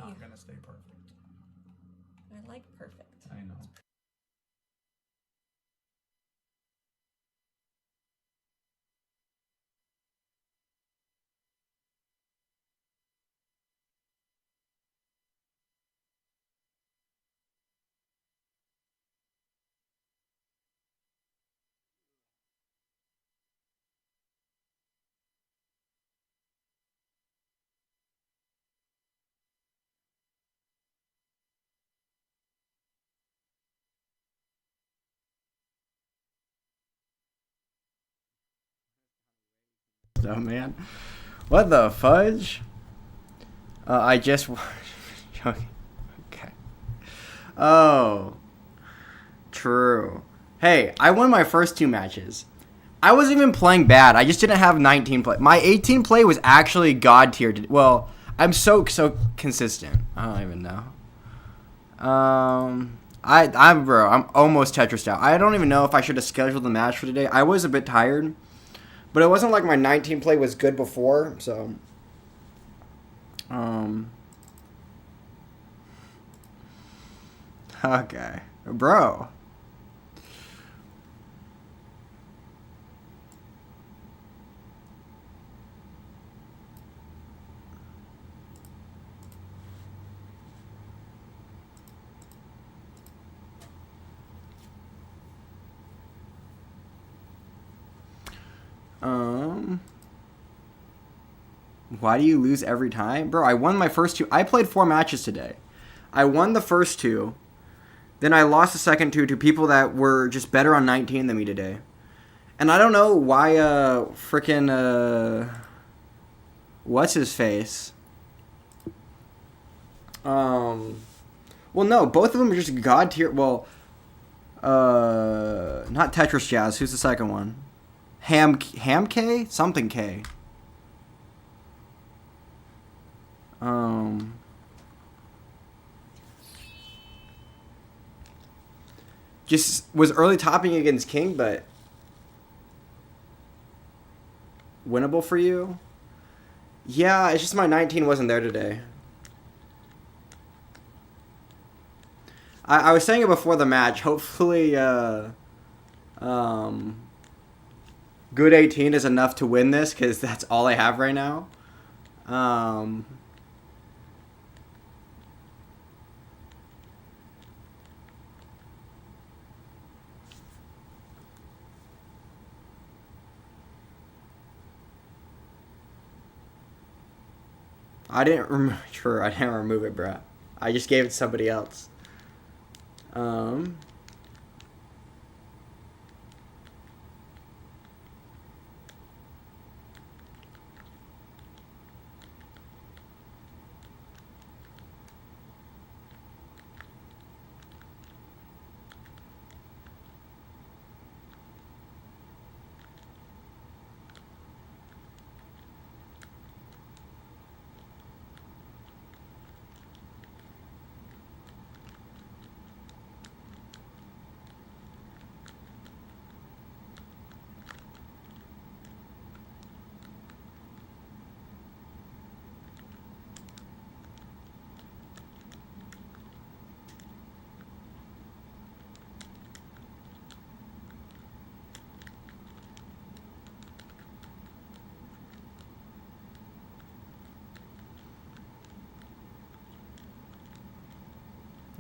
not gonna stay perfect. I like perfect. I know. Oh man, what the fudge? I just okay. Oh, true. Hey, I won my first 2 matches. I wasn't even playing bad. I just didn't have 19 play. My 18 play was actually god tier. Well, I'm so consistent. I don't even know. I'm almost Tetris out. I don't even know if I should have scheduled the match for today. I was a bit tired, but it wasn't like my 19 play was good before. So, okay, bro. Why do you lose every time? Bro, I won my first 2. I played 4 matches today. I won the first 2. Then I lost the second 2 to people that were just better on 19 than me today. And I don't know why what's his face? Well, no, both of them are just god tier. Well, not Tetris Jazz. Who's the second one? Ham K? Something K. Just was early topping against King, but winnable for you? Yeah, it's just my 19 wasn't there today. I was saying it before the match. Hopefully, good 18 is enough to win this, because that's all I have right now. I didn't remove it, bruh. I just gave it to somebody else.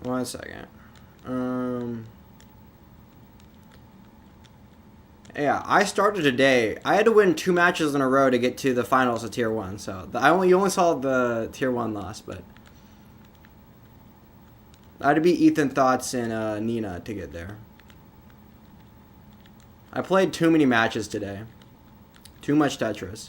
1 second. Yeah, I started today. I had to win 2 matches in a row to get to the finals of Tier 1. So you only saw the Tier 1 loss, but I had to beat Ethan Thoughts and Nina to get there. I played too many matches today. Too much Tetris.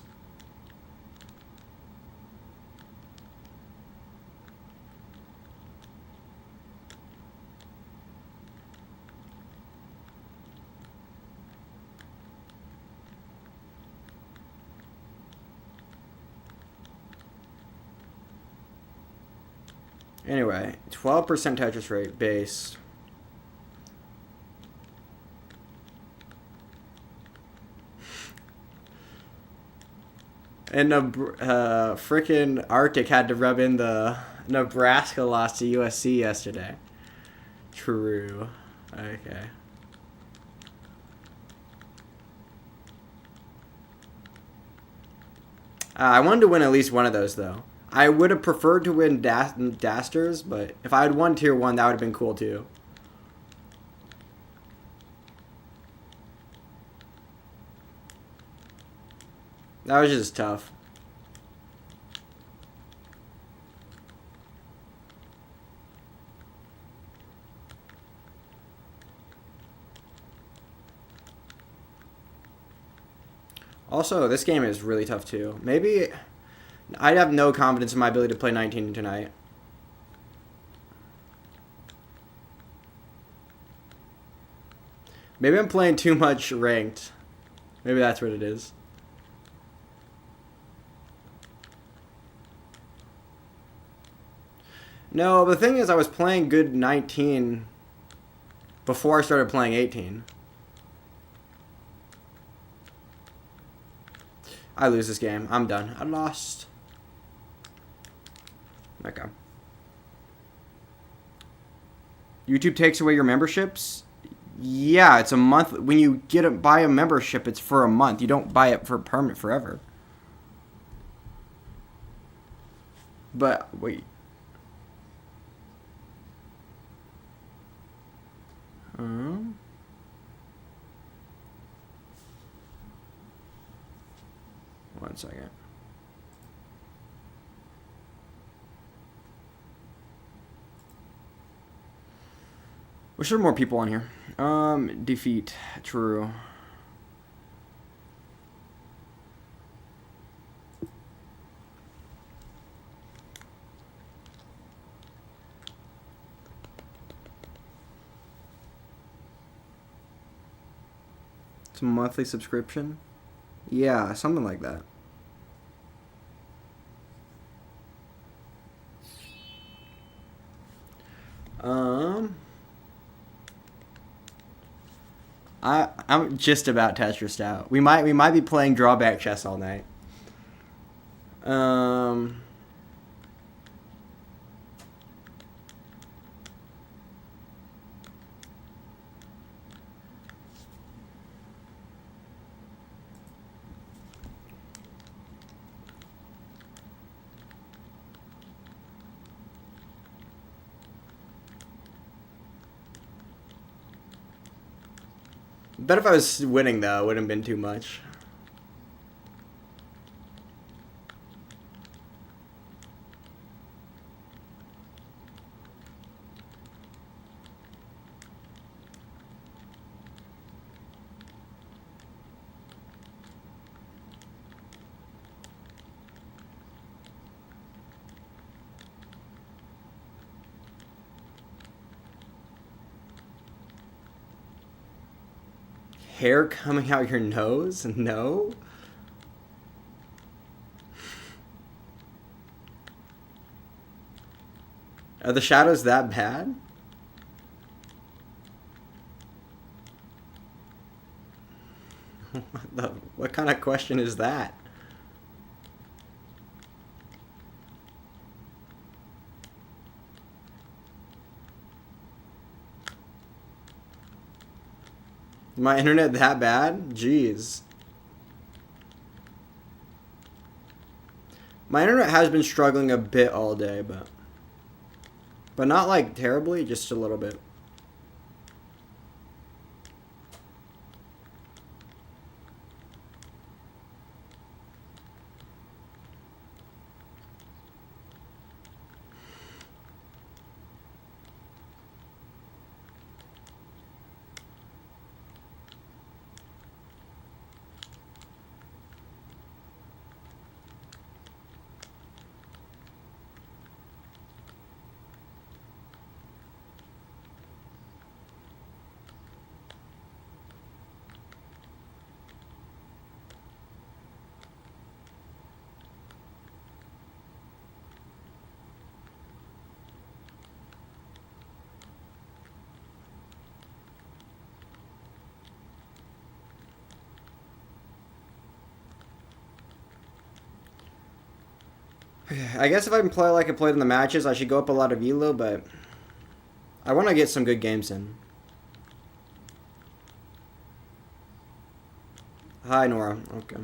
Anyway, 12% Tetris rate base. And the frickin' Arctic had to rub in the Nebraska lost to USC yesterday. True. Okay. I wanted to win at least one of those, though. I would have preferred to win Dasters, but if I had won Tier 1, that would have been cool, too. That was just tough. Also, this game is really tough, too. Maybe I'd have no confidence in my ability to play 19 tonight. Maybe I'm playing too much ranked. Maybe that's what it is. No, the thing is I was playing good 19 before I started playing 18. I lose this game. I'm done. I lost. Okay. YouTube takes away your memberships? Yeah, it's a month. When you buy a membership, it's for a month. You don't buy it for permanent forever. But, wait. One second. Wish there were more people on here. Defeat. True. It's a monthly subscription? Yeah, something like that. I'm just about Tetris out. We might be playing drawback chess all night. Bet if I was winning, though, it wouldn't have been too much. Hair coming out your nose? No? Are the shadows that bad? What kind of question is that? My internet that bad? Jeez. My internet has been struggling a bit all day, but not like terribly, just a little bit. I guess if I can play like I played in the matches, I should go up a lot of elo, but I want to get some good games in. Hi, Nora. Okay.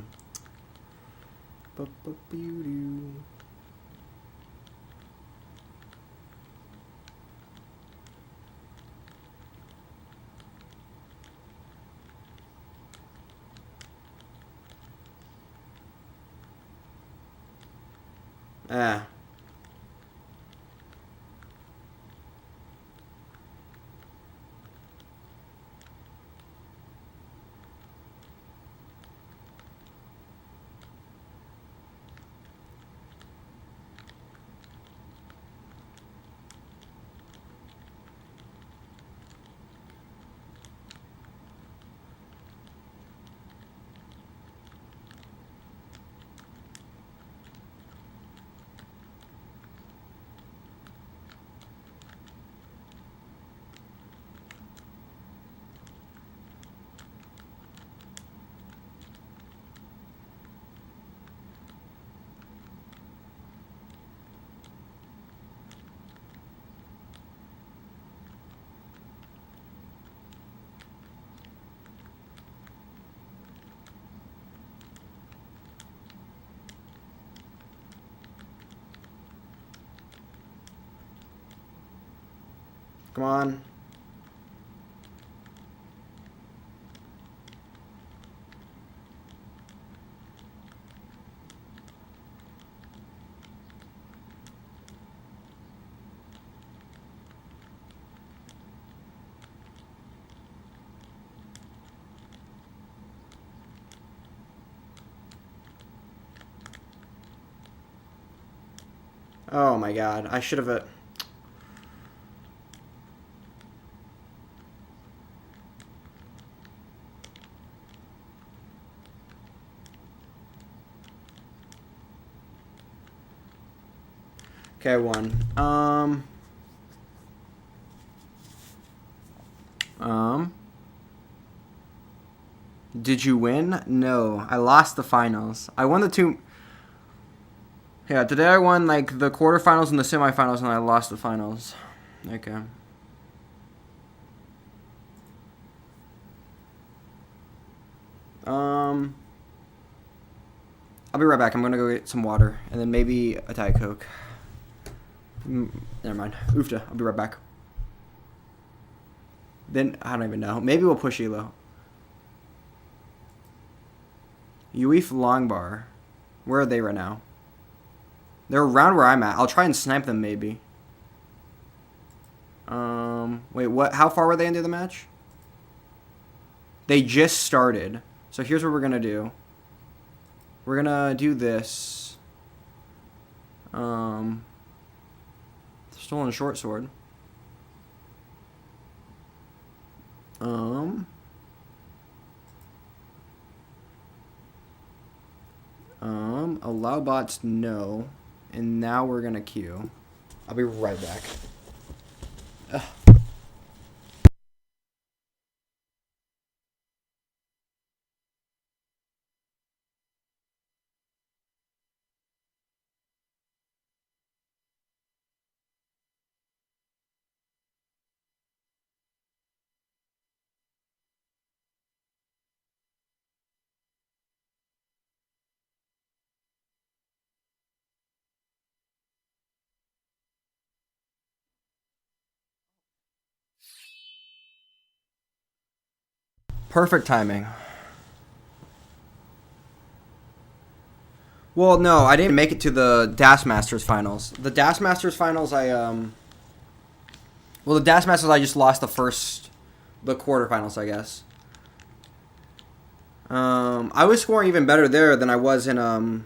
Ah. Come on. Oh my god. I should have... Okay, I won. Did you win? No, I lost the finals. I won the two... Yeah, today I won, like, the quarterfinals and the semifinals, and I lost the finals. Okay. I'll be right back. I'm gonna go get some water, and then maybe a Diet Coke. Never mind. Oofta. I'll be right back. Then, I don't even know. Maybe we'll push Elo. UEF Longbar. Where are they right now? They're around where I'm at. I'll try and snipe them, maybe. Wait, what? How far were they into the match? They just started. So here's what we're gonna do. We're gonna do this. Stolen short sword. Allow bots, no. And now we're gonna queue. I'll be right back. Ugh. Perfect timing. Well, no, I didn't make it to the Das Masters finals. The Das Masters finals, well, the Das Masters, I just lost the quarterfinals, I guess. I was scoring even better there than I was in, at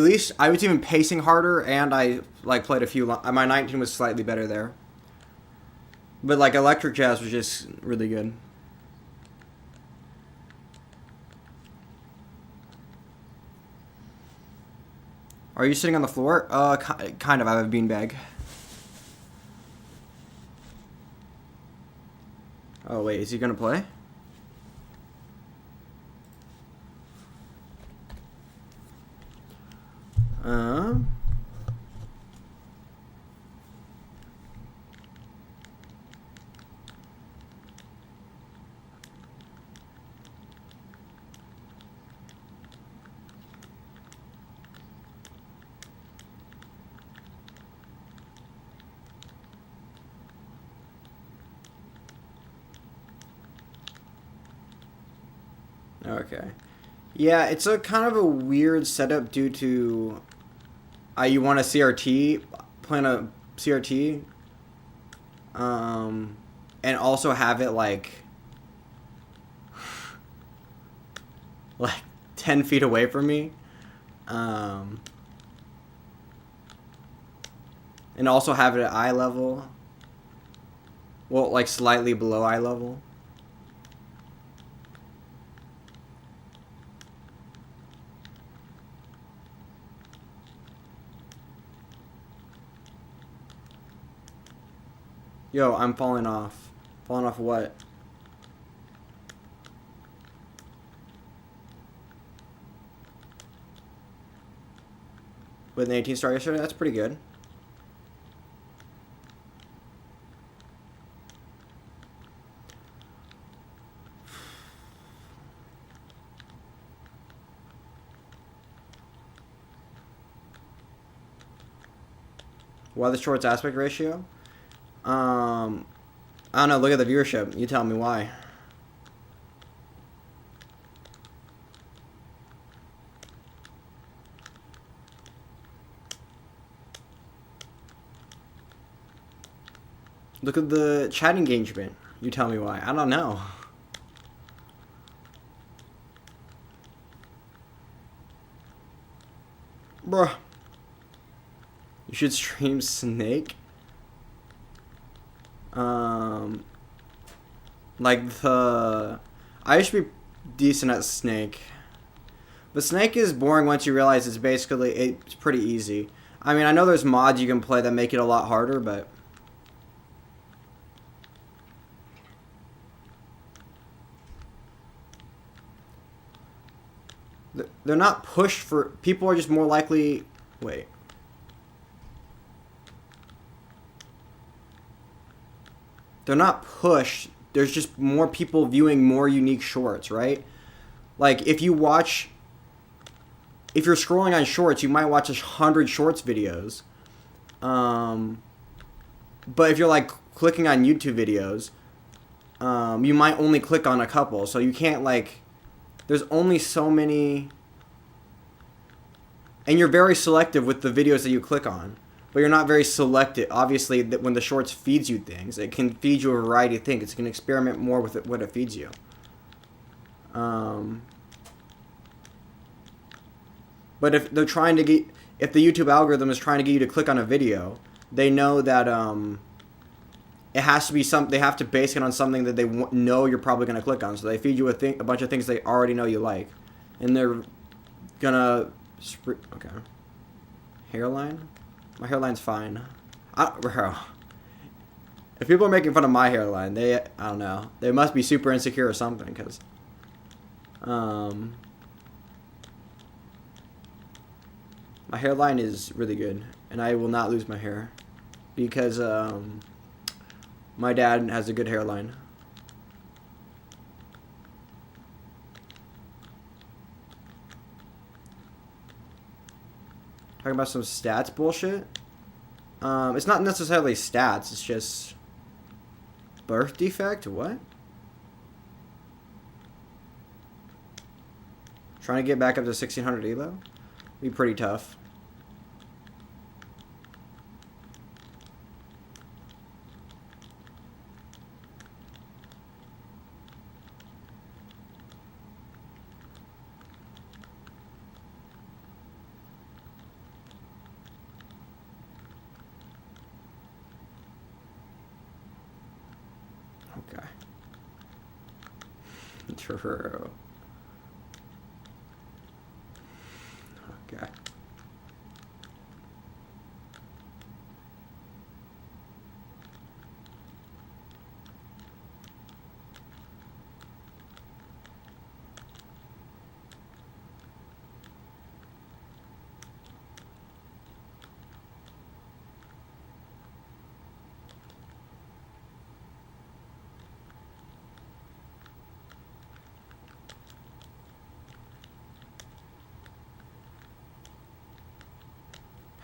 least I was even pacing harder, and I, like, played a few, my 19 was slightly better there. But, like, Electric Jazz was just really good. Are you sitting on the floor? Kind of. I have a beanbag. Oh, wait. Is he going to play? Uh, okay. Yeah, it's a kind of a weird setup due to you want a CRT, plan a CRT, and also have it like 10 feet away from me, and also have it at eye level. Well, like slightly below eye level. Yo, I'm falling off. Falling off what? With an 18 star yesterday? That's pretty good. Why the shorts aspect ratio? I don't know. Look at the viewership. You tell me why. Look at the chat engagement. You tell me why. I don't know. Bruh. You should stream Snake. I used to be decent at Snake. But Snake is boring once you realize it's pretty easy. I mean, I know there's mods you can play that make it a lot harder, but they're not pushed for... People are just more likely... Wait. They're not pushed. There's just more people viewing more unique shorts, right? Like, if you're scrolling on shorts, you might watch 100 shorts videos. But if you're, like, clicking on YouTube videos, you might only click on a couple. So you can't, like... There's only so many... And you're very selective with the videos that you click on. But you're not very selective. Obviously, when the shorts feeds you things, it can feed you a variety of things. It can experiment more with what it feeds you. But if they're trying to get... If the YouTube algorithm is trying to get you to click on a video, they know that it has to be they have to base it on something that they know you're probably going to click on. So they feed you a bunch of things they already know you like. And they're going to... Okay. Hairline? My hairline's fine. Bro. If people are making fun of my hairline, I don't know. They must be super insecure or something, because... my hairline is really good, and I will not lose my hair. Because, my dad has a good hairline. Talking about some stats bullshit. It's not necessarily stats. It's just birth defect. What? Trying to get back up to 1600 elo. Be pretty tough. Okay. True. Okay.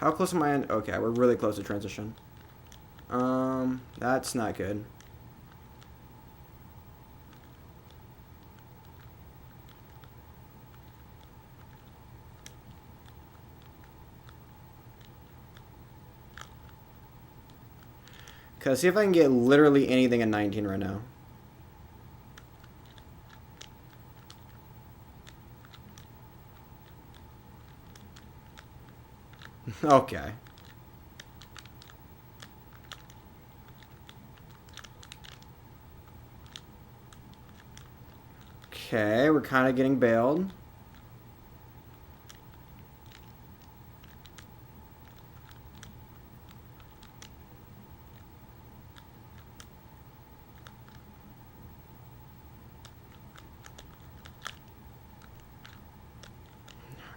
How close am I in? Okay, we're really close to transition. That's not good. Okay, see if I can get literally anything at 19 right now. Okay. Okay, we're kind of getting bailed.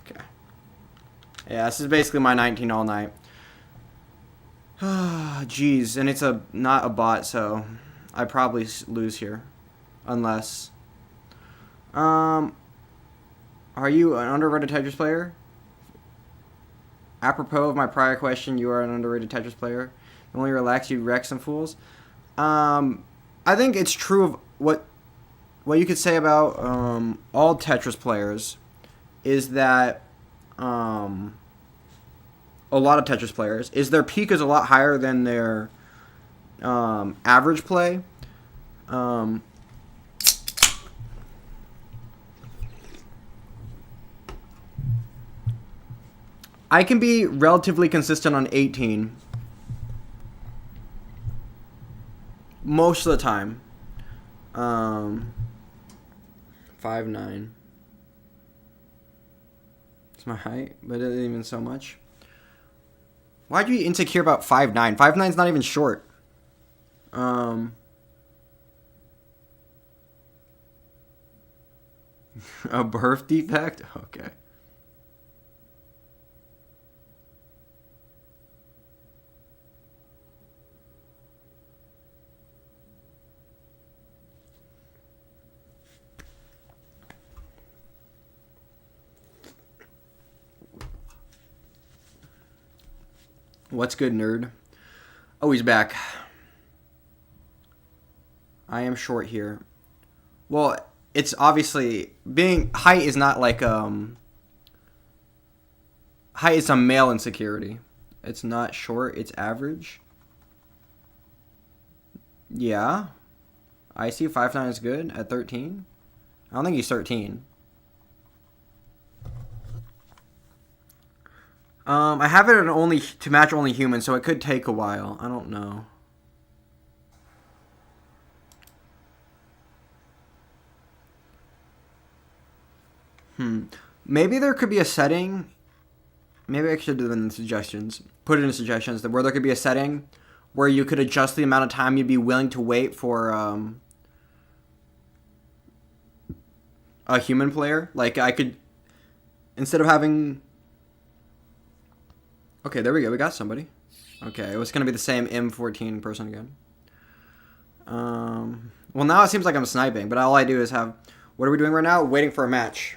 Okay. Yeah, this is basically my 19 all night. Jeez, and it's not a bot, so I probably lose here, unless. Are you an underrated Tetris player? Apropos of my prior question, you are an underrated Tetris player. When you relax, you wreck some fools. I think it's true of what you could say about all Tetris players is that a lot of Tetris players is their peak is a lot higher than their average play. I can be relatively consistent on 18 most of the time. 5'9". It's my height, but it isn't even so much. Why'd you be insecure about 5'9"? 5'9's not even short. A birth defect? Okay. What's good, nerd? Oh, he's back. I am short here. Well, it's obviously being height is not like height is a male insecurity. It's not short, it's average. Yeah. I see 5'9" is good at 13. I don't think he's 13. I have it only to match only humans, so it could take a while. I don't know. Maybe there could be a setting. Maybe I should do it in the suggestions. Put it in the suggestions where there could be a setting where you could adjust the amount of time you'd be willing to wait for a human player. Like I could, instead of having. Okay, there we go. We got somebody. Okay, it was gonna be the same M14 person again. Well, now it seems like I'm sniping, but all I do is have. What are we doing right now? Waiting for a match.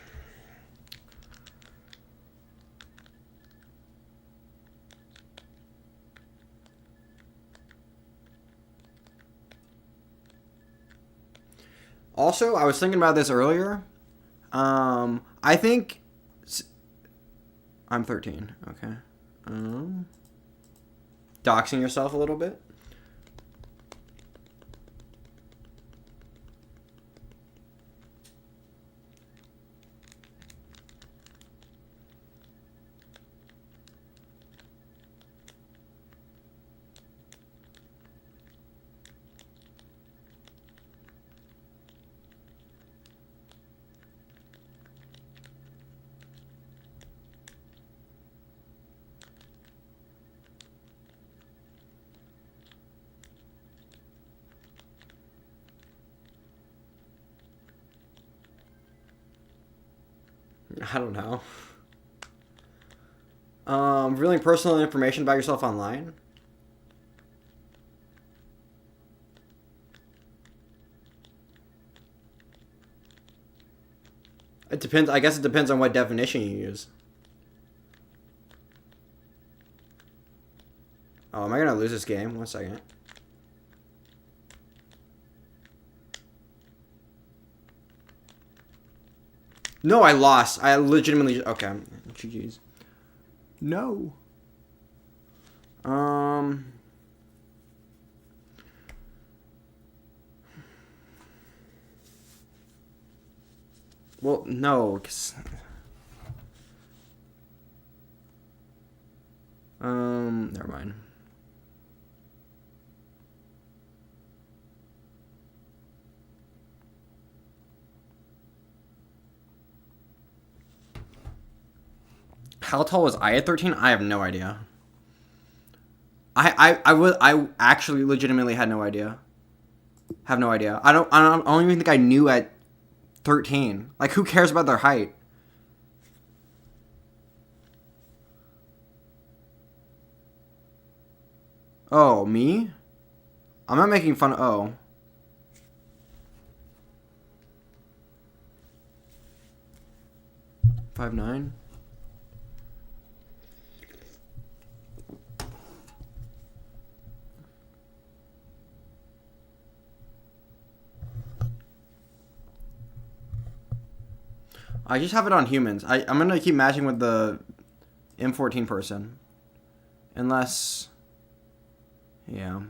Also, I was thinking about this earlier. I think I'm 13. Okay. Doxing yourself a little bit. I don't know. Revealing personal information about yourself online. It depends. I guess it depends on what definition you use. Oh, am I gonna lose this game? 1 second. No, I lost. I legitimately... Okay. GG's. No. Well, no, 'cause... Never mind. How tall was I at 13? I have no idea. I actually legitimately had no idea. Have no idea. I don't even think I knew at 13. Like, who cares about their height? Oh, me? I'm not making fun of... Oh. Five nine. I just have it on humans. I'm going to keep matching with the M14 person. Unless... Yeah.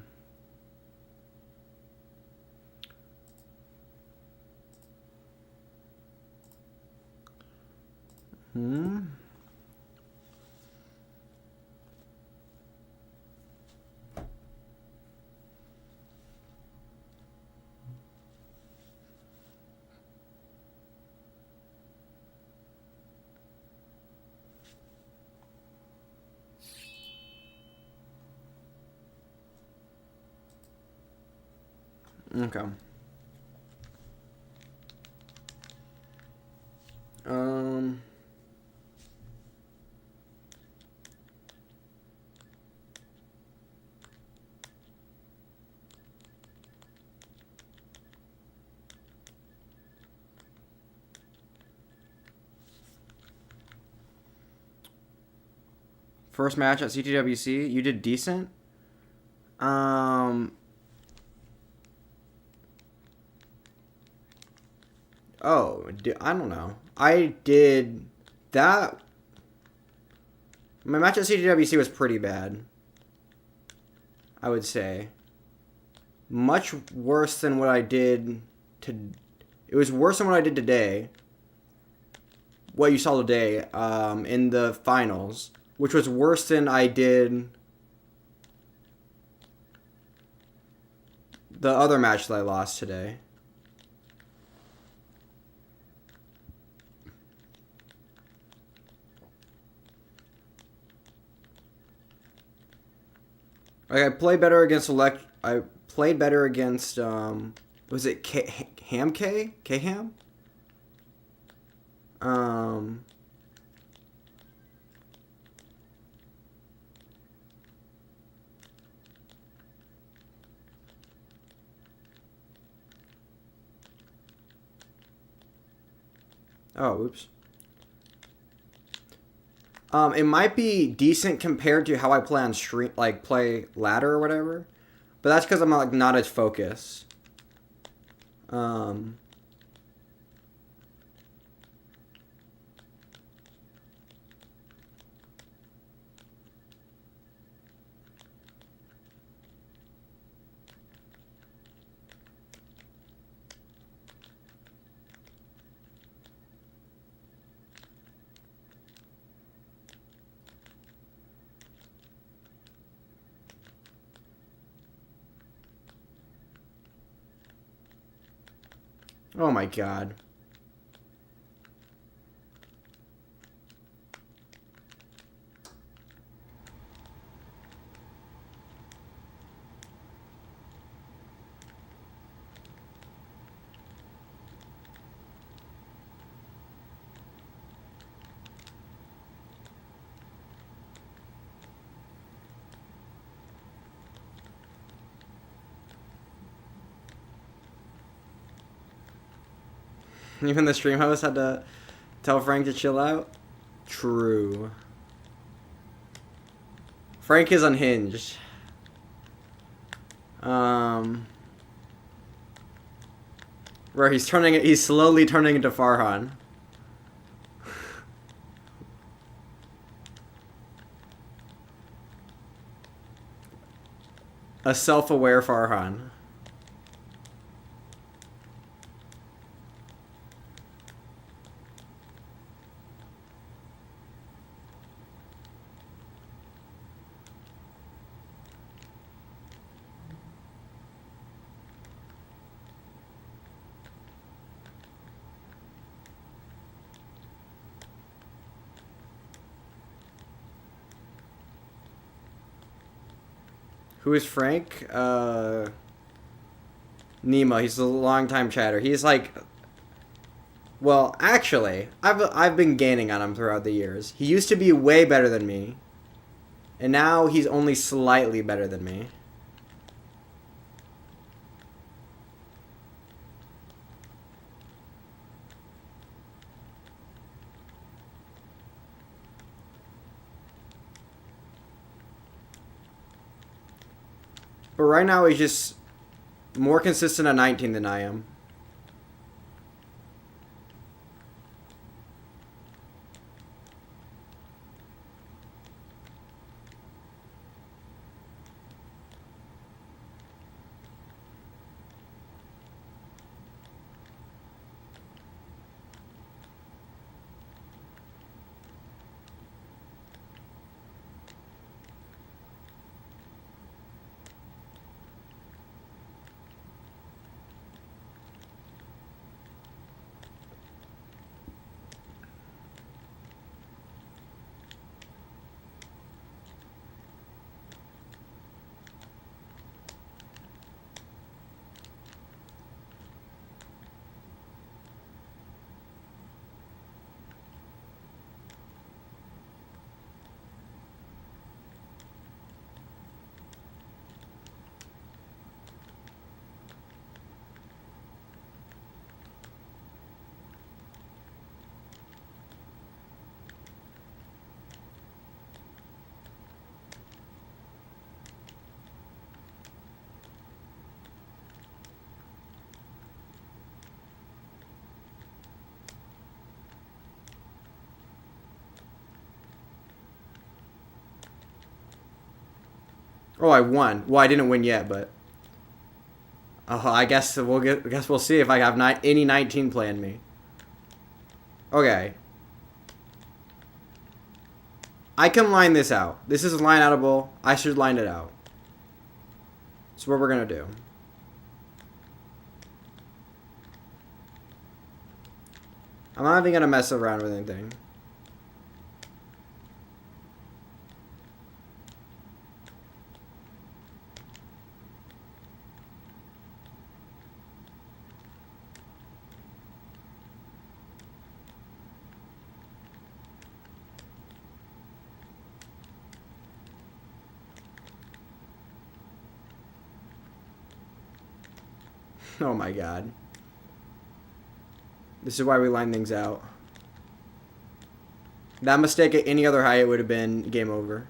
Okay. First match at CTWC, you did decent. Oh, I don't know. I did that. My match at CTWC was pretty bad. I would say. Much worse than what I did to. It was worse than what I did today. What you saw today, in the finals, which was worse than I did the other match that I lost today. Like, I played better against I played better against was it Ham K? K Ham? Oh, oops. It might be decent compared to how I play on stream, like play ladder or whatever, but that's because I'm like not as focused. Oh my god. Even the stream host had to tell Frank to chill out? True. Frank is unhinged. Where he's slowly turning into Farhan. A self-aware Farhan. Who is Frank? Nemo. He's a longtime chatter. He's like, well, actually, I've been gaining on him throughout the years. He used to be way better than me, and now he's only slightly better than me. But right now he's just more consistent at 19 than I am. Oh, I won. Well, I didn't win yet, but I guess we'll see if I have any 19 play in me. Okay. I can line this out. This is line outable. I should line it out. That's what we're gonna do. I'm not even gonna mess around with anything. Oh my god. This is why we line things out. That mistake at any other height would have been game over.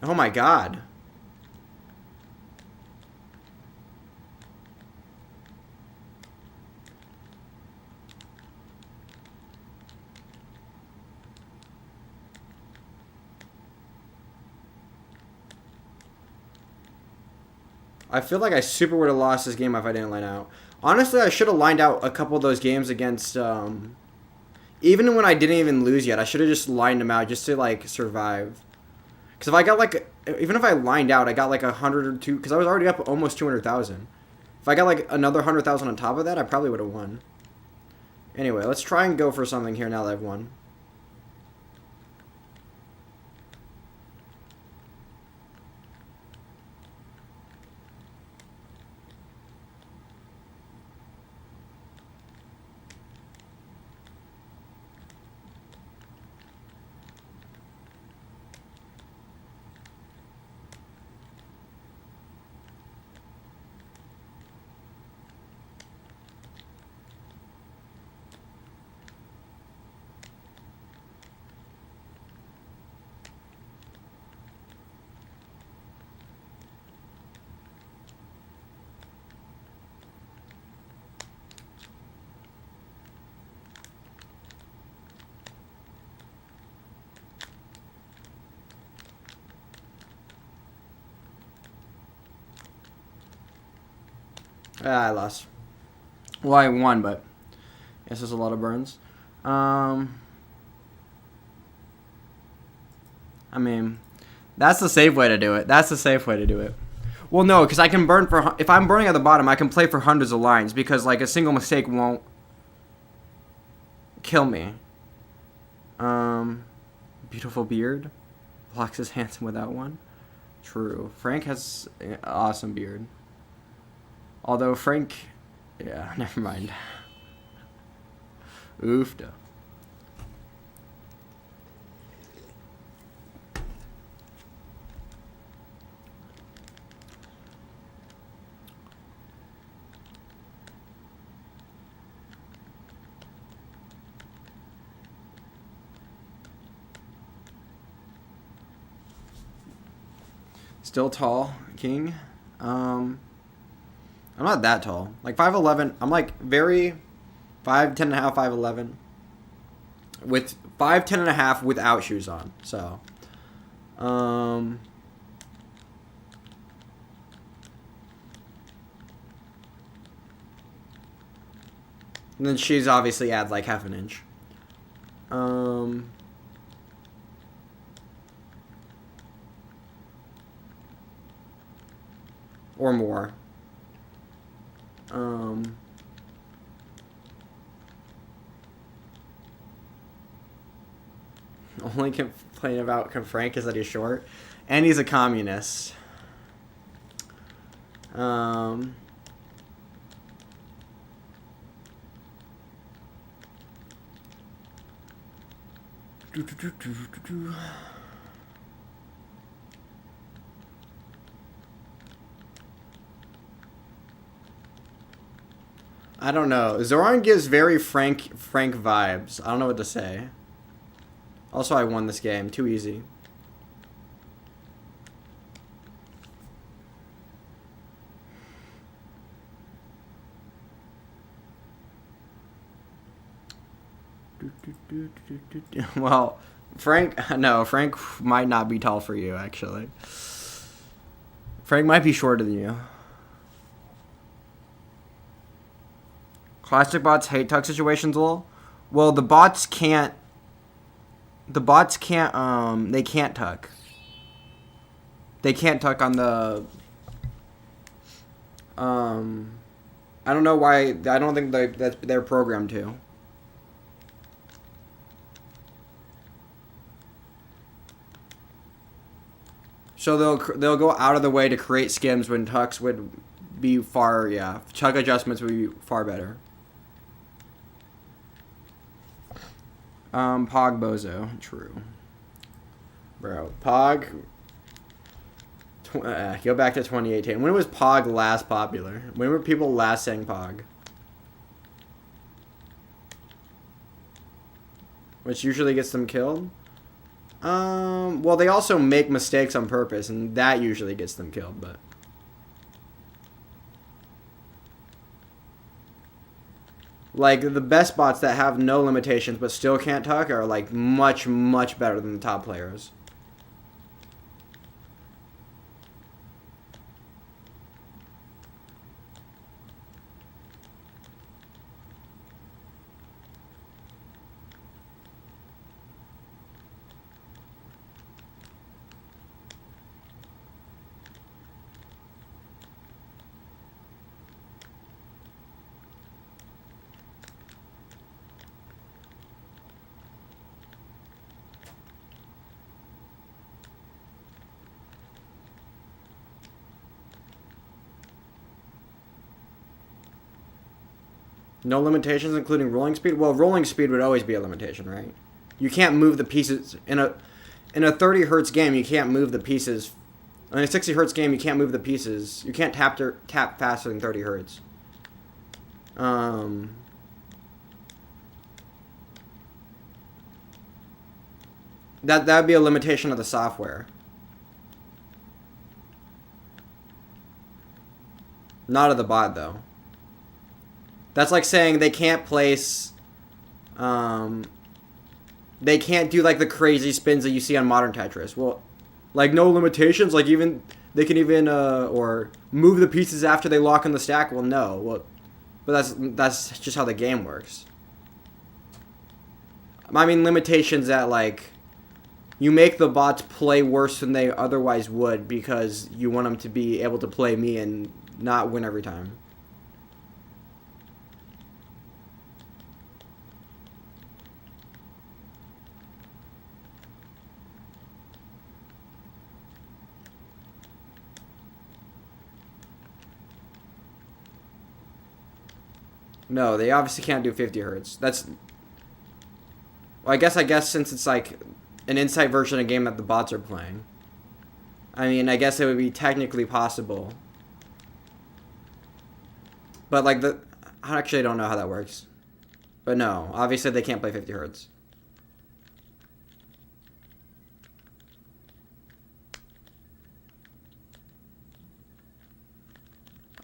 Oh my god. I feel like I super would have lost this game if I didn't line out. Honestly, I should have lined out a couple of those games against, even when I didn't even lose yet, I should have just lined them out just to, like, survive. Because if I got, like, even if I lined out, I got, like, 100 or 2, because I was already up almost 200,000. If I got, like, another 100,000 on top of that, I probably would have won. Anyway, let's try and go for something here now that I've won. I lost. Well, I won, but yes, there's a lot of burns. I mean, that's the safe way to do it. That's the safe way to do it. Well, no, because I can burn for... If I'm burning at the bottom, I can play for hundreds of lines because, like, a single mistake won't kill me. Beautiful beard. Locks is handsome without one. True. Frank has an awesome beard. Although Frank... Yeah, never mind. Oofda. Still tall, king. I'm not that tall. Like 5'11". I'm like very 5'10" and a half, 5'11". With 5'10" and a half without shoes on. So, and then she's obviously add like half an inch. Or more. Only complain about Frank is that he's short, and he's a communist. I don't know. Zoran gives very Frank vibes. I don't know what to say. Also, I won this game. Too easy. Well, Frank might not be tall for you, actually. Frank might be shorter than you. Classic bots hate tuck situations, lol. Well, the bots can't, they can't tuck. They can't tuck on the, I don't know why, I don't think they're programmed to. So they'll go out of the way to create skims when tucks would be far, yeah. Tuck adjustments would be far better. Pog Bozo. True. Bro, Pog... go back to 2018. When was Pog last popular? When were people last saying Pog? Which usually gets them killed? Well, they also make mistakes on purpose, and that usually gets them killed, but... Like, the best bots that have no limitations but still can't tuck are, like, much, much better than the top players. No limitations, including rolling speed? Well, rolling speed would always be a limitation, right? You can't move the pieces... In a 30 hertz game, you can't move the pieces... In a 60 hertz game, you can't move the pieces... You can't tap faster than 30 hertz. That would be a limitation of the software. Not of the bot, though. That's like saying they can't place, they can't do like the crazy spins that you see on modern Tetris. Well, like no limitations, like even they can even or move the pieces after they lock in the stack. Well, no. Well, but that's just how the game works. I mean, limitations that like you make the bots play worse than they otherwise would because you want them to be able to play me and not win every time. No, they obviously can't do 50 hertz. That's... Well, I guess since it's like an insight version of a game that the bots are playing. I mean, I guess it would be technically possible. But like I actually don't know how that works. But no, obviously they can't play 50 hertz.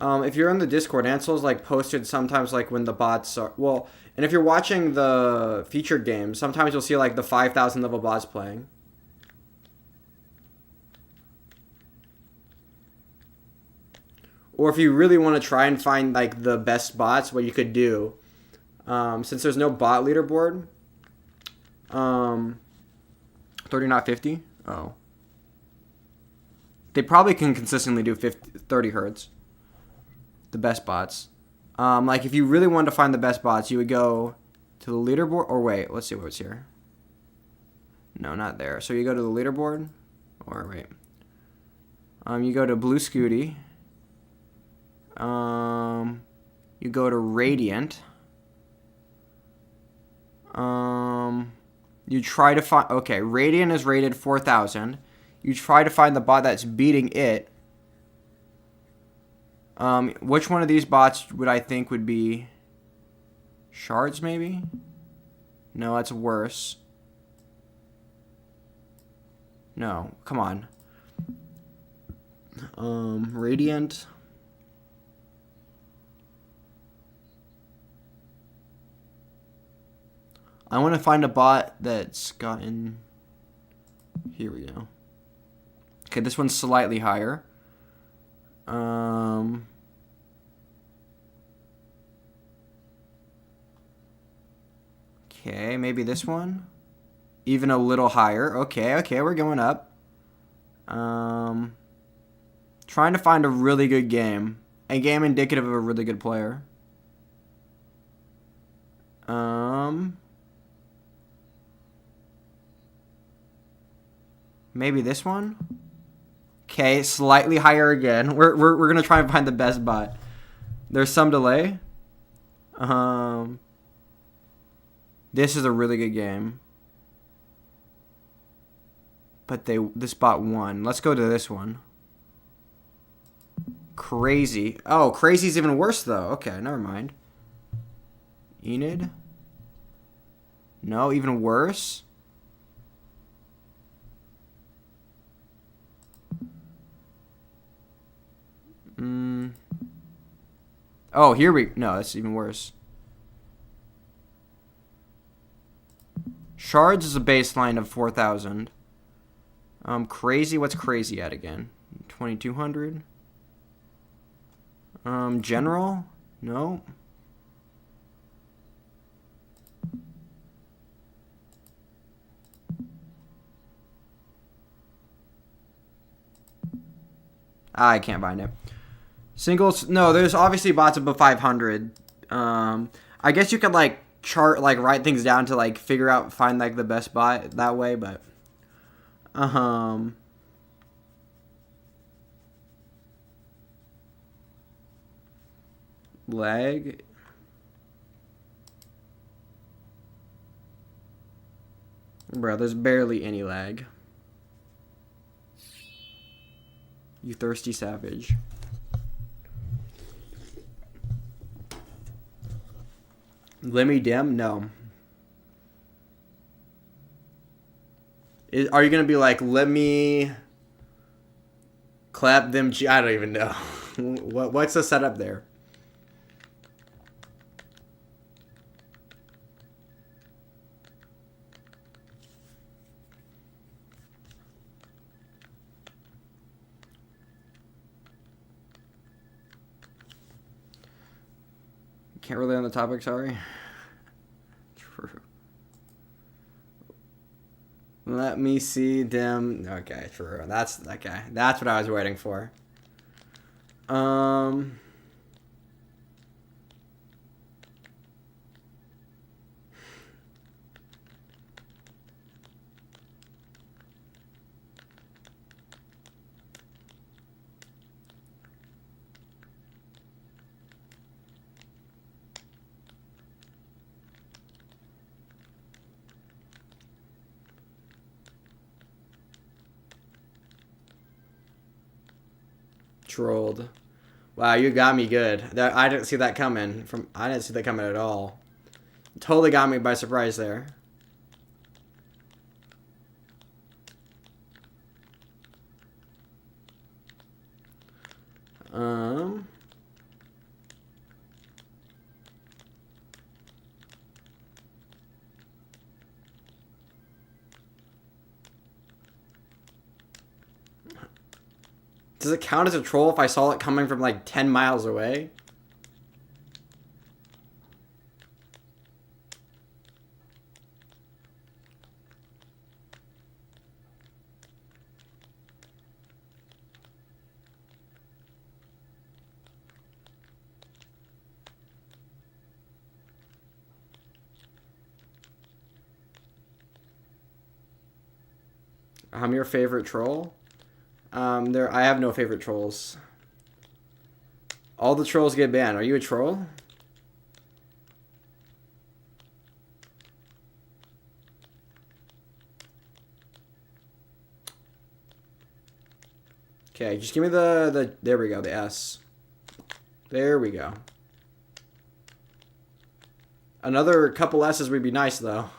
If you're in the Discord, Ansel's like posted sometimes like when the bots are... Well, and if you're watching the featured games, sometimes you'll see like the 5,000 level bots playing. Or if you really want to try and find like the best bots, what you could do, since there's no bot leaderboard, 30 not 50? Oh. They probably can consistently do 30 hertz. The best bots. Like if you really wanted to find the best bots, you would go to the leaderboard. Or wait, let's see what's here. No, not there. So you go to the leaderboard. Or wait. You go to Blue Scooty. You go to Radiant. You try to find... Okay, Radiant is rated 4,000. You try to find the bot that's beating it. Which one of these bots would I think would be... Shards, maybe? No, that's worse. No, come on. Radiant. I want to find a bot that's gotten... Here we go. Okay, this one's slightly higher. Okay, maybe this one. Even a little higher. Okay, we're going up. Trying to find a really good game. A game indicative of a really good player. Maybe this one? Okay, slightly higher again. We're gonna try and find the best bot. There's some delay. This is a really good game. But this bot won. Let's go to this one. Crazy. Oh, Crazy's even worse though. Okay, never mind. Enid? No, even worse. Oh, here we... No, that's even worse. Shards is a baseline of 4,000. Crazy, what's Crazy at again? 2,200? General? No. I can't find it. Singles, no, there's obviously bots above 500. I guess you could like chart, like write things down to like figure out, find like the best bot that way, but lag. Bro, there's barely any lag. You thirsty savage. Lemmy Dim? No. Are you going to be like, let me clap them? I don't even know. What's the setup there? Can't relate on the topic, sorry. True. Let me see dim. Okay, true. That's okay. That's what I was waiting for. Trolled. Wow, you got me good. That I didn't see that coming. I didn't see that coming at all. Totally got me by surprise there. Does it count as a troll if I saw it coming from like 10 miles away? I'm your favorite troll? I have no favorite trolls. All the trolls get banned. Are you a troll? Okay, just give me the there we go, the S. There we go. Another couple S's would be nice though.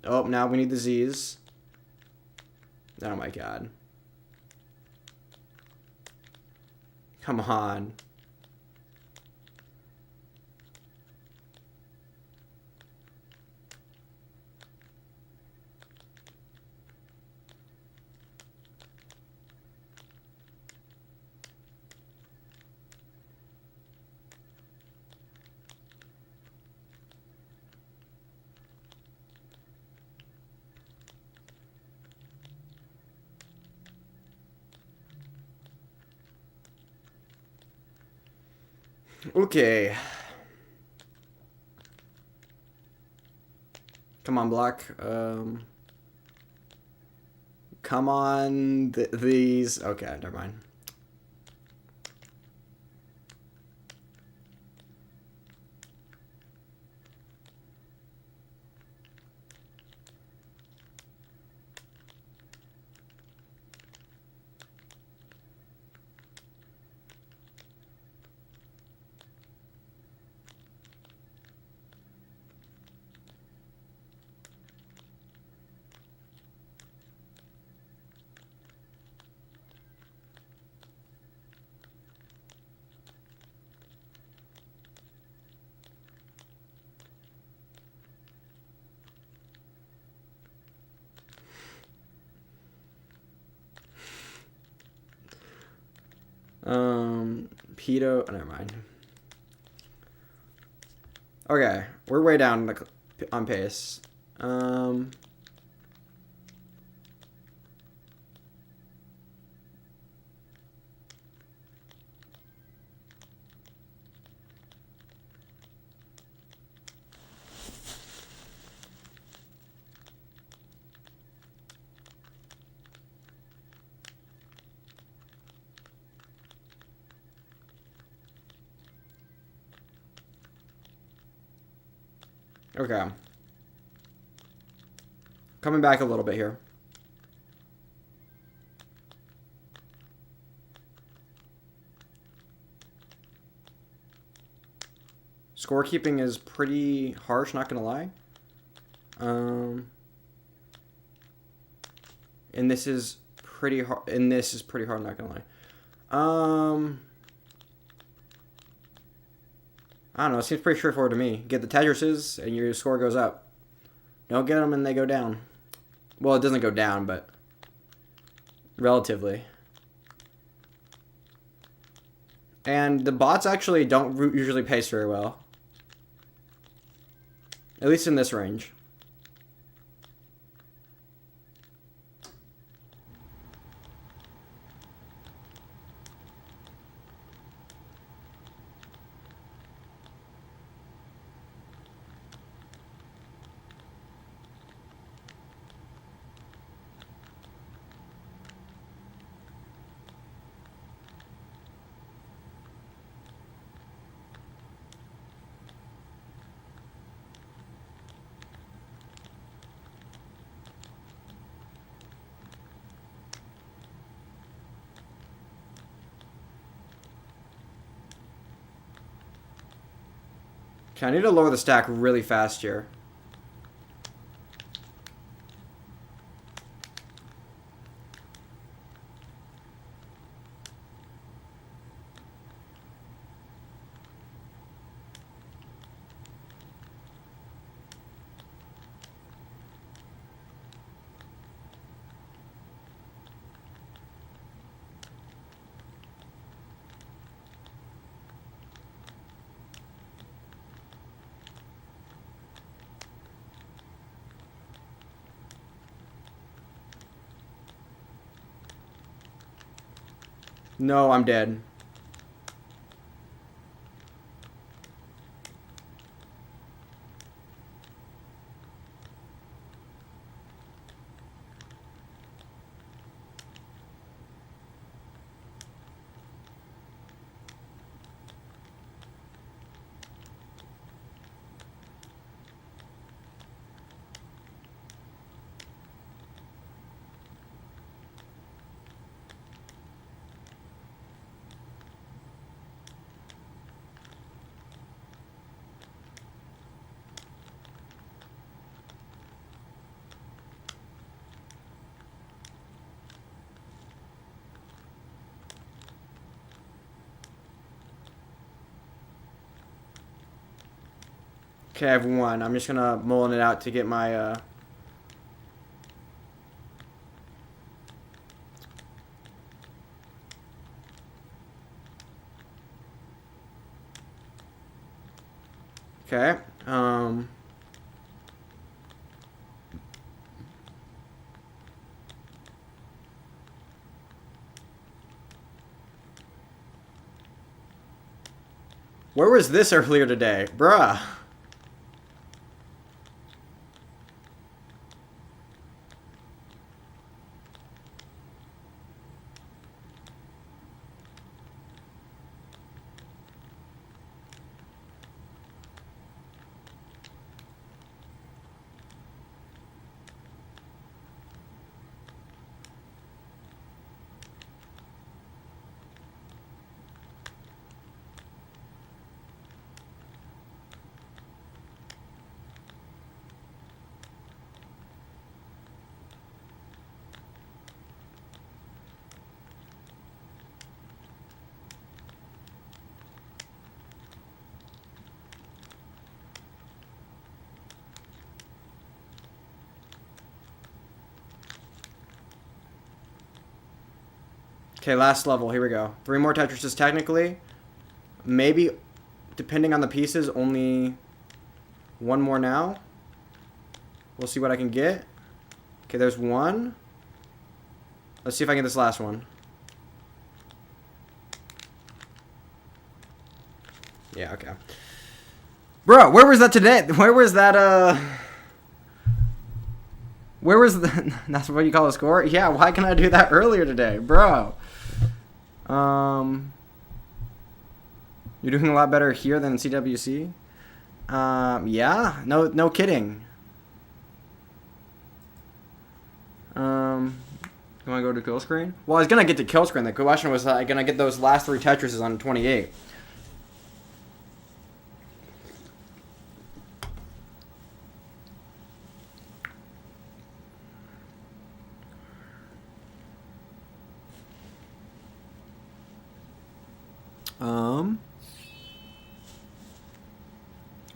Oh, now we need the Z's. Oh my god. Come on. Okay. Come on, block. Come on, these. Okay, never mind. Pedo. Oh, never mind. Okay, we're way down on pace. Okay. Coming back a little bit here. Scorekeeping is pretty harsh, not gonna lie. And this is pretty hard. And this is pretty hard, not gonna lie. I don't know. It seems pretty straightforward to me. Get the tetrises, and your score goes up. Don't get them, and they go down. Well, it doesn't go down, but relatively. And the bots actually don't usually pace very well. At least in this range. Okay, I need to lower the stack really fast here. No, I'm dead. Okay, I've won. I'm just gonna mulling it out to get my Okay. Where was this earlier today? Bruh. Okay, last level. Here we go. 3 more Tetrises technically. Maybe, depending on the pieces, only 1 more now. We'll see what I can get. Okay, there's 1. Let's see if I can get this last one. Yeah, okay. Bro, where was that today? Where was that, Where was the... That's what you call a score? Yeah, why can't I do that earlier today? Bro. You're doing a lot better here than CWC? Yeah, no kidding. You want to go to kill screen? Well, I was going to get to kill screen. The question was, going to get those last 3 Tetrises on 28.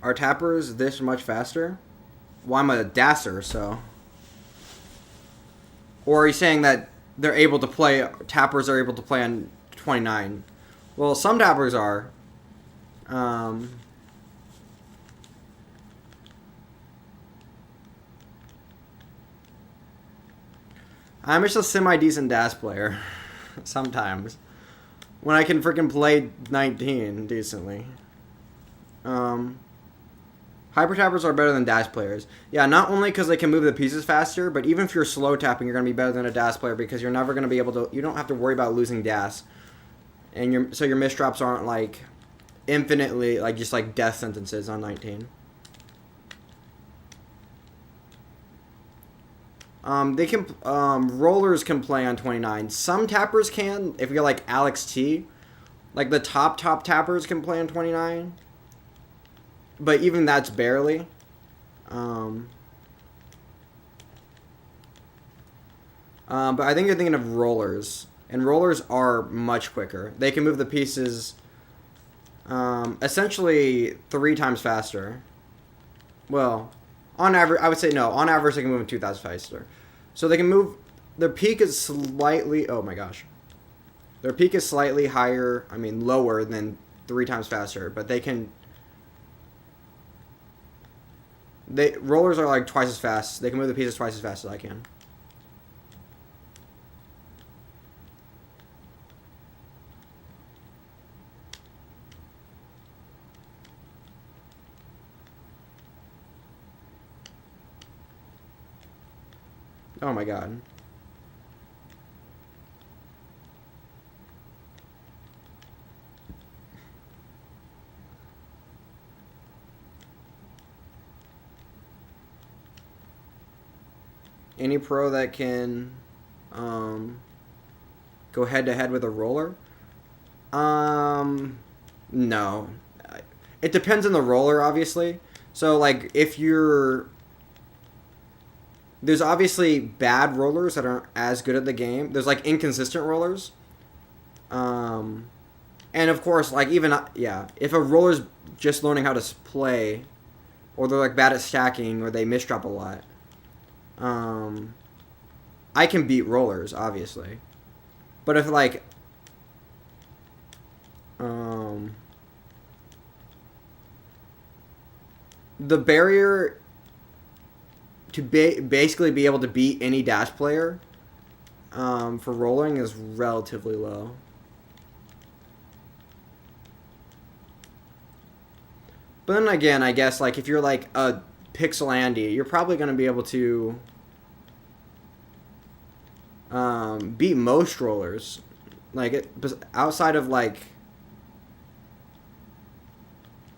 Are tappers this much faster? Well, I'm a dasser, so... Or are you saying that they're able to play... Tappers are able to play on 29? Well, some tappers are. Um, I'm just a semi-decent DAS player. Sometimes. When I can freaking play 19 decently. Hyper tappers are better than dash players. Yeah, not only because they can move the pieces faster, but even if you're slow tapping, you're going to be better than a dash player because you're never going to be able to. You don't have to worry about losing dash, and your misdrops aren't like infinitely like just like death sentences on 19. They can rollers can play on 29. Some tappers can. If you're like Alex T, like the top tappers can play on 29. But even that's barely. But I think you're thinking of rollers. And rollers are much quicker. They can move the pieces essentially 3 times faster. Well, on average, I would say no. On average, they can move in 2 times faster. So they can move... Their peak is slightly... Oh my gosh. Their peak is slightly higher, lower than 3 times faster. But they can... Rollers are like twice as fast. They can move the pieces twice as fast as I can. Oh my god. Any pro that can go head to head with a roller? No. It depends on the roller, obviously. So, like, if you're... There's obviously bad rollers that aren't as good at the game. There's, like, inconsistent rollers. And, of course, like, even... Yeah, if a roller's just learning how to play, or they're, like, bad at stacking, or they misdrop a lot, I can beat rollers, obviously. But if, like... the barrier to basically be able to beat any dash player for rolling is relatively low. But then again, I guess like if you're like a Pixel Andy, you're probably going to be able to beat most rollers. Like outside of like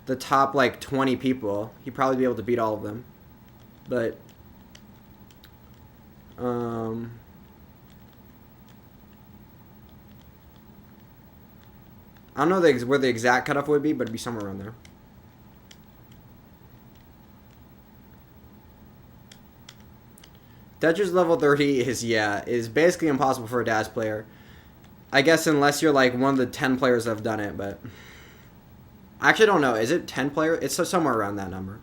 the top like 20 people, you'd probably be able to beat all of them. But I don't know where the exact cutoff would be, but it'd be somewhere around there. Tetris level 30 is basically impossible for a dash player. I guess unless you're like one of the 10 players that have done it, but I actually don't know. Is it 10 players? It's somewhere around that number.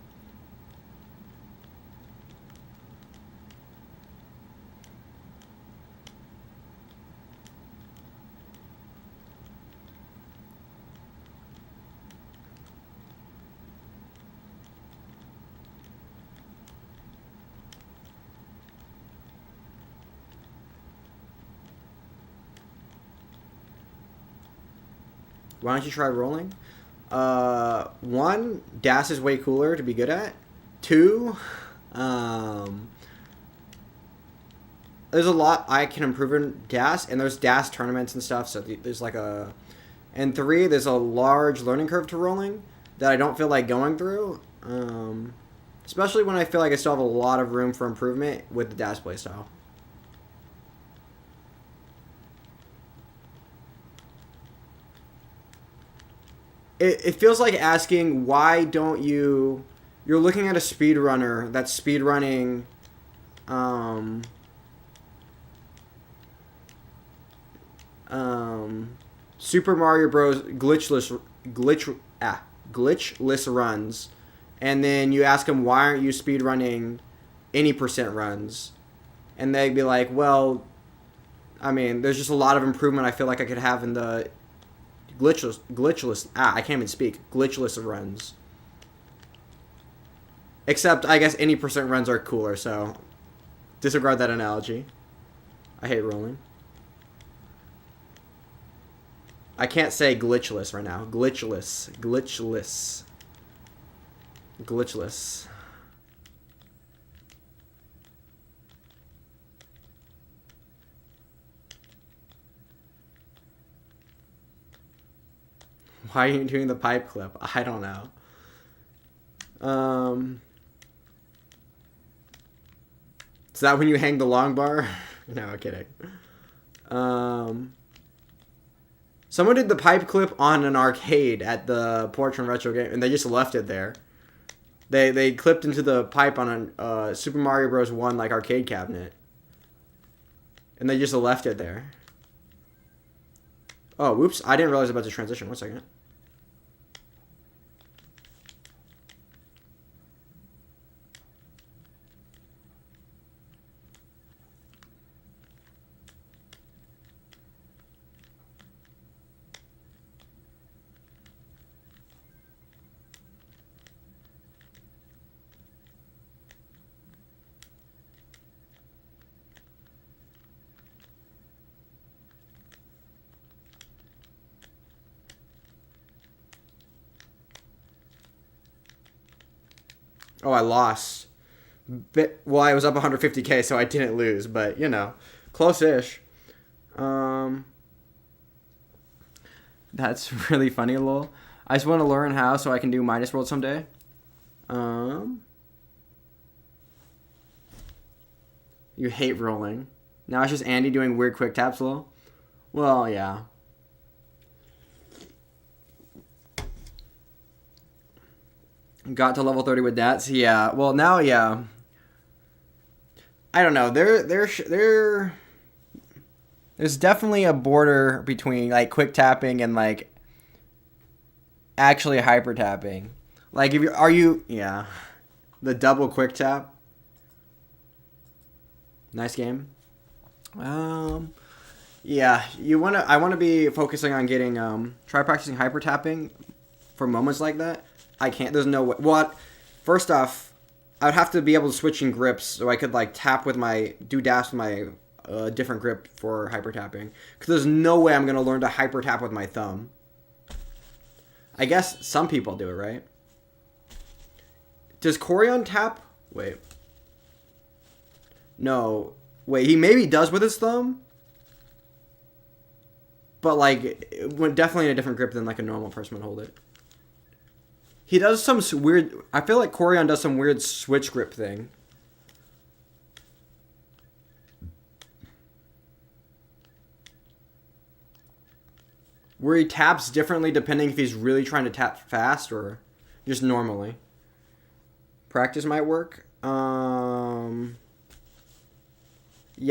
Why don't you try rolling? 1, DAS is way cooler to be good at. 2, there's a lot I can improve in DAS, and there's DAS tournaments and stuff, so there's like a... And 3, there's a large learning curve to rolling that I don't feel like going through, especially when I feel like I still have a lot of room for improvement with the DAS playstyle. It feels like asking, why don't you're looking at a speedrunner that's speedrunning Super Mario Bros. glitchless runs, and then you ask them, why aren't you speedrunning any percent runs? And they'd be like, well, there's just a lot of improvement I feel like I could have in the glitchless. I can't even speak. Glitchless runs. Except, I guess any percent runs are cooler, so disregard that analogy. I hate rolling. I can't say glitchless right now. Glitchless. Glitchless. Glitchless. Why are you doing the pipe clip? I don't know. Is that when you hang the long bar? No, I'm kidding. Someone did the pipe clip on an arcade at the Portrait Retro game, and they just left it there. They clipped into the pipe on a Super Mario Bros. 1 like arcade cabinet, and they just left it there. Oh, whoops! I didn't realize about the transition. 1 second. Oh, I lost. Well, I was up 150k, so I didn't lose, but, you know, close-ish. That's really funny, lol. I just want to learn how so I can do Midas World someday. You hate rolling. Now it's just Andy doing weird quick taps, lol. Well, yeah. Got to level 30 with that. So yeah. Well, now, yeah. I don't know. There's definitely a border between like quick tapping and like actually hyper tapping. Like if yeah, the double quick tap. Nice game. Yeah, I want to be focusing on getting try practicing hyper tapping for moments like that. I can't. There's no way. What? First off, I would have to be able to switch in grips so I could like tap with my dash with my different grip for hyper tapping. Because there's no way I'm gonna learn to hyper tap with my thumb. I guess some people do it, right? Does Corion tap? Wait. No. Wait. He maybe does with his thumb. But like, definitely in a different grip than like a normal person would hold it. He does some weird... I feel like Corion does some weird switch grip thing. Where he taps differently depending if he's really trying to tap fast or just normally. Practice might work. Yeah,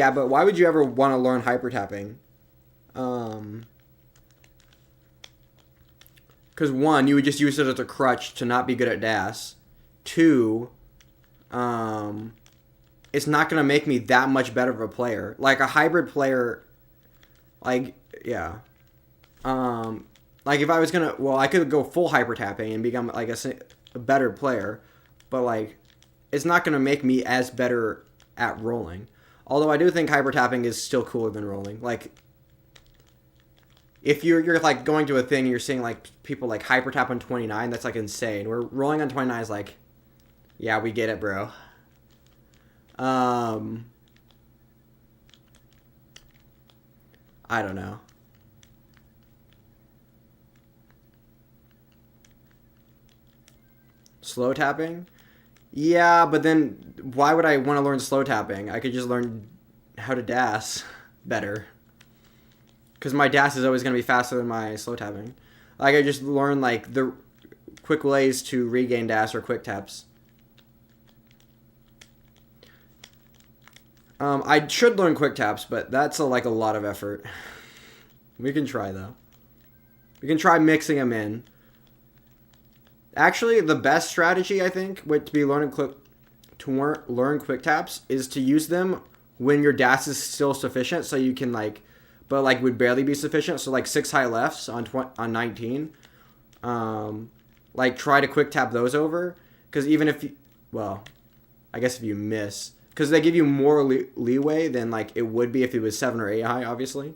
but why would you ever want to learn hyper tapping? Because 1, you would just use it as a crutch to not be good at DAS. 2, it's not going to make me that much better of a player. Like, a hybrid player, like, yeah. Like, if I was going to, well, I could go full hyper tapping and become, like, a better player. But, like, it's not going to make me as better at rolling. Although I do think hyper tapping is still cooler than rolling. Like, if you're like going to a thing and you're seeing like people like hyper tap on 29, that's like insane. Where rolling on 29 is like, yeah, we get it, bro. I don't know. Slow tapping? Yeah, but then why would I want to learn slow tapping? I could just learn how to DAS better. Because my DAS is always going to be faster than my slow tapping. Like, I just learn, like, the quick ways to regain DAS or quick taps. I should learn quick taps, but that's, like, a lot of effort. We can try, though. We can try mixing them in. Actually, the best strategy, I think, to learn quick taps is to use them when your DAS is still sufficient, so you can, like, but like would barely be sufficient. So like 6 high lefts on 19. Like try to quick tap those over, because even if you, well, I guess if you miss, because they give you more leeway than like it would be if it was 7 or 8 high, obviously.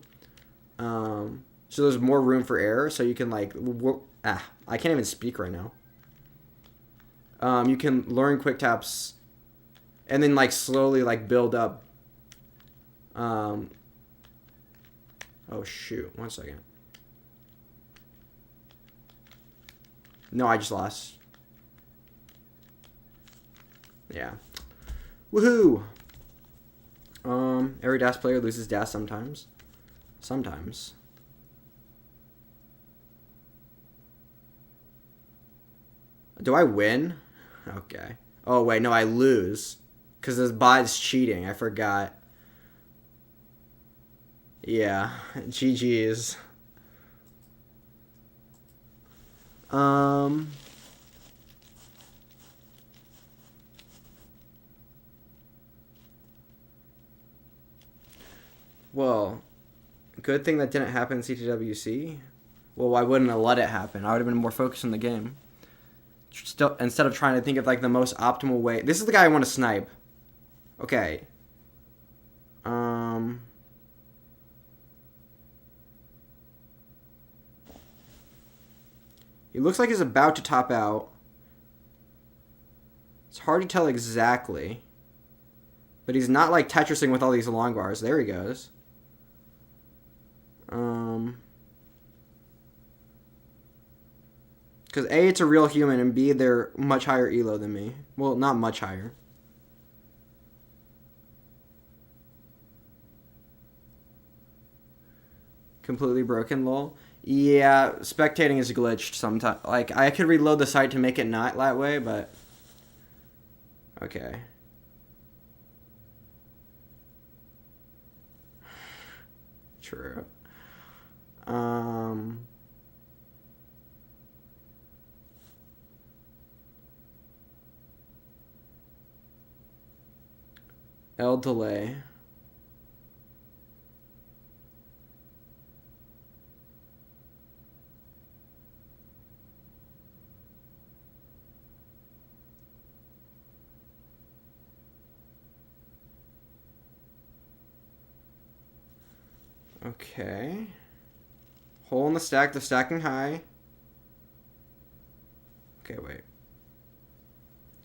So there's more room for error, so you can like I can't even speak right now. You can learn quick taps and then like slowly like build up. Oh shoot, 1 second. No, I just lost. Yeah. Woohoo! Every dash player loses dash sometimes. Sometimes. Do I win? Okay. Oh, wait, no, I lose. Because this bot's cheating. I forgot. Yeah. GG's. Well, good thing that didn't happen in CTWC. Well, why wouldn't have let it happen? I would have been more focused on the game. Still, instead of trying to think of like the most optimal way. This is the guy I want to snipe. Okay. He looks like he's about to top out. It's hard to tell exactly. But he's not like Tetrising with all these long bars. There he goes. Because A, it's a real human, and B, they're much higher elo than me. Well, not much higher. Completely broken, lol. Yeah, spectating is glitched sometimes. Like, I could reload the site to make it not that way, but... Okay. True. L delay. Okay. Hole in the stack. They're stacking high. Okay, wait.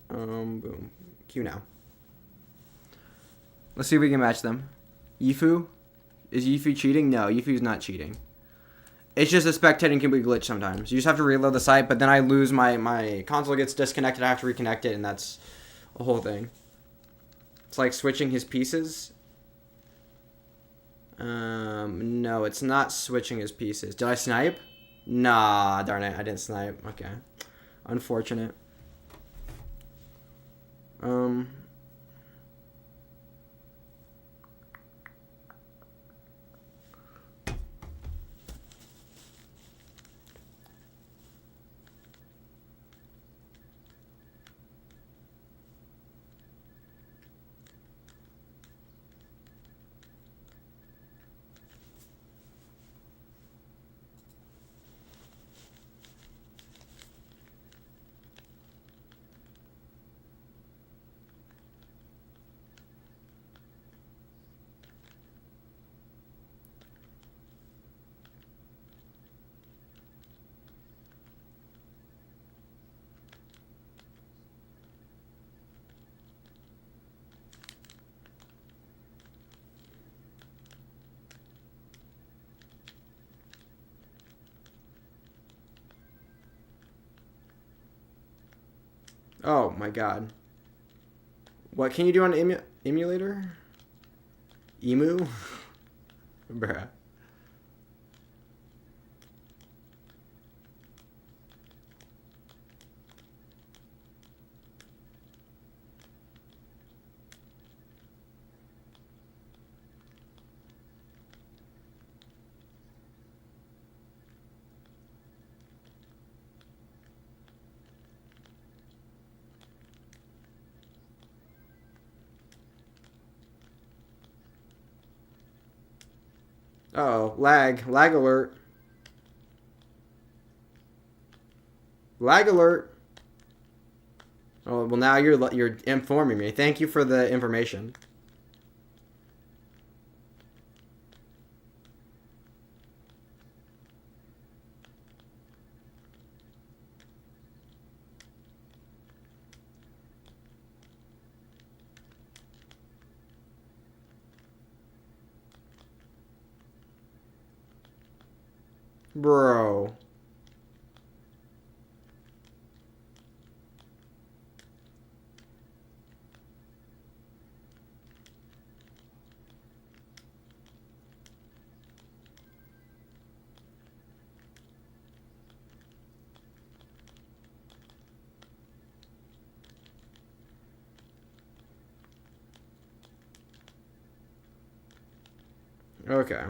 Boom. Q now. Let's see if we can match them. Yifu? Is Yifu cheating? No, Yifu's not cheating. It's just that spectating can be glitched sometimes. You just have to reload the site, but then I lose my console gets disconnected. I have to reconnect it, and that's a whole thing. It's like switching his pieces. No, it's not switching his pieces. Did I snipe? Nah, darn it, I didn't snipe. Okay. Unfortunate. Oh my god. What can you do on emulator? Emu? Bruh. Uh-oh, lag alert. Lag alert. Oh, well now you're informing me. Thank you for the information. Bro. Okay.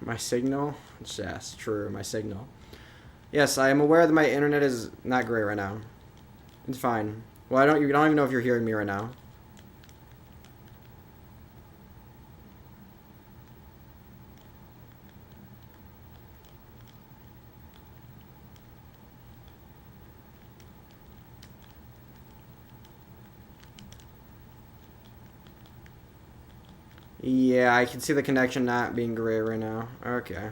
My signal? Yes, true, my signal. Yes, I am aware that my internet is not great right now. It's fine. Well, you don't even know if you're hearing me right now. Yeah, I can see the connection not being great right now. Okay.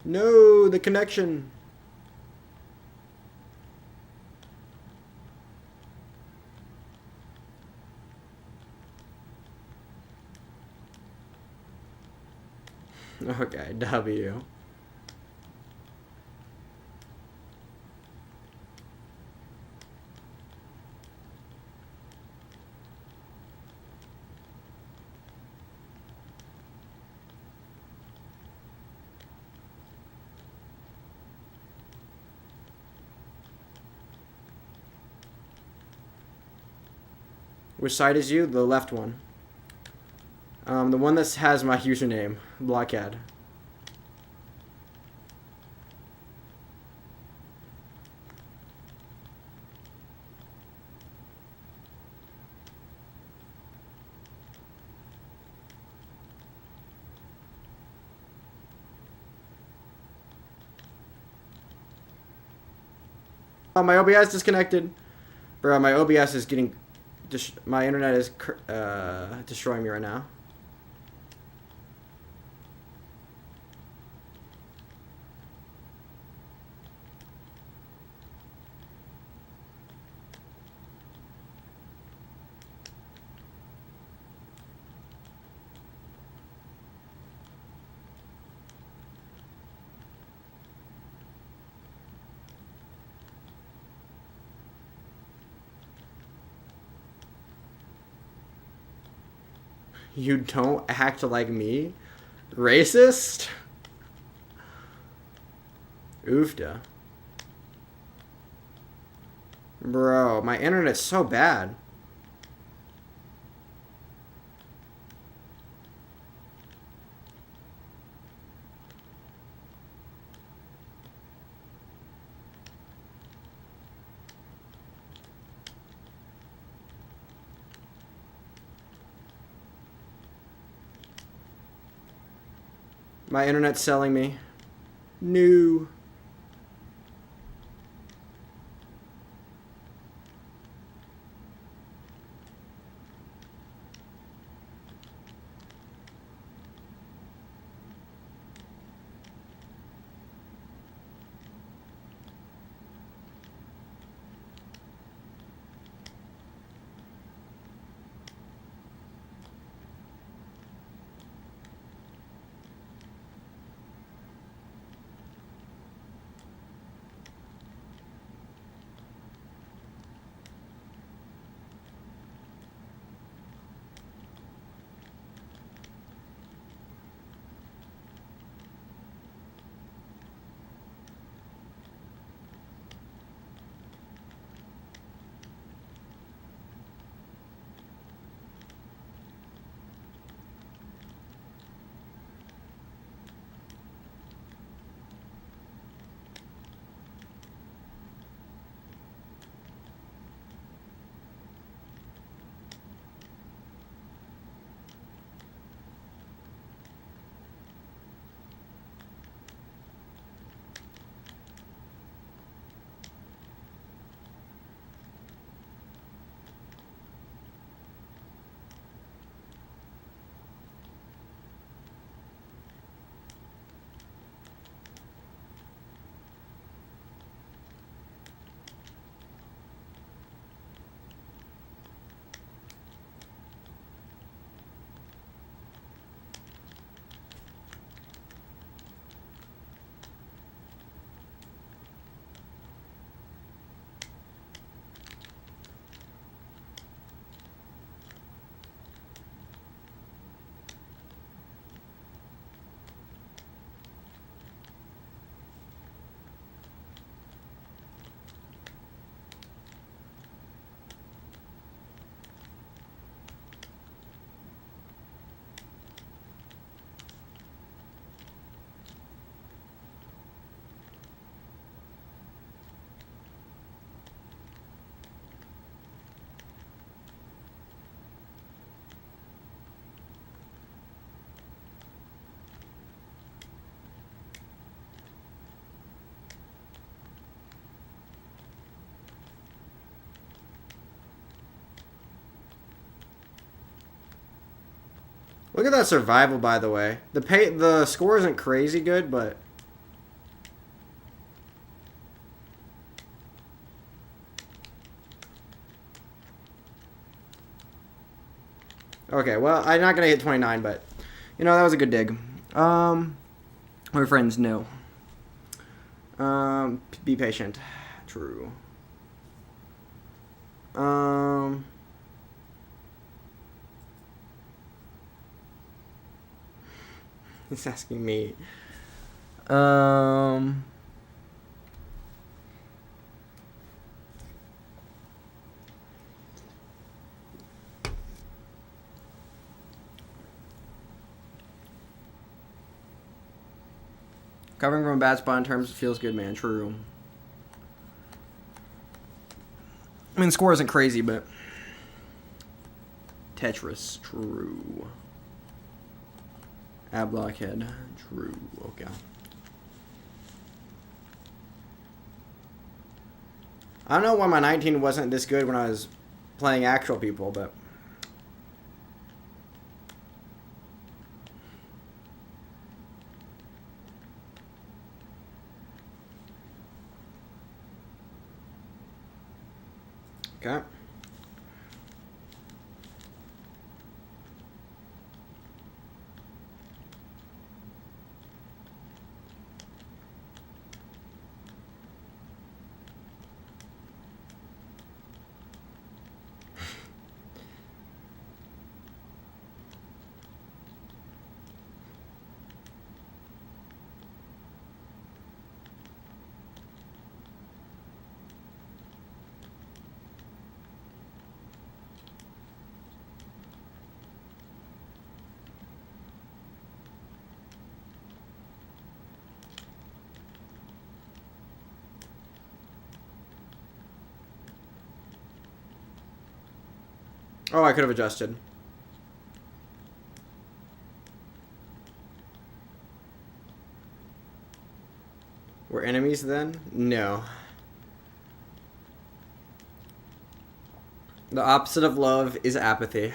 No, the connection. Okay, W. Which side is you? The left one. The one that has my username, Blockhead. Oh, my OBS disconnected. Bro, my OBS is getting... my internet is destroying me right now. You don't act like me? Racist? Oofda. Bro, my internet's so bad. My internet's selling me. New. Look at that survival, by the way. The score isn't crazy good, but... Okay, well, I'm not going to hit 29, but... You know, that was a good dig. My friends, no. Be patient. True. He's asking me. Covering from a bad spot in terms of feels good, man. True. I mean, the score isn't crazy, but... Tetris. True. Ab blockhead. True. Okay. I don't know why my 19 wasn't this good when I was playing actual people, but... Okay. Oh, I could have adjusted. We're enemies then? No. The opposite of love is apathy.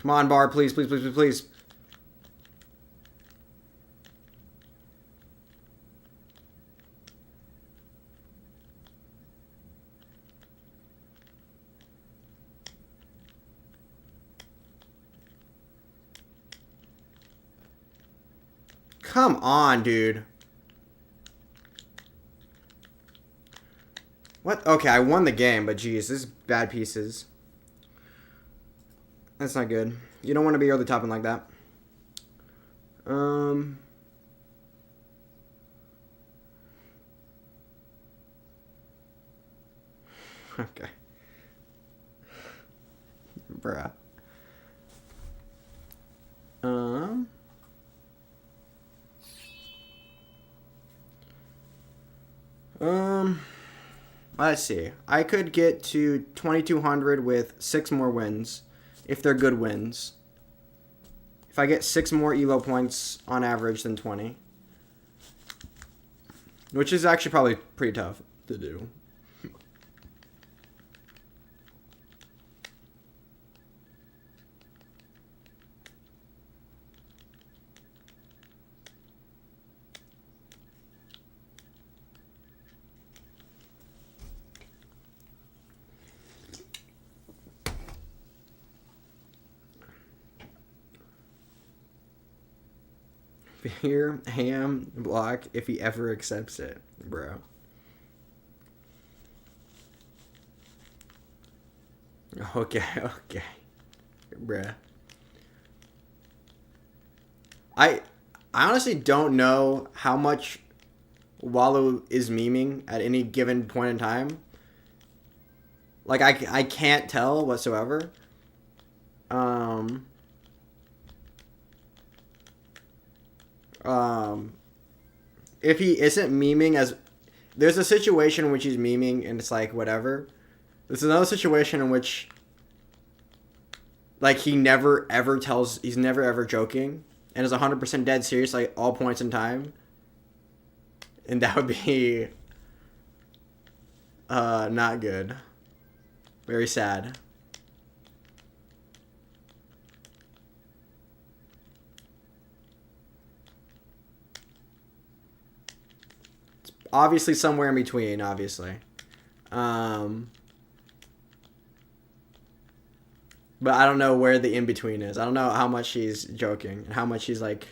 Come on, bar, please, please, please, please, please. Come on, dude. What? Okay, I won the game, but geez, this is bad pieces. That's not good. You don't want to be over the top and like that. Okay. Bruh. Let's see. I could get to 2,200 with 6 more wins, if they're good wins. If I get 6 more ELO points on average than 20. Which is actually probably pretty tough to do. fear ham block if he ever accepts it, bro. Okay, bruh. I honestly don't know how much Wallow is memeing at any given point in time. Like, I can't tell whatsoever. If he isn't memeing as... There's a situation in which he's memeing and it's like, whatever. There's another situation in which, like, he's never ever joking and is 100% dead serious, like, all points in time. And that would be not good. Very sad. It's obviously somewhere in between, obviously. But I don't know where the in-between is. I don't know how much she's joking and how much she's like...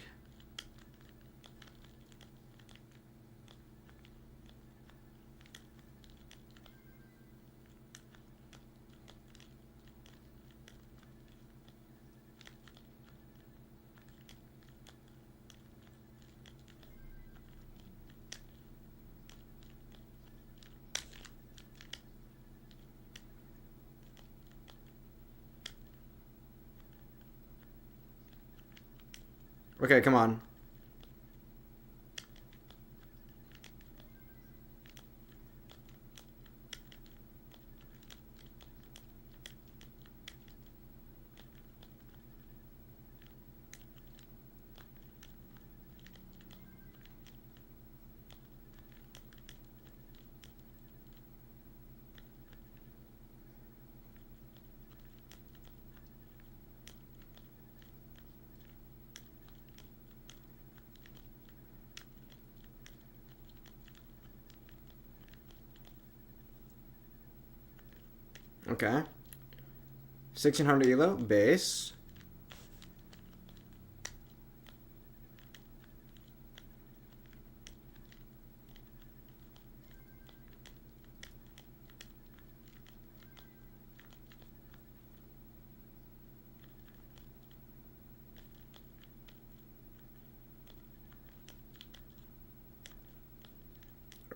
Okay, come on. Okay. 1600 elo, base.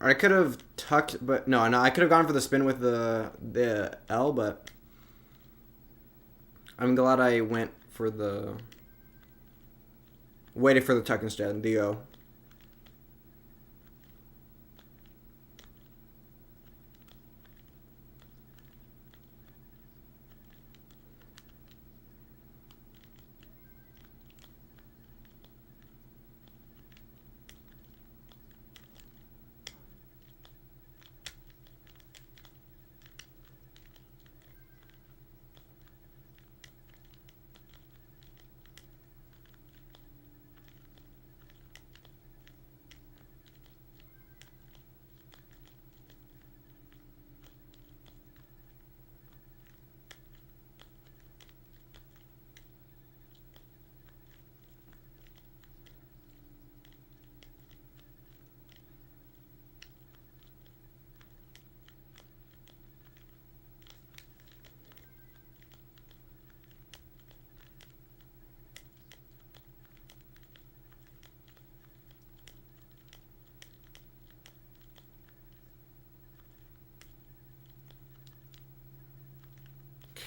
I could have tucked, but no, I could have gone for the spin with the L, but I'm glad I went for the... Waited for the tuck instead, the O.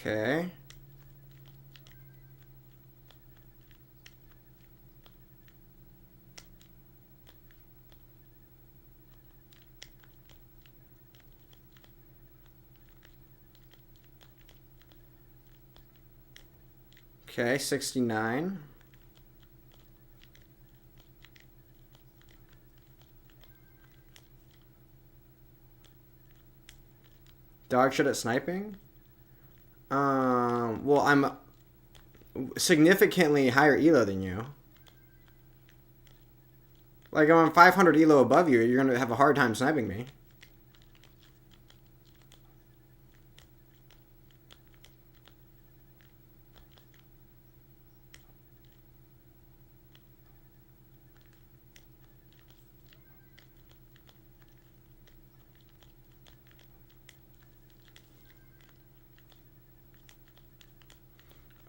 Okay. Okay, 69. Dog shit at sniping? Well, I'm significantly higher elo than you. Like, I'm 500 elo above you, you're gonna have a hard time sniping me.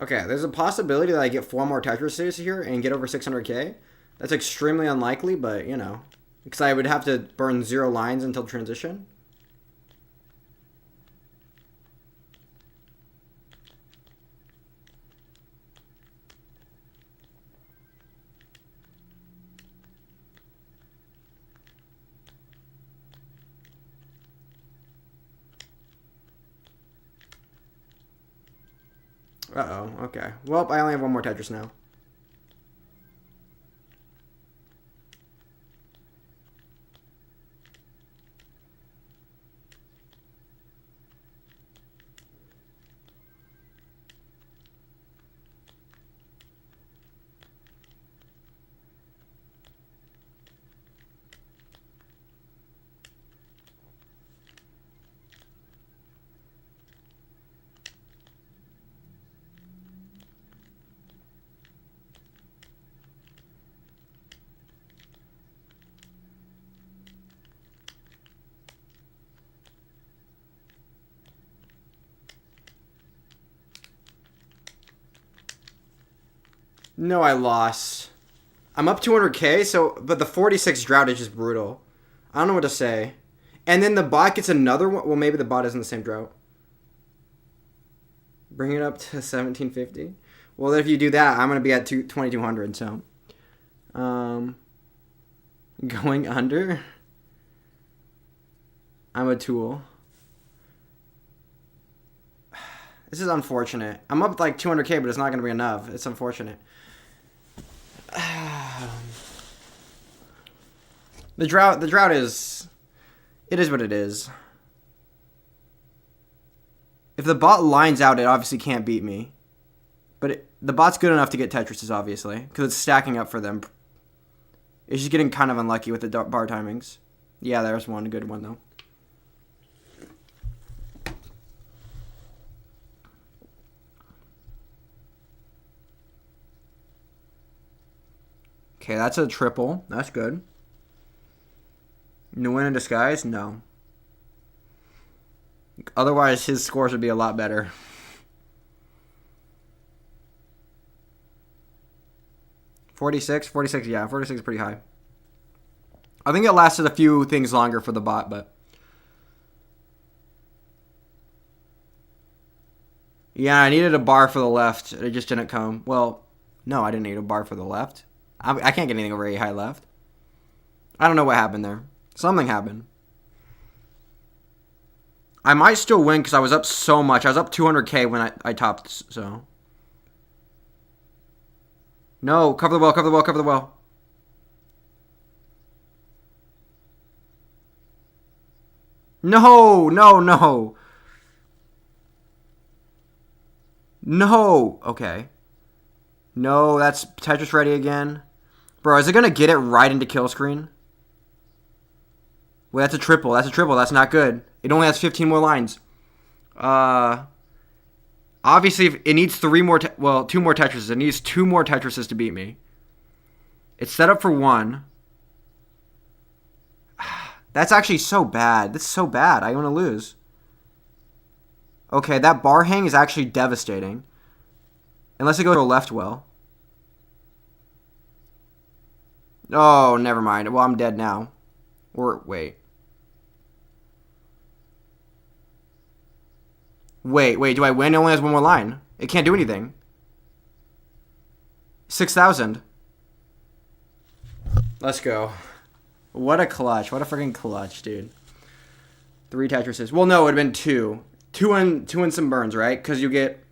Okay, there's a possibility that I get 4 more Tetrises here and get over 600k. That's extremely unlikely, but, you know. Because I would have to burn 0 lines until transition. Uh-oh, okay. Well, I only have 1 more Tetris now. No, I lost. I'm up 200k, so but the 46 drought is just brutal. I don't know what to say. And then the bot gets another one. Well, maybe the bot isn't the same drought. Bring it up to 1750. Well, if you do that, I'm going to be at 2200, so. Going under. I'm a tool. This is unfortunate. I'm up like 200k, but it's not going to be enough. It's unfortunate. The drought is, it is what it is. If the bot lines out, it obviously can't beat me. But the bot's good enough to get Tetrises, obviously, because it's stacking up for them. It's just getting kind of unlucky with the bar timings. Yeah, there's one good one, though. Okay, that's a triple. That's good. No win in disguise? No. Otherwise, his scores would be a lot better. $46? $46, yeah. 46 is pretty high. I think it lasted a few things longer for the bot, but... Yeah, I needed a bar for the left. It just didn't come. Well, no, I didn't need a bar for the left. I can't get anything over 8 high left. I don't know what happened there. Something happened. I might still win because I was up so much. I was up 200k when I topped, so. No, cover the well, cover the well, cover the well. No, no, no. No. Okay. No, that's Tetris ready again. Bro, is it going to get it right into kill screen? Well, that's a triple. That's a triple. That's not good. It only has 15 more lines. Obviously, it needs 2 more Tetrises. It needs 2 more Tetrises to beat me. It's set up for 1. That's actually so bad. That's so bad. I want to lose. Okay, that bar hang is actually devastating. Unless it goes to a left well. Oh, never mind. Well, I'm dead now. Or, wait. Wait, do I win? It only has 1 more line. It can't do anything. 6,000. Let's go. What a clutch. What a freaking clutch, dude. 3 Tetrises. Well, no, it would have been 2. 2 and some burns, right? Because you get...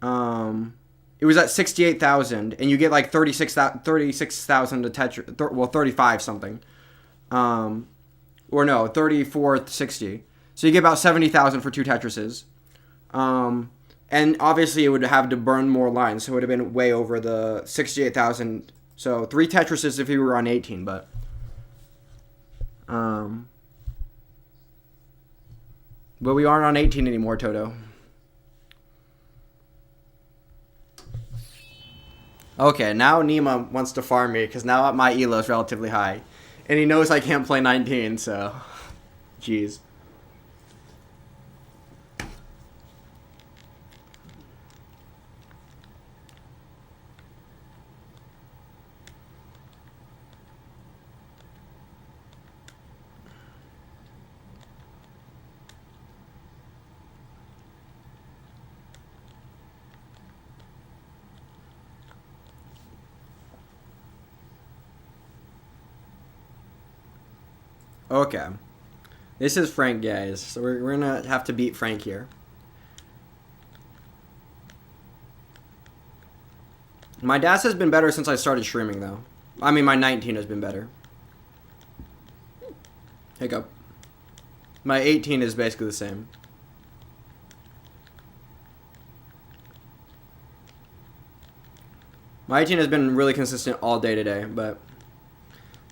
It was at 68,000, and you get like 36,000 to Tetris. Well, 35 something. Or no, 3460. So you get about 70,000 for 2 Tetrises. And obviously it would have to burn more lines, so it would have been way over the 68,000. So 3 Tetrises if you were on 18, but we aren't on 18 anymore, Toto. Okay, now Nima wants to farm me because now my elo is relatively high. And he knows I can't play 19, so... Jeez. Okay. This is Frank, guys. So we're going to have to beat Frank here. My DAS has been better since I started streaming, though. I mean, my 19 has been better. Hiccup. My 18 is basically the same. My 18 has been really consistent all day today, but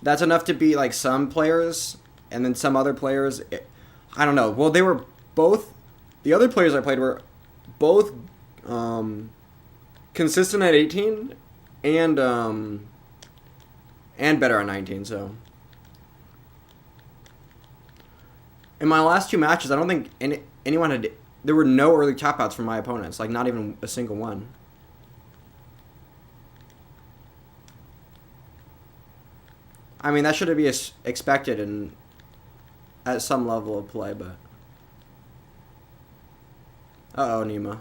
that's enough to beat like some players, and then some other players. I don't know. Well, they were both. The other players I played were both consistent at 18 and better at 19. So in my last two matches, I don't think anyone had. There were no early tap outs from my opponents. Like not even a single one. I mean, that should be expected and at some level of play, but... Uh-oh, Nima.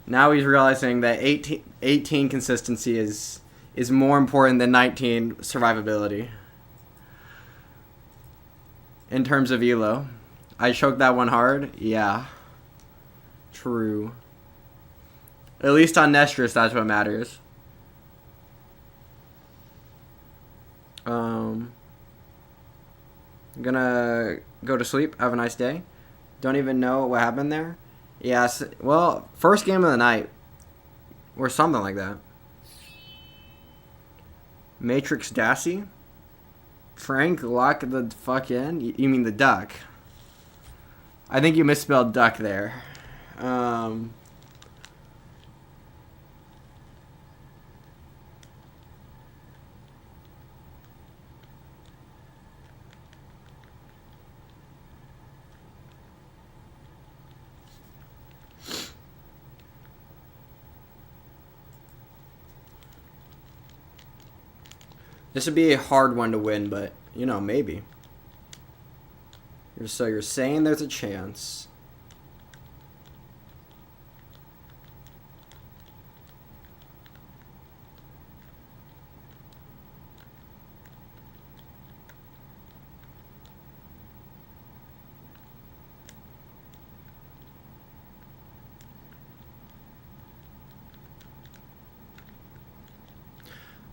Now he's realizing that 18 consistency is more important than 19 survivability. In terms of elo. I choked that one hard? Yeah. True. At least on Nestrus, that's what matters. I'm gonna go to sleep. Have a nice day. Don't even know what happened there. Yes. Well, first game of the night. Or something like that. Matrix Dassy? Frank, lock the fuck in? You mean the duck. I think you misspelled duck there. This would be a hard one to win, but, you know, maybe. So you're saying there's a chance.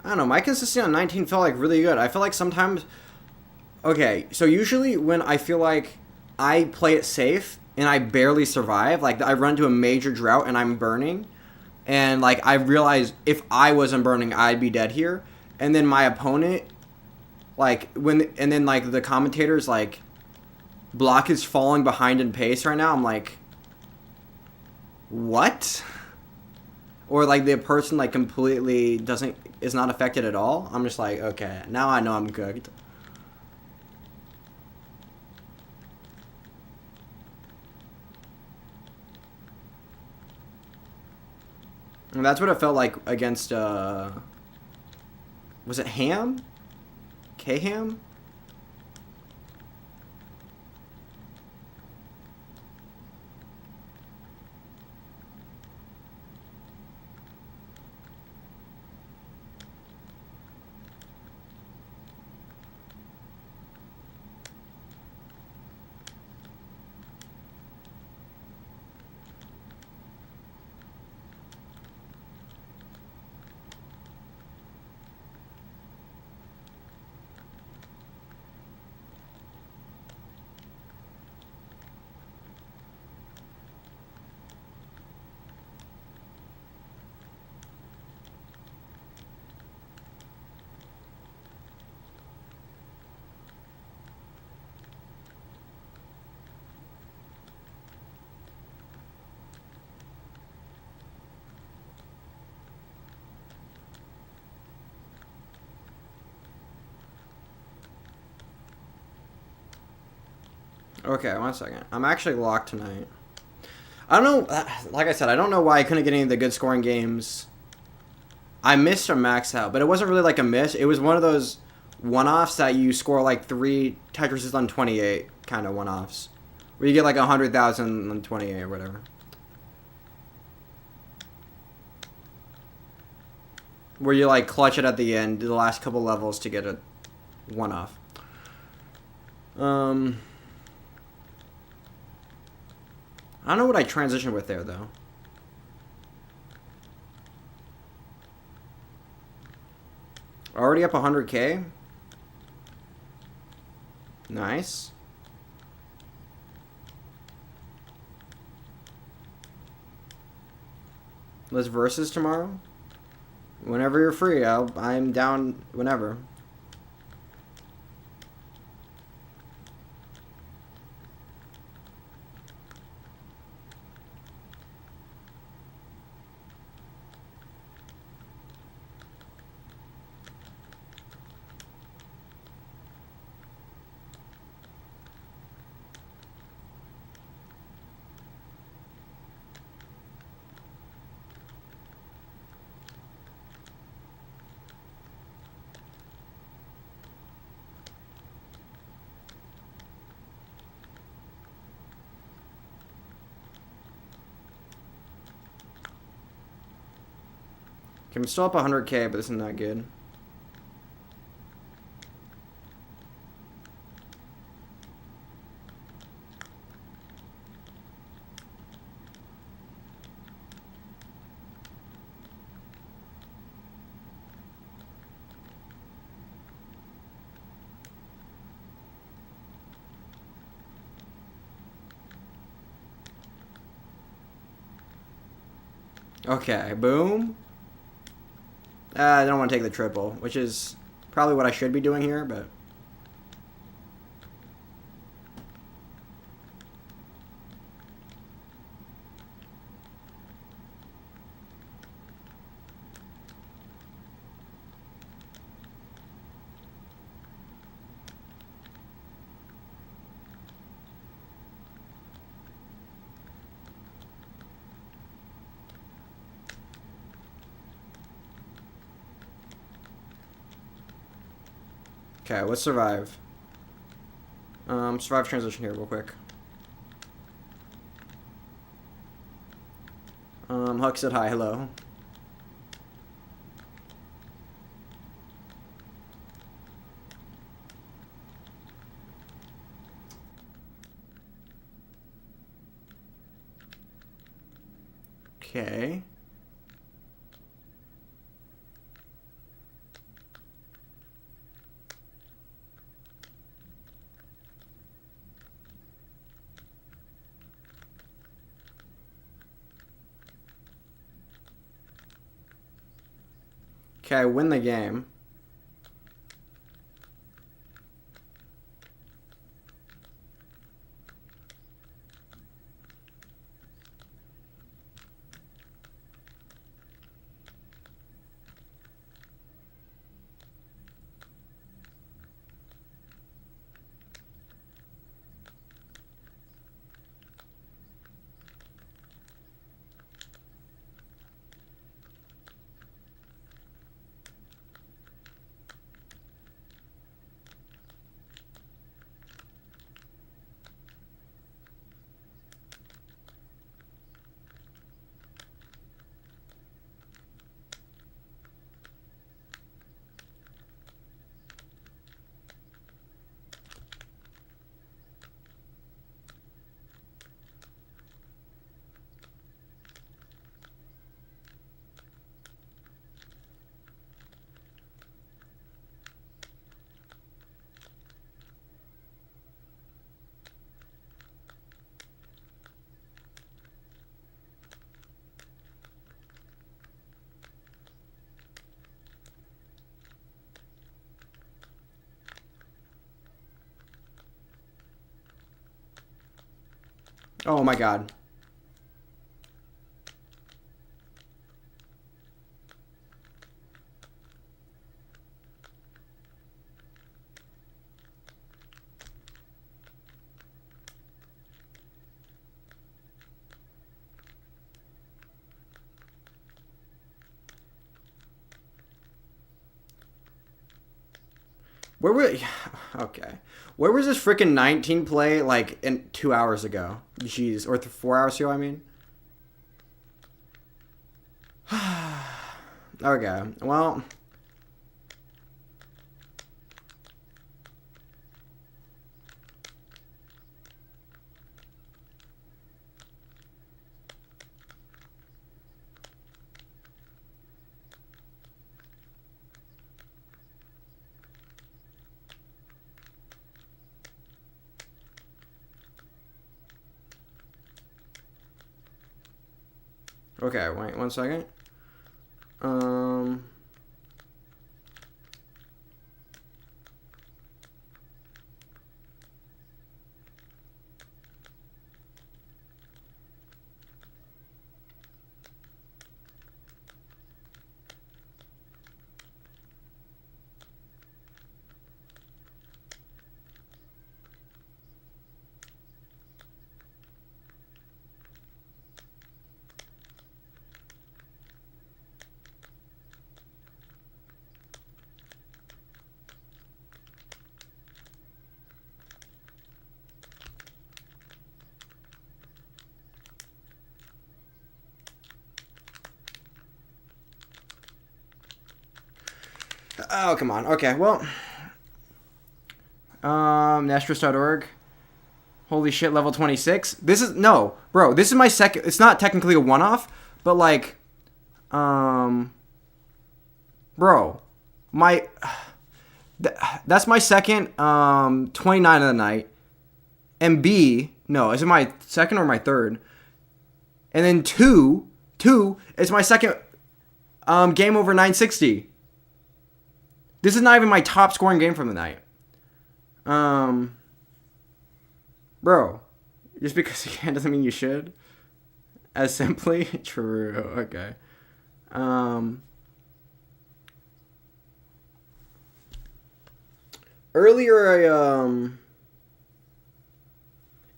I don't know, my consistency on 19 felt like really good. I feel like sometimes... Okay, so usually when I feel like I play it safe and I barely survive, like I run into a major drought and I'm burning, and like I realize if I wasn't burning, I'd be dead here. And then my opponent, like, and then like the commentators, like, block is falling behind in pace right now. I'm like, what? Or like the person like completely is not affected at all. I'm just like, okay, now I know I'm cooked. And that's what it felt like against was it Ham? K-Ham? Okay, 1 second. I'm actually locked tonight. I don't know, like I said, I don't know why I couldn't get any of the good scoring games. I missed a max out, but it wasn't really like a miss. It was one of those one-offs that you score like 3 Tetrises on 28 kind of one-offs. Where you get like 100,000 on 28 or whatever. Where you like clutch it at the end, do the last couple levels to get a one-off. I don't know what I transitioned with there, though. Already up 100K? Nice. Let's versus tomorrow? Whenever you're free, I'm down whenever. Okay, I'm still up 100K, but this is not good. Okay, boom. I don't want to take the triple, which is probably what I should be doing here, but... Okay, let's survive. Survive transition here real quick. Huck said hi, hello. Okay. Okay, I win the game. Oh my god. Where were... Okay. Where was this freaking 19 play, like, 2 hours ago? Jeez. Or 4 hours ago, I mean. Okay, well. Okay, wait 1 second. Oh, come on. Okay, well. Nestris.org. Holy shit, level 26. This is, no, bro, this is my second, it's not technically a one-off, but like, bro, that's my second, 29 of the night, and B, no, is it my second or my third? And then two is my second, game over 960. This is not even my top scoring game from the night. Bro, just because you can doesn't mean you should. As simply true. Okay. Earlier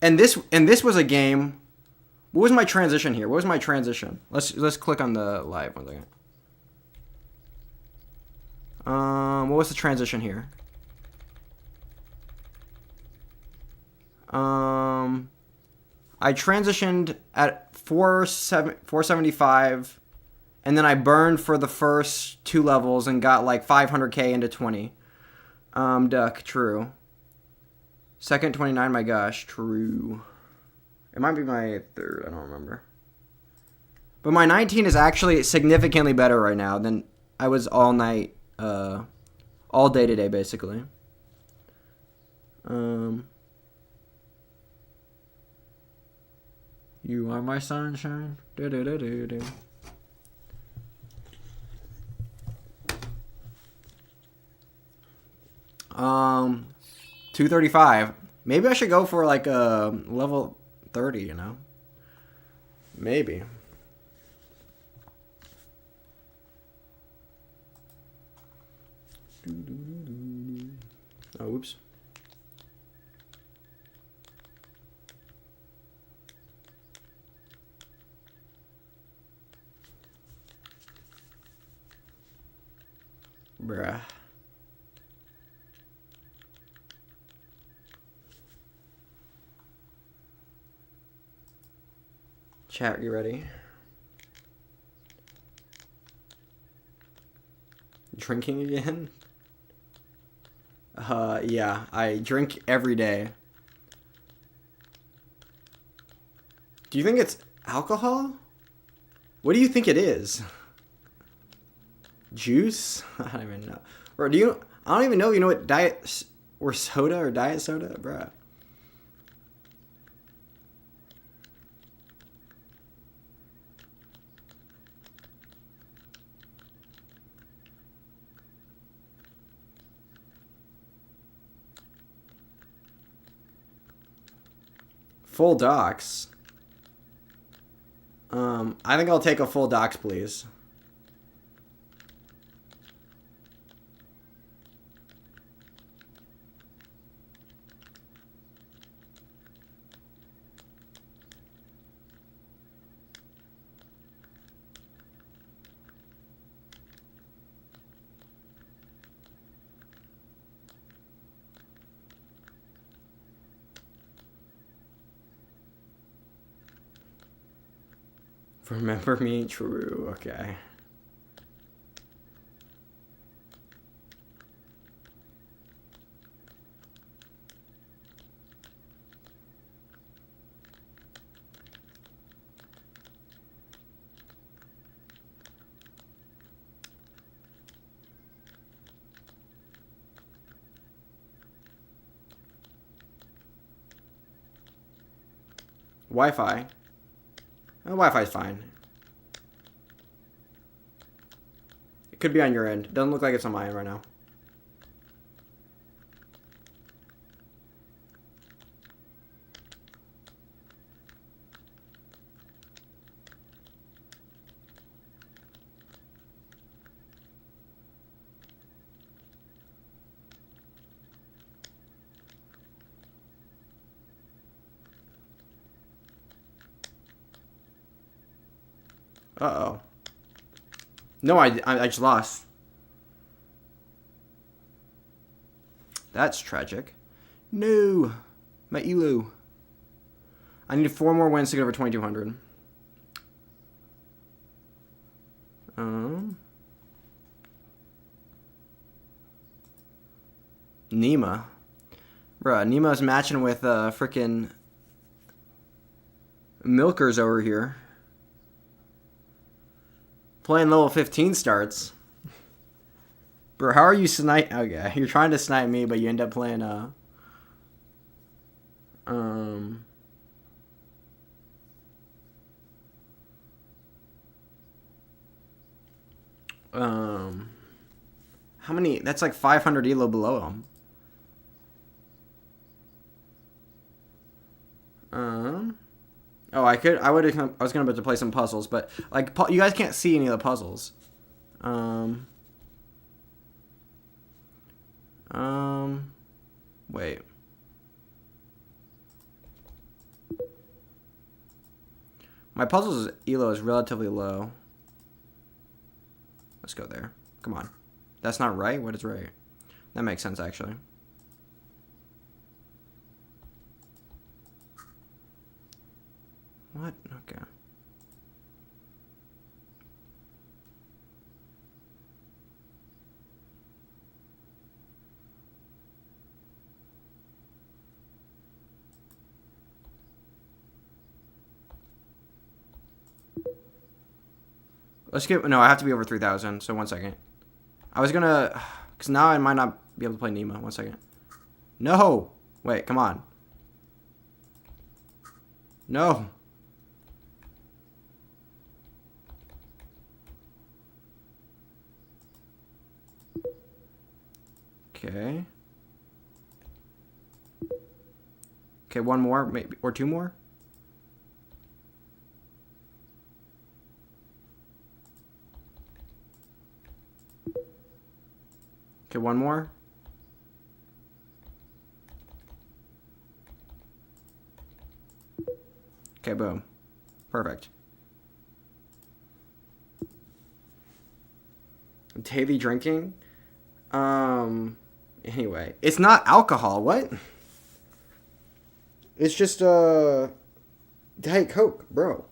and this was a game. What was my transition here? What was my transition? Let's click on the live 1 second. What was the transition here? I transitioned at 475, and then I burned for the first 2 levels and got like 500k into 20. Duck, true. Second 29, my gosh, true. It might be my third, I don't remember. But my 19 is actually significantly better right now than I was all night, all day today, basically. You are my sunshine. 235. Maybe I should go for like a level 30, you know? Maybe. Oh, oops. Bruh. Chat, you ready? Drinking again? Yeah, I drink every day. Do you think it's alcohol? What do you think it is? Juice? I don't even know. Bro, I don't even know if you know what diet or soda or diet soda, bruh. Full docs. I think I'll take a full docs, please. Remember me? True. Okay. Wi-Fi. Wi-Fi's fine. It could be on your end. Doesn't look like it's on my end right now. Uh-oh. No, I just lost. That's tragic. No. My elo. I need 4 more wins to get over 2,200. Nima. Bruh, Nima's matching with frickin' Milkers over here. Playing level 15 starts. Bro, how are you snipe? Okay, you're trying to snipe me, but you end up playing how many? That's like 500 elo below him. Oh, I was gonna be able to play some puzzles, but like you guys can't see any of the puzzles. Wait. My puzzles elo is relatively low. Let's go there. Come on. That's not right? What is right? That makes sense, actually. What? Okay. Let's get... No, I have to be over 3,000, so 1 second. I was gonna... Because now I might not be able to play Nima. 1 second. No! Wait, come on. No! Okay. Okay, 1 more, maybe, or 2 more? Okay, 1 more. Okay, boom. Perfect. Daily drinking? Anyway. It's not alcohol. What? It's just, Diet Coke, bro.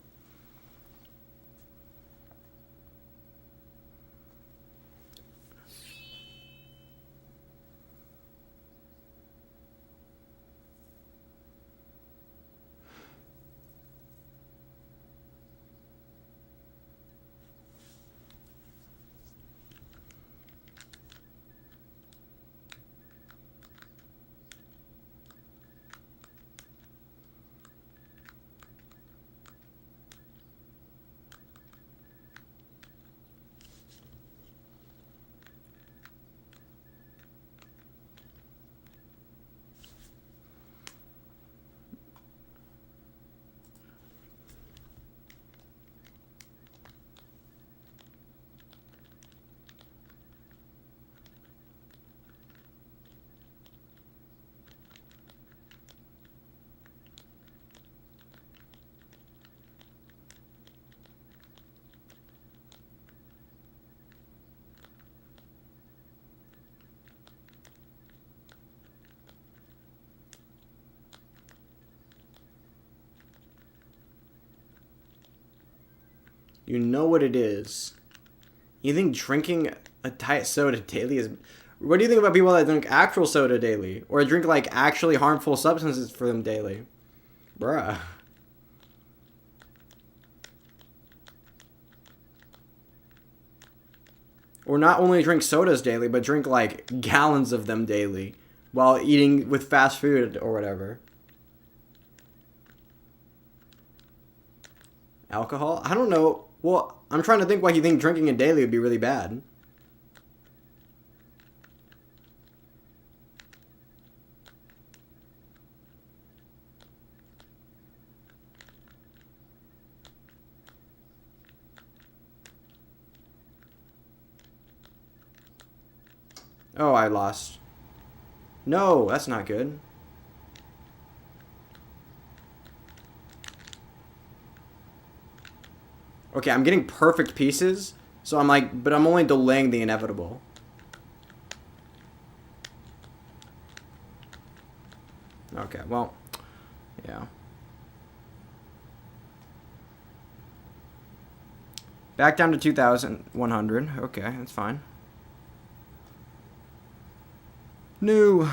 You know what it is. You think drinking a diet soda daily is... What do you think about people that drink actual soda daily? Or drink, like, actually harmful substances for them daily? Bruh. Or not only drink sodas daily, but drink, like, gallons of them daily. While eating with fast food or whatever. Alcohol? I don't know. Well, I'm trying to think why you think drinking it daily would be really bad. Oh, I lost. No, that's not good. Okay, I'm getting perfect pieces, so I'm like, but I'm only delaying the inevitable. Okay, well, yeah. Back down to 2,100. Okay, that's fine. New.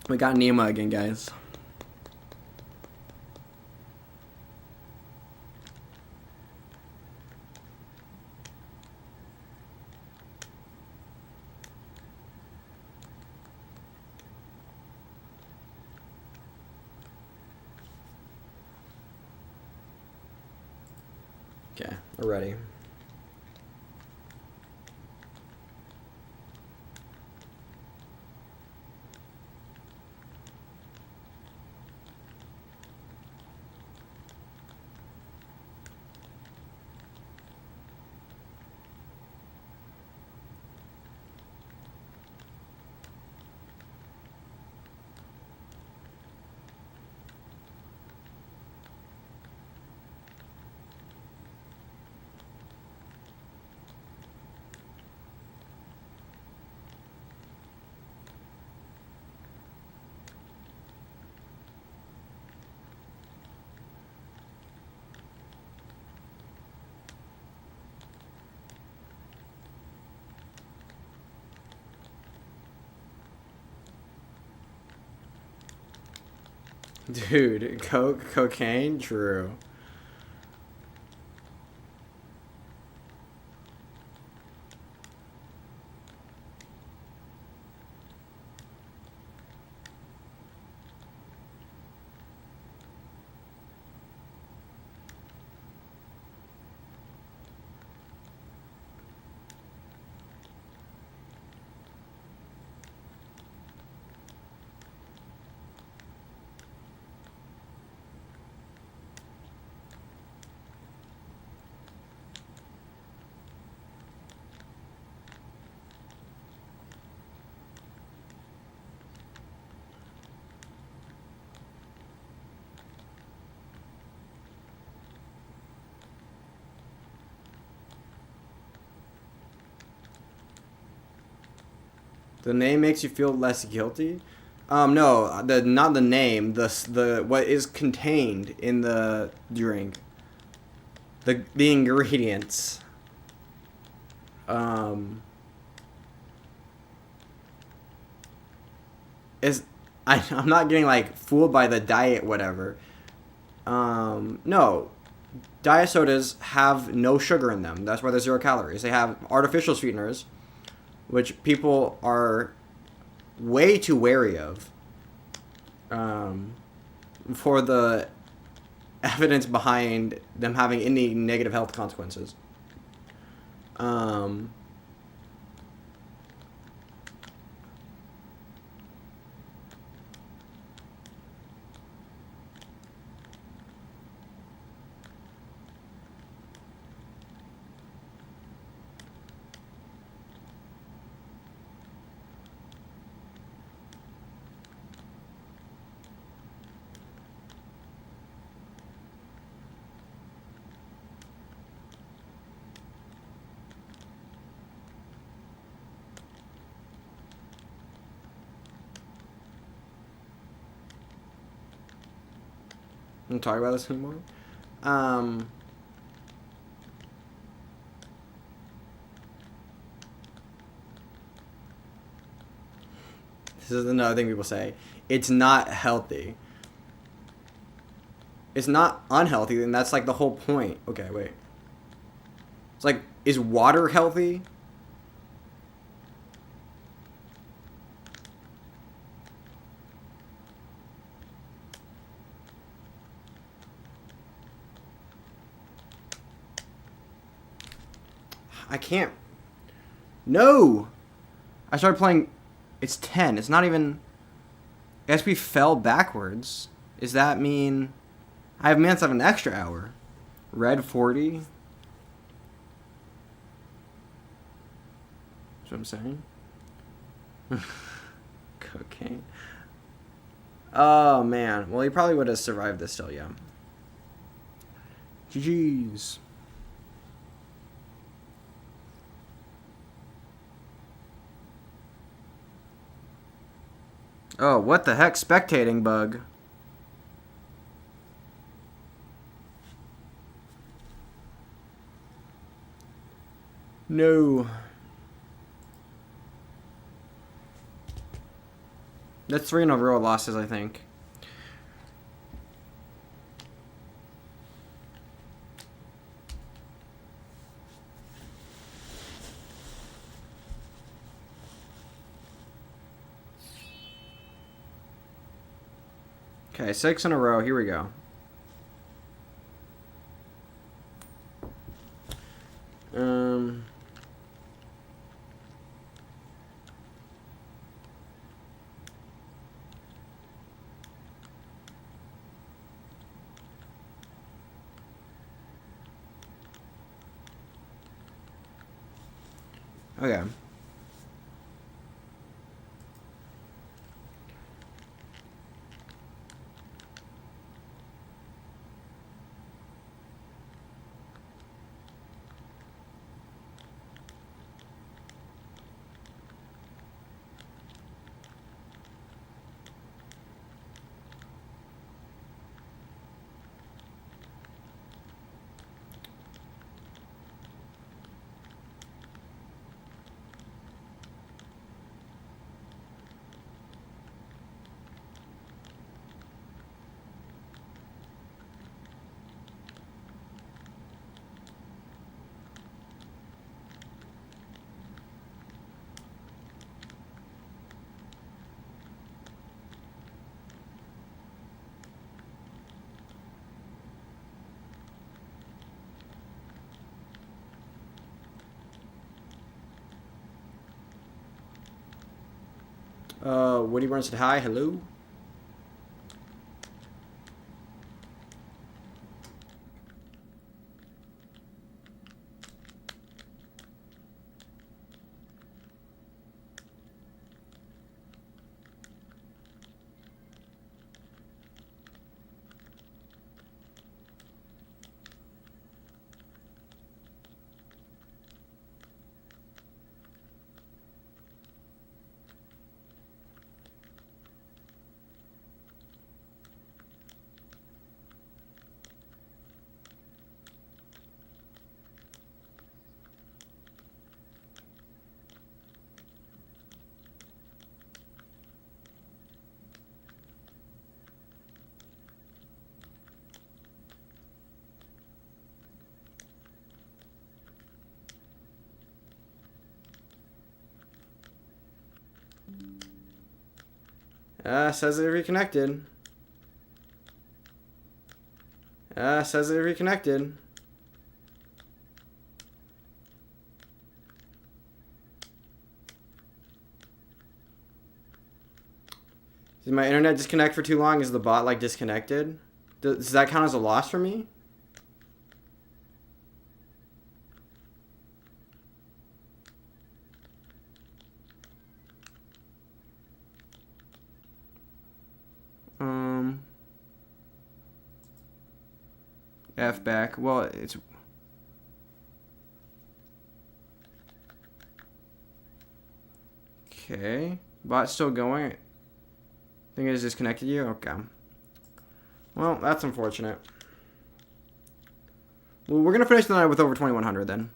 We got Nima again, guys. Okay, we're ready. Dude, cocaine? True. The name makes you feel less guilty? No, not the name, the what is contained in the drink. The ingredients. Is I'm not getting like fooled by the diet whatever. No. Diet sodas have no sugar in them. That's why they're 0 calories. They have artificial sweeteners, which people are way too wary of. For the evidence behind them having any negative health consequences. Don't talk about this anymore. This is another thing people say. It's not healthy. It's not unhealthy, and that's like the whole point. Okay, wait. It's like, is water healthy? I can't. No! I started playing. It's 10. It's not even. I guess we fell backwards. Does that mean. I have minutes of an extra hour. Red 40. That's what I'm saying. Cocaine. Oh, man. Well, he probably would have survived this still, yeah. GG's. Oh, what the heck? Spectating bug. No. That's 3 in a row losses, I think. Okay, 6 in a row. Here we go. Okay. Woody Burns said hi. Hello. Says it reconnected. Says it reconnected. Did my internet disconnect for too long? Is the bot like disconnected? Does that count as a loss for me? F back. Well, it's... Okay. Bot's still going. I think it has disconnected you? Okay. Well, that's unfortunate. Well, we're going to finish the night with over 2,100 then.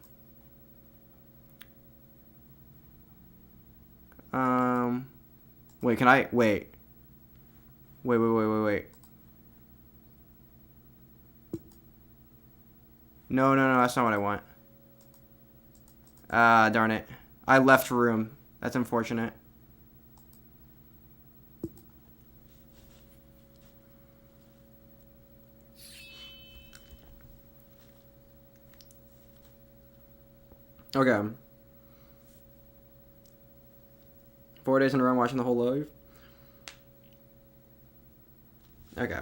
Wait, can I... Wait. Wait. No, that's not what I want. Darn it. I left room. That's unfortunate. Okay. 4 days in a row I'm watching the whole live. Okay.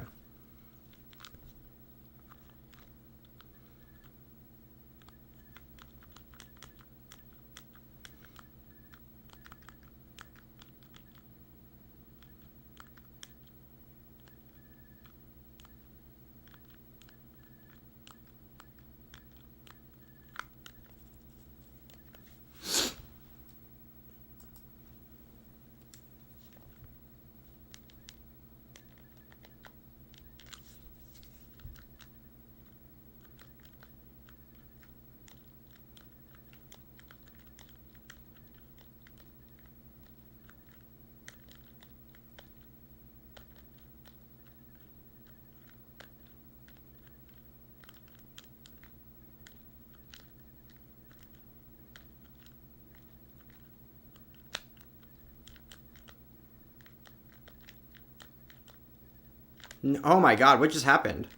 Oh my god, what just happened?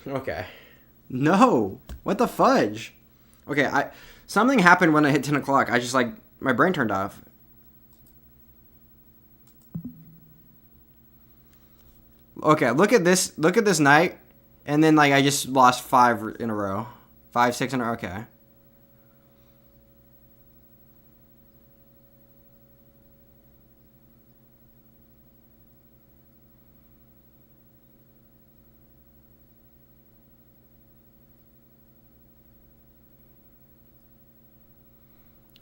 Okay. No! What the fudge? Okay, something happened when I hit 10 o'clock. I just, like, my brain turned off. Okay, look at this night, and then, like, I just lost 5 in a row. 5, 6 in a row, okay.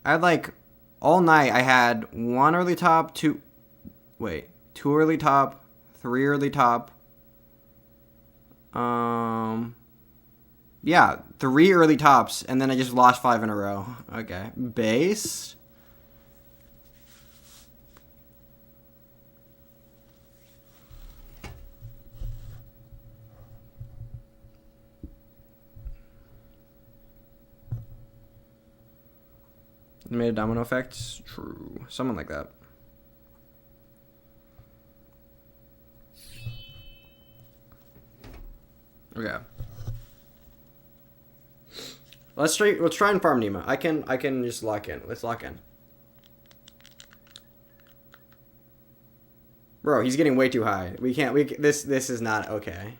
I had like all night I had 1 early top, 2 early top, 3 early top. Yeah, 3 early tops, and then I just lost 5 in a row. Okay. Base. Made a domino effect? True. Something like that. Okay. Let's try and farm Nima. I can just lock in. Let's lock in. Bro, he's getting way too high. This is not okay.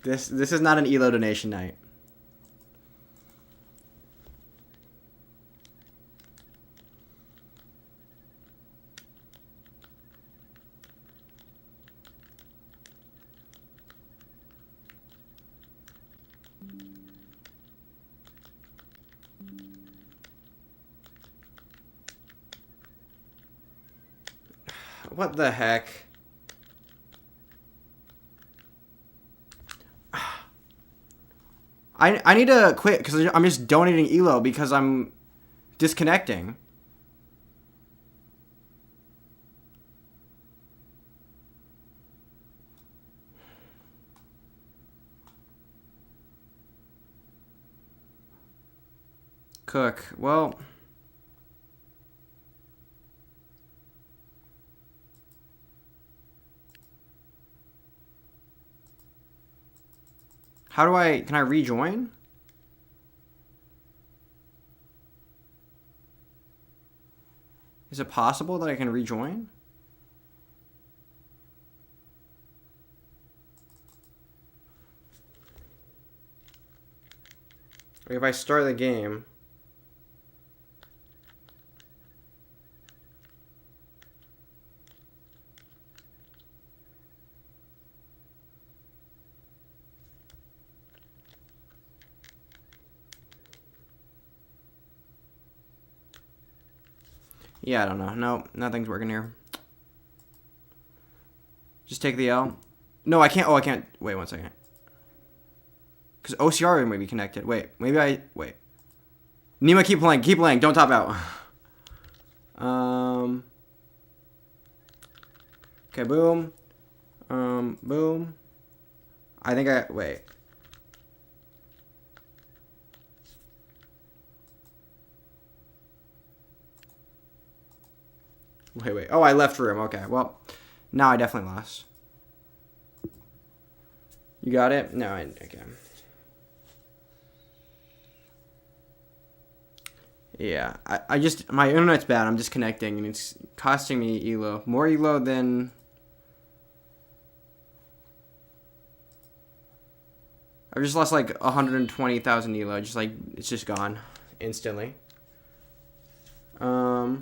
This is not an ELO donation night. What the heck? I need to quit because I'm just donating ELO because I'm disconnecting. Cook. Well, can I rejoin? Is it possible that I can rejoin? If I start the game. Yeah, I don't know. No, nothing's working here. Just take the L. No, I can't. Oh, I can't. Wait 1 second. Because OCR may be connected. Wait, maybe wait. Nima, keep playing. Keep playing. Don't top out. Okay, boom. Boom. I think wait. Wait. Oh, I left room. Okay, well, now I definitely lost. You got it? No, okay. Yeah, I just, my internet's bad. I'm disconnecting, and it's costing me ELO. More ELO than... I've just lost like 120,000 ELO. Just like, it's just gone instantly. Rip.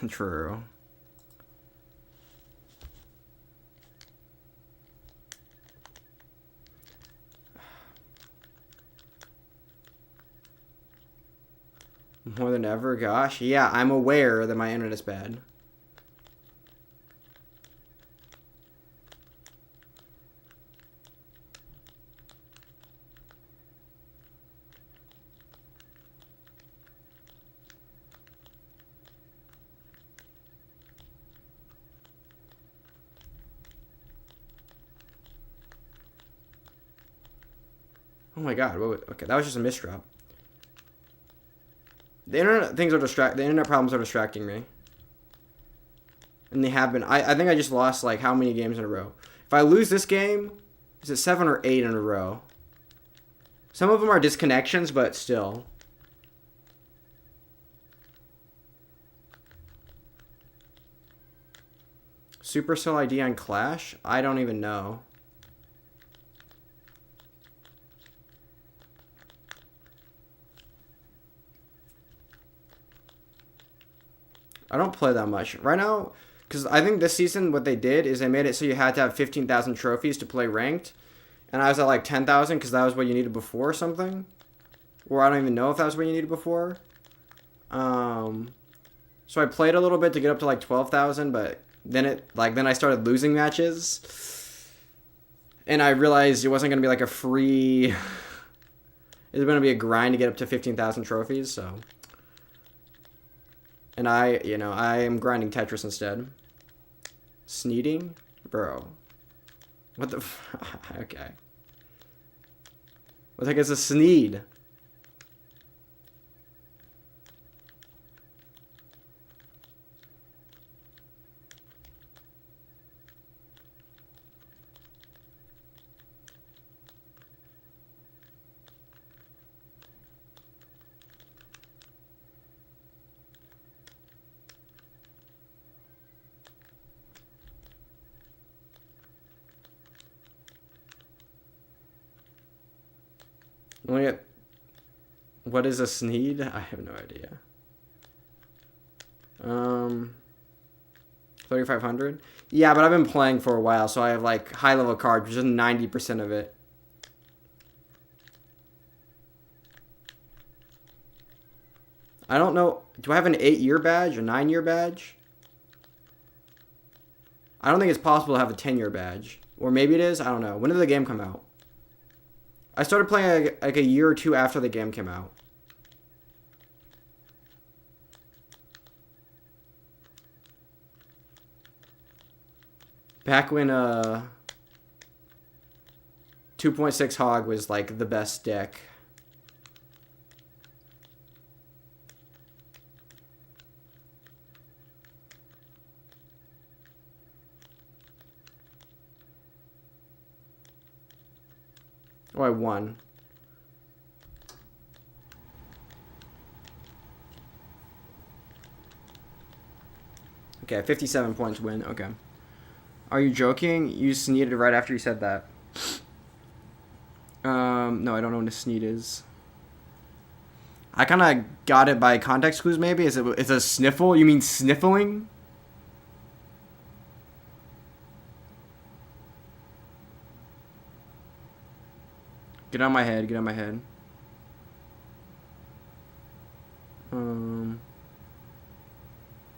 True. More than ever? Gosh. Yeah, I'm aware that my internet is bad. Oh my god. Okay, that was just a misdrop. The internet problems are distracting me. And they have been. I think I just lost like how many games in a row. If I lose this game, is it 7 or 8 in a row? Some of them are disconnections, but still. Supercell ID on Clash? I don't even know. I don't play that much. Right now, because I think this season what they did is they made it so you had to have 15,000 trophies to play ranked. And I was at like 10,000 because that was what you needed before or something. Or I don't even know if that was what you needed before. So I played a little bit to get up to like 12,000, but then I started losing matches. And I realized it wasn't going to be like a free... It was going to be a grind to get up to 15,000 trophies, so... And I am grinding Tetris instead. Sneeding? Bro. What the okay. What the heck is a sneed? What is a sneed? I have no idea. 3,500? Yeah, but I've been playing for a while, so I have like high level cards, which is 90% of it. I don't know. Do I have an 8-year badge? A 9-year badge? I don't think it's possible to have a 10-year badge. Or maybe it is? I don't know. When did the game come out? I started playing like a year or two after the game came out. Back when 2.6 Hog was like the best deck. Oh, I won. Okay, 57 points win. Okay. Are you joking? You sneezed right after you said that. No, I don't know what a sneed is. I kind of got it by context clues, maybe. It's a sniffle? You mean sniffling? Get on my head, get on my head.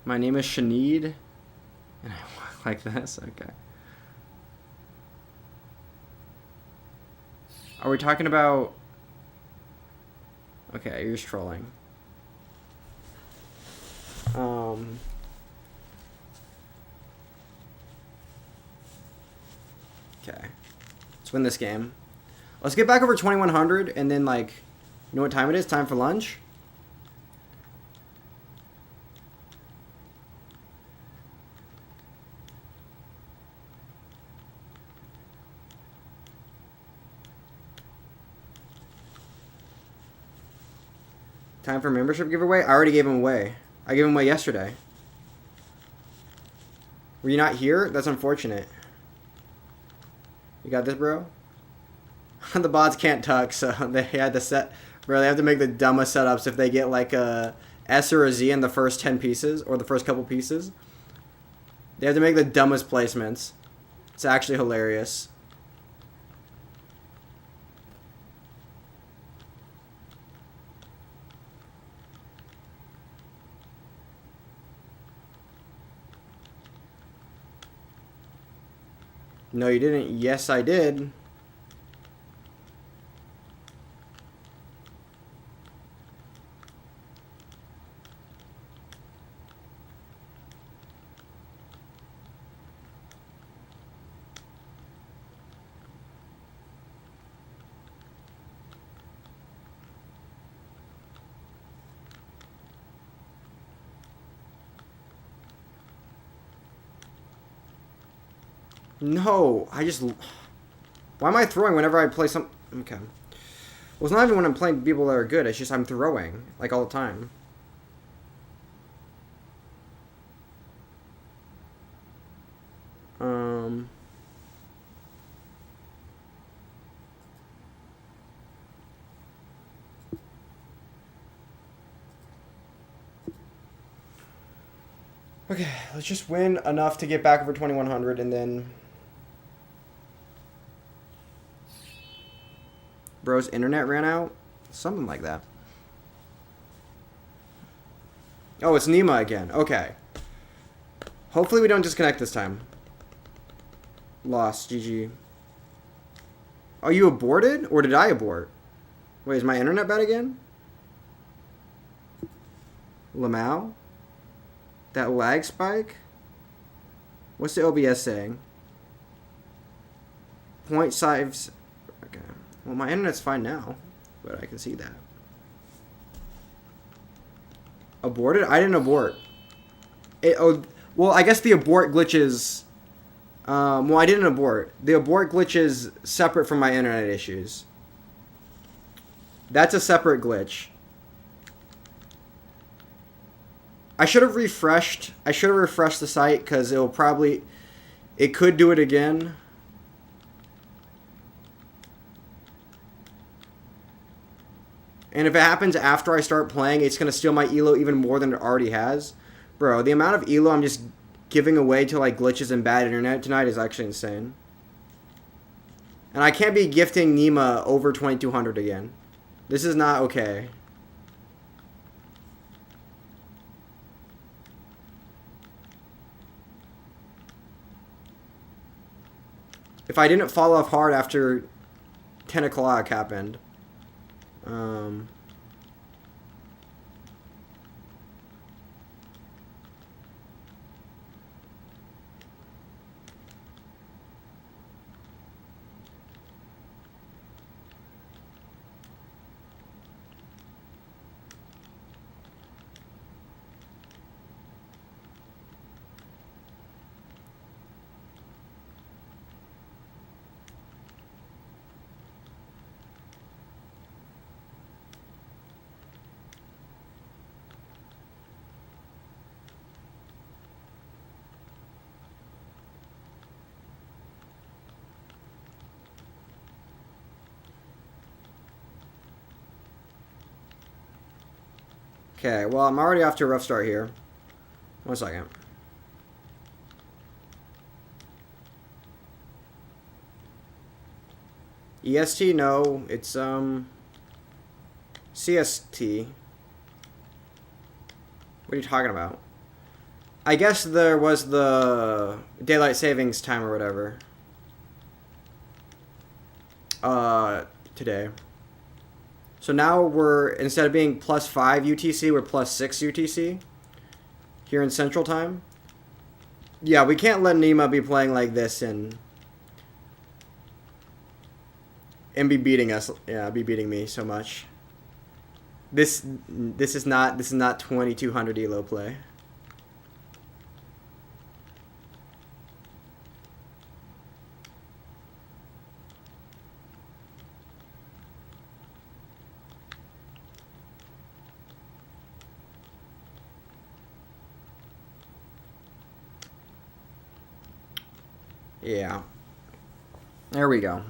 My name is Shaneed. And I walk like this? Okay. Are we talking about... Okay, you're just trolling. Okay. Let's win this game. Let's get back over 2100 and then, like, you know what time it is? Time for lunch? Time for membership giveaway? I already gave him away. I gave him away yesterday. Were you not here? That's unfortunate. You got this, bro? The bots can't tuck, so they had to set... Bro, they have to make the dumbest setups if they get like a S or a Z in the first 10 pieces, or the first couple pieces. They have to make the dumbest placements. It's actually hilarious. No, you didn't. Yes, I did. No, I just... Why am I throwing whenever I play some... Okay. Well, it's not even when I'm playing people that are good. It's just I'm throwing, like, all the time. Okay, let's just win enough to get back over 2100 and then... Bro's internet ran out? Something like that. Oh, it's Nima again. Okay. Hopefully we don't disconnect this time. Lost. GG. Oh, you aborted? Or did I abort? Wait, is my internet bad again? Lamau? That lag spike? What's the OBS saying? Point size... Okay. Well, my internet's fine now. But I can see that. Aborted? I didn't abort. Well, I guess the abort glitch is... well, I didn't abort. The abort glitch is separate from my internet issues. That's a separate glitch. I should have refreshed. I should have refreshed the site because it'll probably... It could do it again. And if it happens after I start playing, it's going to steal my elo even more than it already has. Bro, the amount of elo I'm just giving away to like glitches and bad internet tonight is actually insane. And I can't be gifting Nima over 2200 again. This is not okay. If I didn't fall off hard after 10 o'clock happened. Okay, well, I'm already off to a rough start here. 1 second. EST, no, it's CST. What are you talking about? I guess there was the daylight savings time or whatever. Today. So now we're, instead of being +5 UTC, we're +6 UTC here in Central Time. Yeah, we can't let Nima be playing like this and be beating us. Yeah, be beating me so much. This is not 2200 elo play. Yeah. There we go.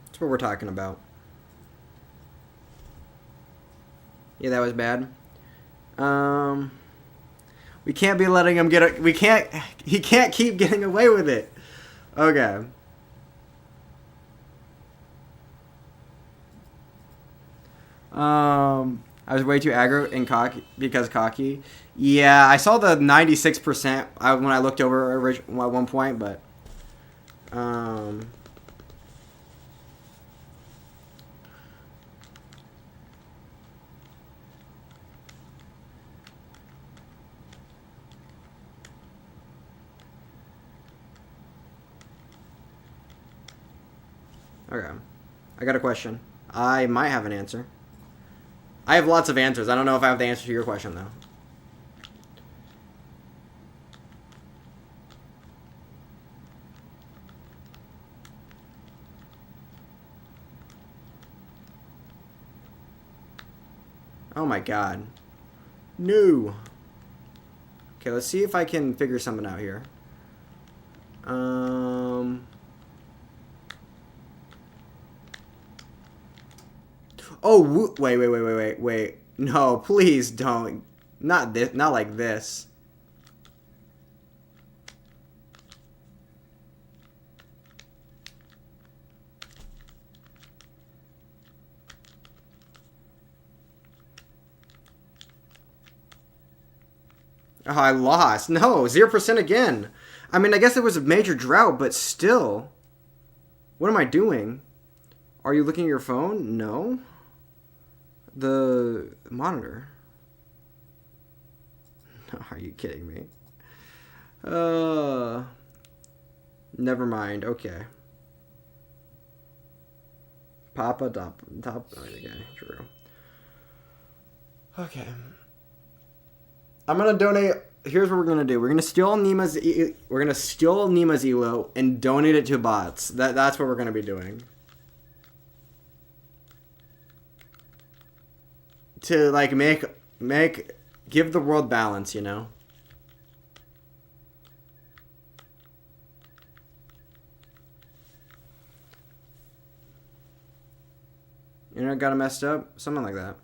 That's what we're talking about. Yeah, that was bad. We can't be letting him get he can't keep getting away with it. Okay. I was way too aggro and cocky. Yeah, I saw the 96% when I looked over at one point, but okay. I got a question. I might have an answer. I have lots of answers. I don't know if I have the answer to your question, though. Oh my god. No. Okay, let's see if I can figure something out here. Oh, wait. No, please don't. Not this. Not like this. Oh, I lost. No, 0% again. I mean, I guess it was a major drought, but still. What am I doing? Are you looking at your phone? No. The monitor. Are you kidding me? Never mind. Okay. Papa top. Okay, true. Okay. I'm gonna donate. Here's what we're gonna do. We're gonna steal Nima's elo and donate it to bots. That's what we're gonna be doing. To like give the world balance, you know. Internet got messed up, something like that.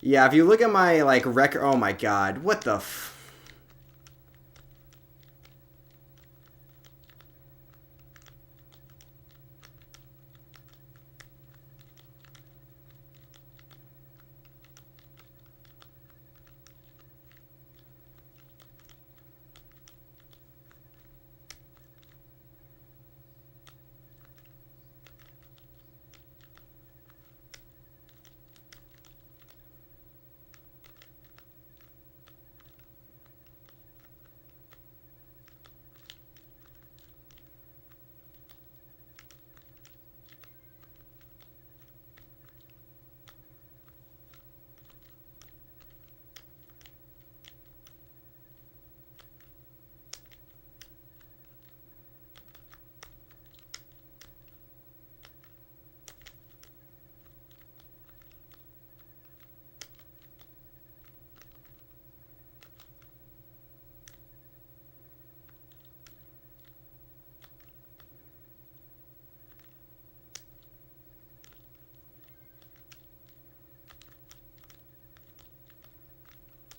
Yeah, if you look at my like record, oh my god, what the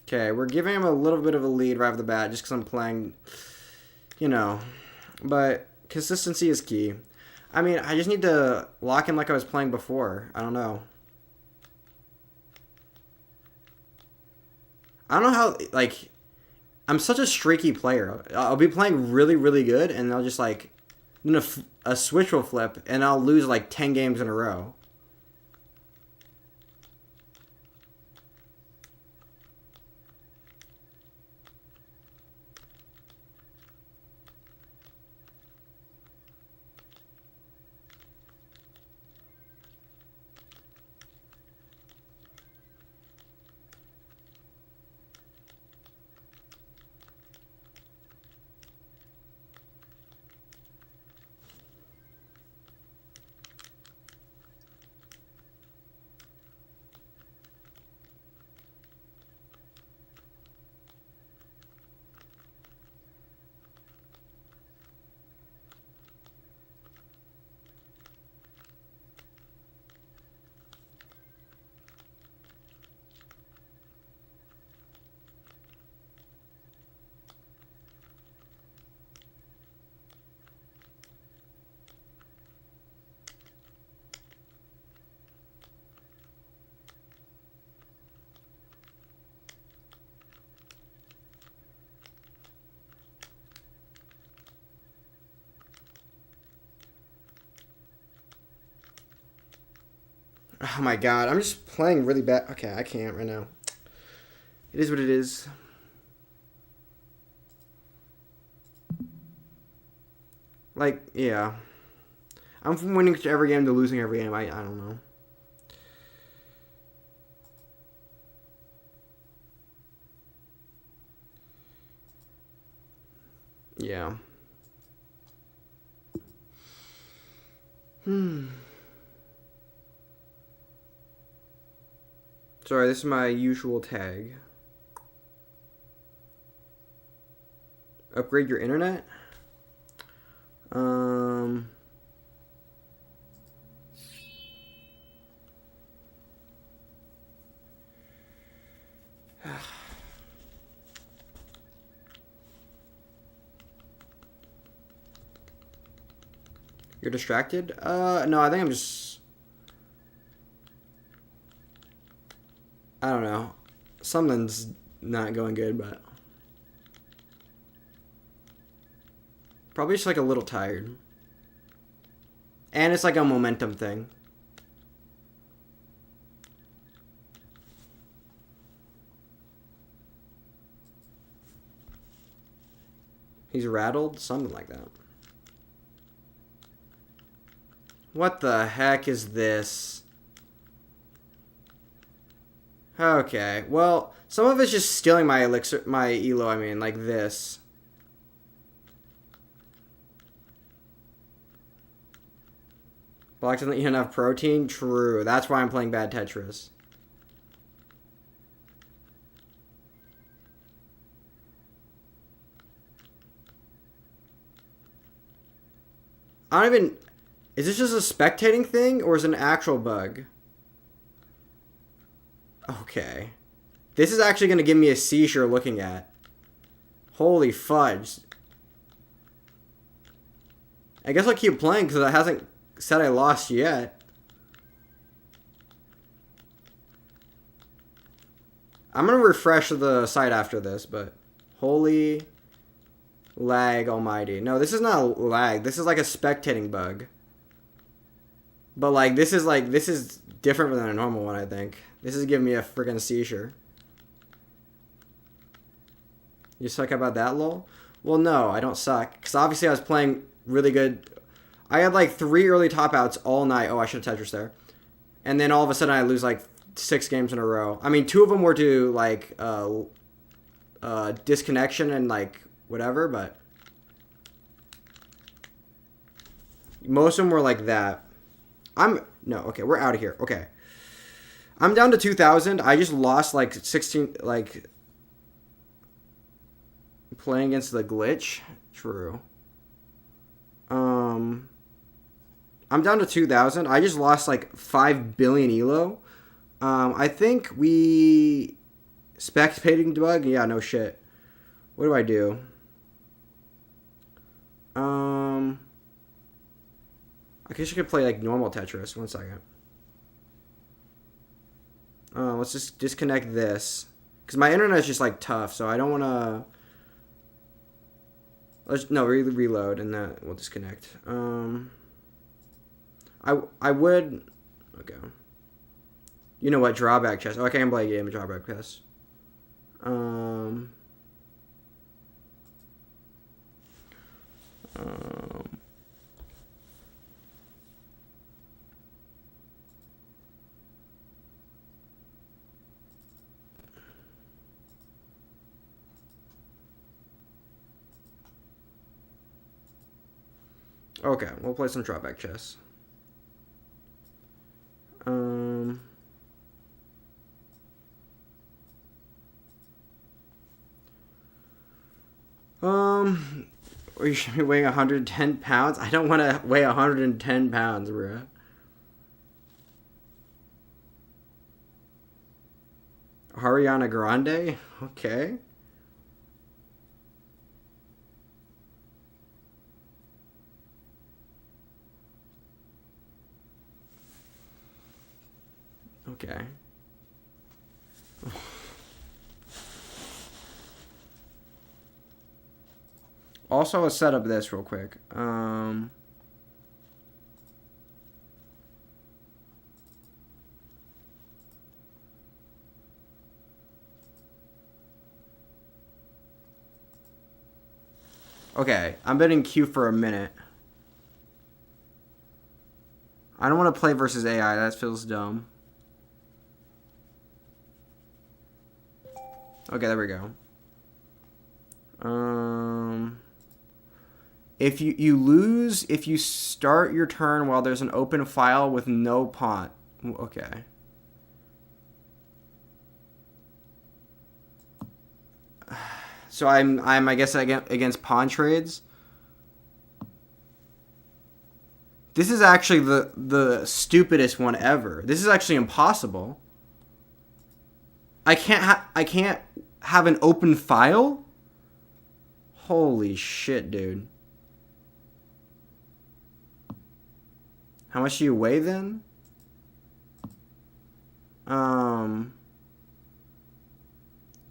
Okay, we're giving him a little bit of a lead right off the bat just because I'm playing, you know. But consistency is key. I mean, I just need to lock in like I was playing before. I don't know. I don't know how, like, I'm such a streaky player. I'll be playing really, really good, and I'll just, like, then a switch will flip, and I'll lose, like, 10 games in a row. Oh my god, I'm just playing really bad. Okay, I can't right now. It is what it is. Like, yeah. I'm from winning every game to losing every game. I don't know. Yeah. Sorry, this is my usual tag. Upgrade your internet? You're distracted? No, I think I'm just... I don't know. Something's not going good, but... Probably just like a little tired. And it's like a momentum thing. He's rattled? Something like that. What the heck is this? Okay, well, some of it's just stealing my elixir, my elo, I mean, like this. Blocks doesn't eat enough protein? True, that's why I'm playing bad Tetris. I don't even... Is this just a spectating thing, or is it an actual bug? Okay. This is actually going to give me a seizure looking at. Holy fudge. I guess I'll keep playing because it hasn't said I lost yet. I'm going to refresh the site after this, but... Holy... Lag almighty. No, this is not a lag. This is like a spectating bug. But like this is different than a normal one, I think. This is giving me a freaking seizure. You suck about that, lol? Well, no, I don't suck. Because obviously I was playing really good. I had like 3 early top outs all night. Oh, I should have Tetris there. And then all of a sudden I lose like 6 games in a row. I mean, 2 of them were to like disconnection and like whatever, but most of them were like that. No, okay, we're out of here. Okay. I'm down to 2,000. I just lost like 16, like, playing against the glitch. True. I'm down to 2,000. I just lost like 5 billion elo. I think we Spectating debug? Yeah, no shit. What do I do? I guess you could play like normal Tetris. 1 second. Let's just disconnect this. Because my internet's just like tough, so I don't want to... reload and then we'll disconnect. I would... Okay. You know what? Drawback chess. Oh, I can't play a game of drawback chess. Okay, we'll play some drawback chess. You should be weighing 110 pounds? I don't want to weigh 110 pounds, bro. Ariana Grande? Okay. Okay. Also, let's set up this real quick. Okay, I've been in queue for a minute. I don't want to play versus AI. That feels dumb. Okay, there we go. If you lose if you start your turn while there's an open file with no pawn. Okay. So I'm I guess against pawn trades. This is actually the stupidest one ever. This is actually impossible. I can't have an open file? Holy shit, dude. How much do you weigh then?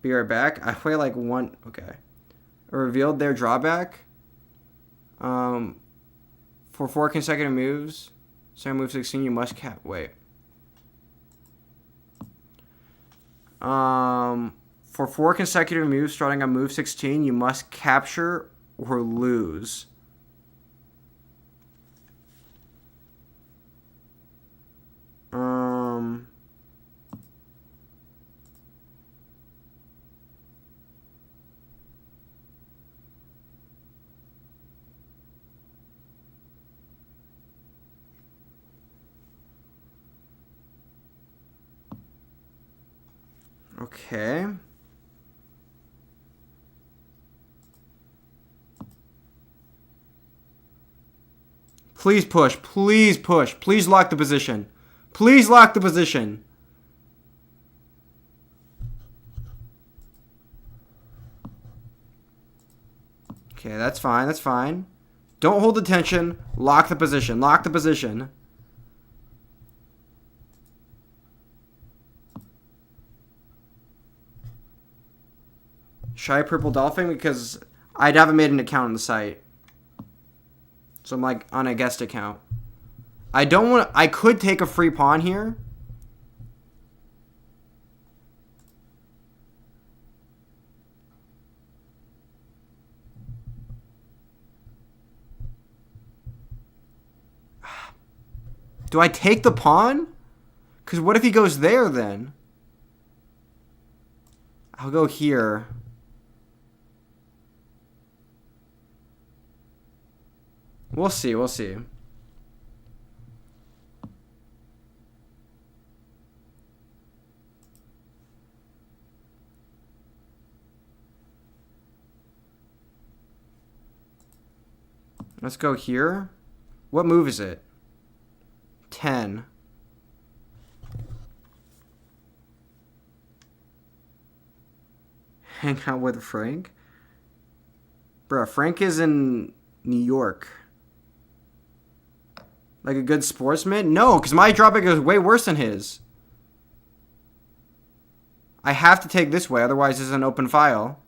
Be right back. I weigh like one. Okay. Revealed their drawback. For 4 consecutive moves. So move 16, you must wait. For 4 consecutive moves starting on move 16, you must capture or lose. Okay. Please push. Please push. Please lock the position. Please lock the position. Okay, that's fine. That's fine. Don't hold the tension. Lock the position. Lock the position. Should I purple dolphin? Because I haven't made an account on the site. So I'm like on a guest account. I don't want to... I could take a free pawn here. Do I take the pawn? Because what if he goes there then? I'll go here. We'll see, we'll see. Let's go here. What move is it? 10. Hang out with Frank? Bro, Frank is in New York. Like a good sportsman? No, because my drawback is way worse than his. I have to take this way, otherwise it's an open file.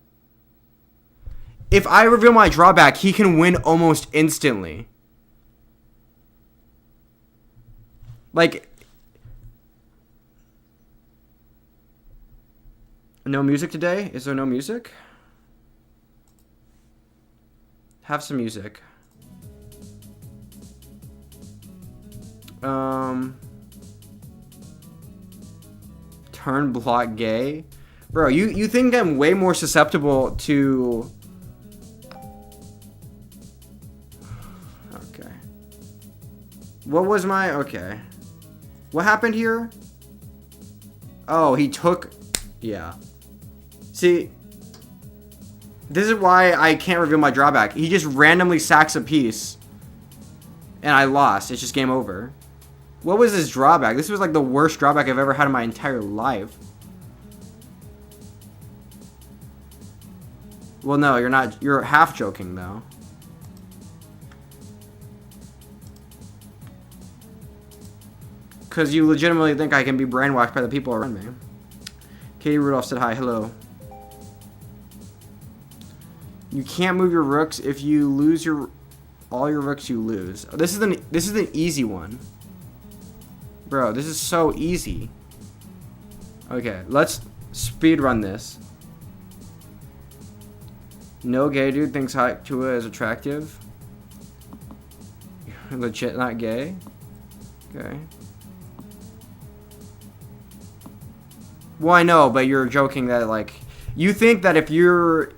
If I reveal my drawback, he can win almost instantly. Like... No music today? Is there no music? Have some music. Turn block gay? Bro, you think I'm way more susceptible to... Okay. What was my... Okay. What happened here? Oh, he took... Yeah. See... This is why I can't reveal my drawback. He just randomly sacks a piece. And I lost. It's just game over. What was his drawback? This was like the worst drawback I've ever had in my entire life. Well, no, you're not. You're half joking, though. Because you legitimately think I can be brainwashed by the people around me. Katie Rudolph said hi. Hello. You can't move your rooks. If you lose all your rooks, you lose. Oh, this is an easy one. Bro, this is so easy. Okay, let's speed run this. No gay dude thinks Tua is attractive. You're legit not gay. Okay. Well, I know, but you're joking that like you think that if you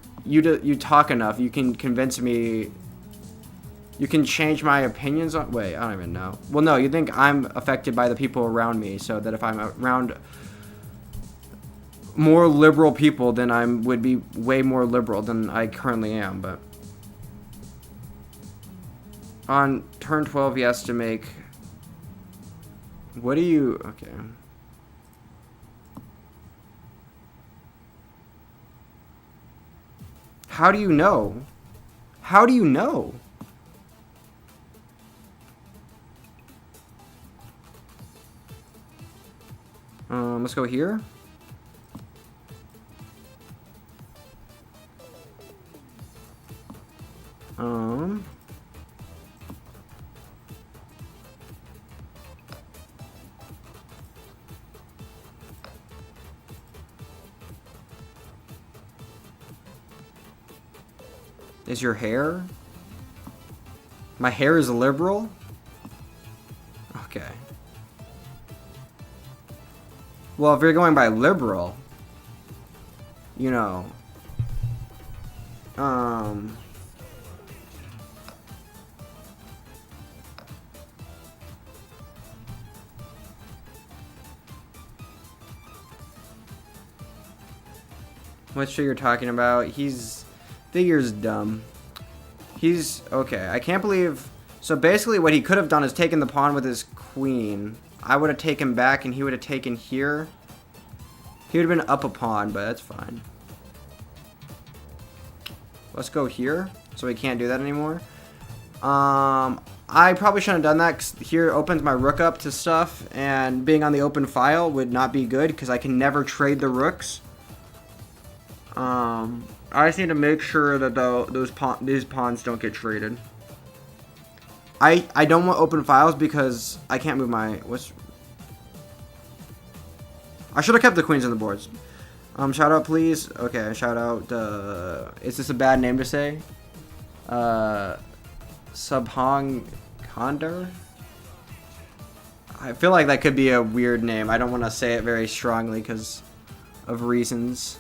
talk enough, you can convince me. You can change my opinions on... Wait, I don't even know. Well, no, you think I'm affected by the people around me, so that if I'm around more liberal people, then I would be way more liberal than I currently am, but... On turn 12, he has to make... What do you... Okay. How do you know? How do you know? Let's go here. Is your hair? My hair is liberal? Okay. Well, if you're going by liberal, you know, what show you're talking about? Figure's dumb. Okay, I can't believe, so basically what he could have done is taken the pawn with his queen. I would have taken back and he would have taken here. He would have been up a pawn, but that's fine. Let's go here, so he can't do that anymore. I probably shouldn't have done that, because here opens my rook up to stuff, and being on the open file would not be good, because I can never trade the rooks. I just need to make sure that these pawns don't get traded. I don't want open files because I can't move my... I should have kept the queens on the boards. Shout out, please. Okay, shout out. Is this a bad name to say? Subhang Kandar? I feel like that could be a weird name. I don't want to say it very strongly because of reasons.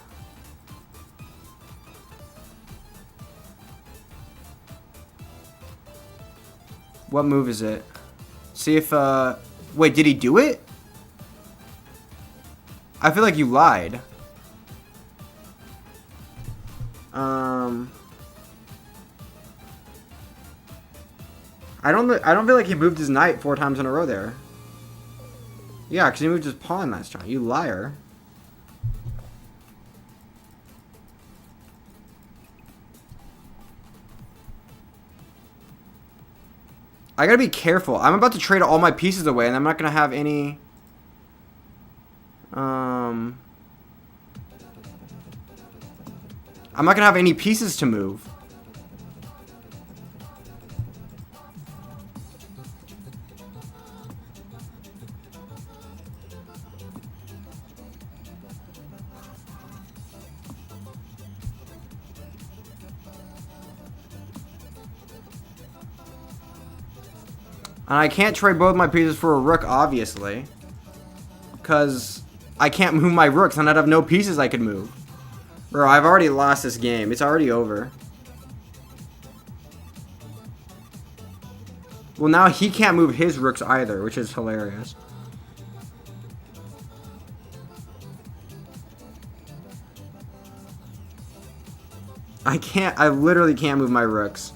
What move is it? See if, wait, did he do it? I feel like you lied. I don't feel like he moved his knight 4 times in a row there. Yeah, because he moved his pawn last time. You liar. I gotta be careful. I'm about to trade all my pieces away, and I'm not gonna have any... I'm not gonna have any pieces to move. And I can't trade both my pieces for a rook, obviously. Because I can't move my rooks, and I'd have no pieces I could move. Bro, I've already lost this game. It's already over. Well, now he can't move his rooks either, which is hilarious. I literally can't move my rooks.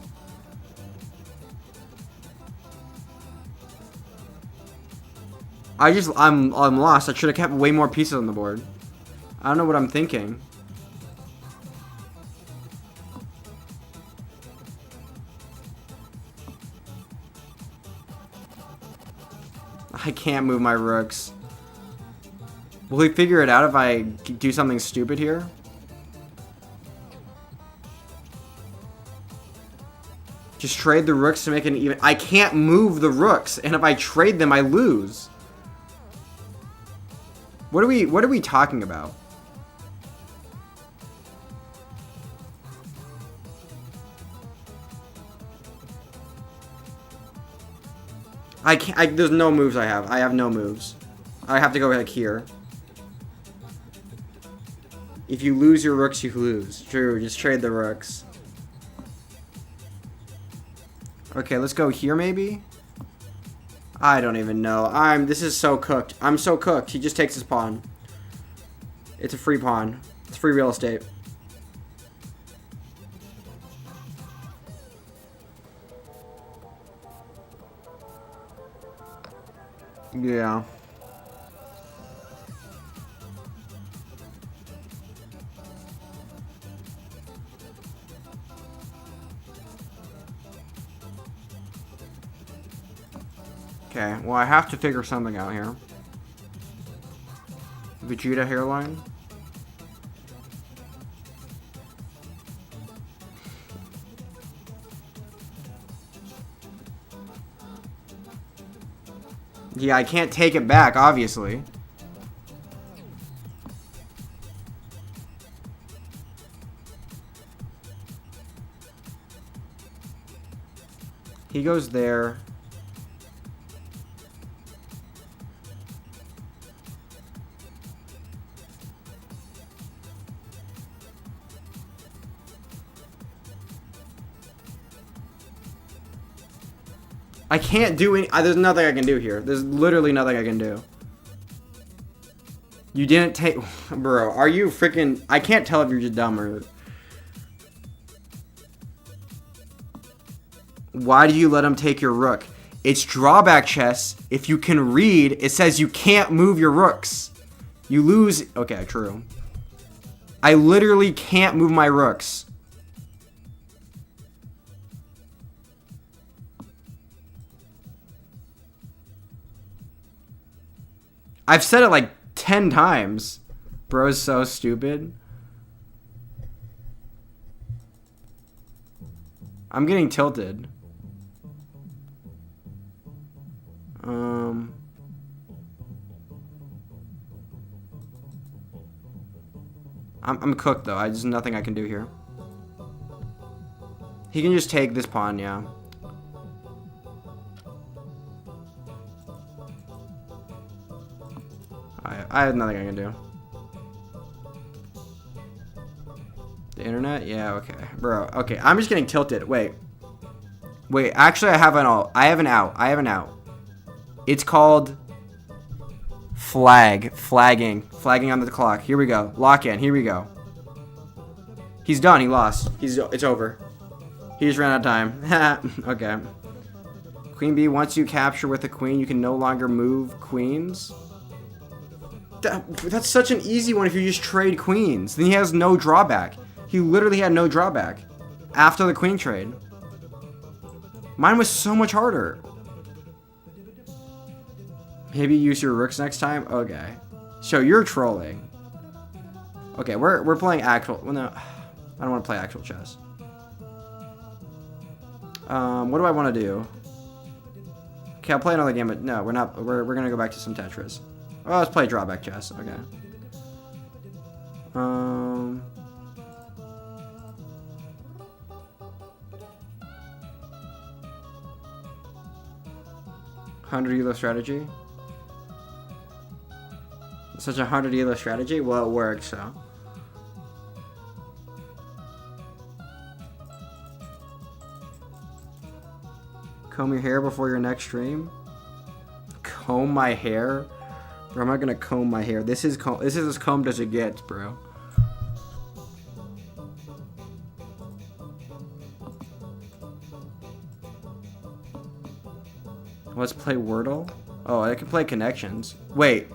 I'm lost. I should have kept way more pieces on the board. I don't know what I'm thinking. I can't move my rooks. Will he figure it out if I do something stupid here? Just trade the rooks to make an even... I can't move the rooks, and if I trade them, I lose. What are we talking about? I can't. There's no moves I have. I have no moves. I have to go like here. If you lose your rooks, you lose. True. Just trade the rooks. Okay, let's go here maybe. I don't even know. This is so cooked. I'm so cooked. He just takes his pawn. It's a free pawn. It's free real estate. Yeah. Okay, well, I have to figure something out here. Vegeta hairline. Yeah, I can't take it back, obviously. He goes there. I can't do any... there's nothing I can do here. There's literally nothing I can do. You didn't take... Bro, are you freaking... I can't tell if you're just dumb or... Why do you let him take your rook? It's drawback chess. If you can read, it says you can't move your rooks. You lose... Okay, true. I literally can't move my rooks. I've said it like 10 times. Bro's so stupid. I'm getting tilted. I'm cooked though. There's nothing I can do here. He can just take this pawn, yeah. I have nothing I can do. The internet? Yeah, okay. Bro, okay. I'm just getting tilted. Wait. Wait, actually I have an out. I have an out. It's called flag. Flagging. Flagging on the clock. Here we go. Lock in. Here we go. He's done. He lost. It's over. He just ran out of time. Okay. Queen B, once you capture with a queen, you can no longer move queens. That's such an easy one if you just trade queens. Then he has no drawback. He literally had no drawback after the queen trade. Mine was so much harder. Maybe use your rooks next time? Okay. So you're trolling. Okay, we're playing actual... Well, no. I don't want to play actual chess. What do I want to do? Okay, I'll play another game, but no, we're not. We're going to go back to some Tetris. Oh, let's play drawback chess. Okay. 100 elo strategy. Such a 100 elo strategy? Well, it worked, so. Comb your hair before your next stream? Comb my hair? Bro, I'm not gonna comb my hair. This is as combed as it gets, bro. Let's play Wordle. Oh, I can play Connections. Wait.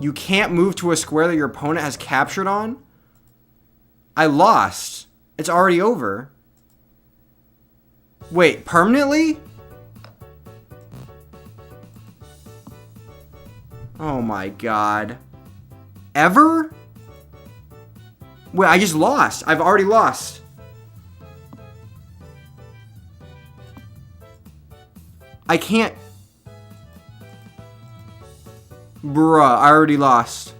You can't move to a square that your opponent has captured on? I lost. It's already over. Wait, permanently? Oh my god. Ever? Wait, I just lost. I've already lost. I can't. Bruh, I already lost.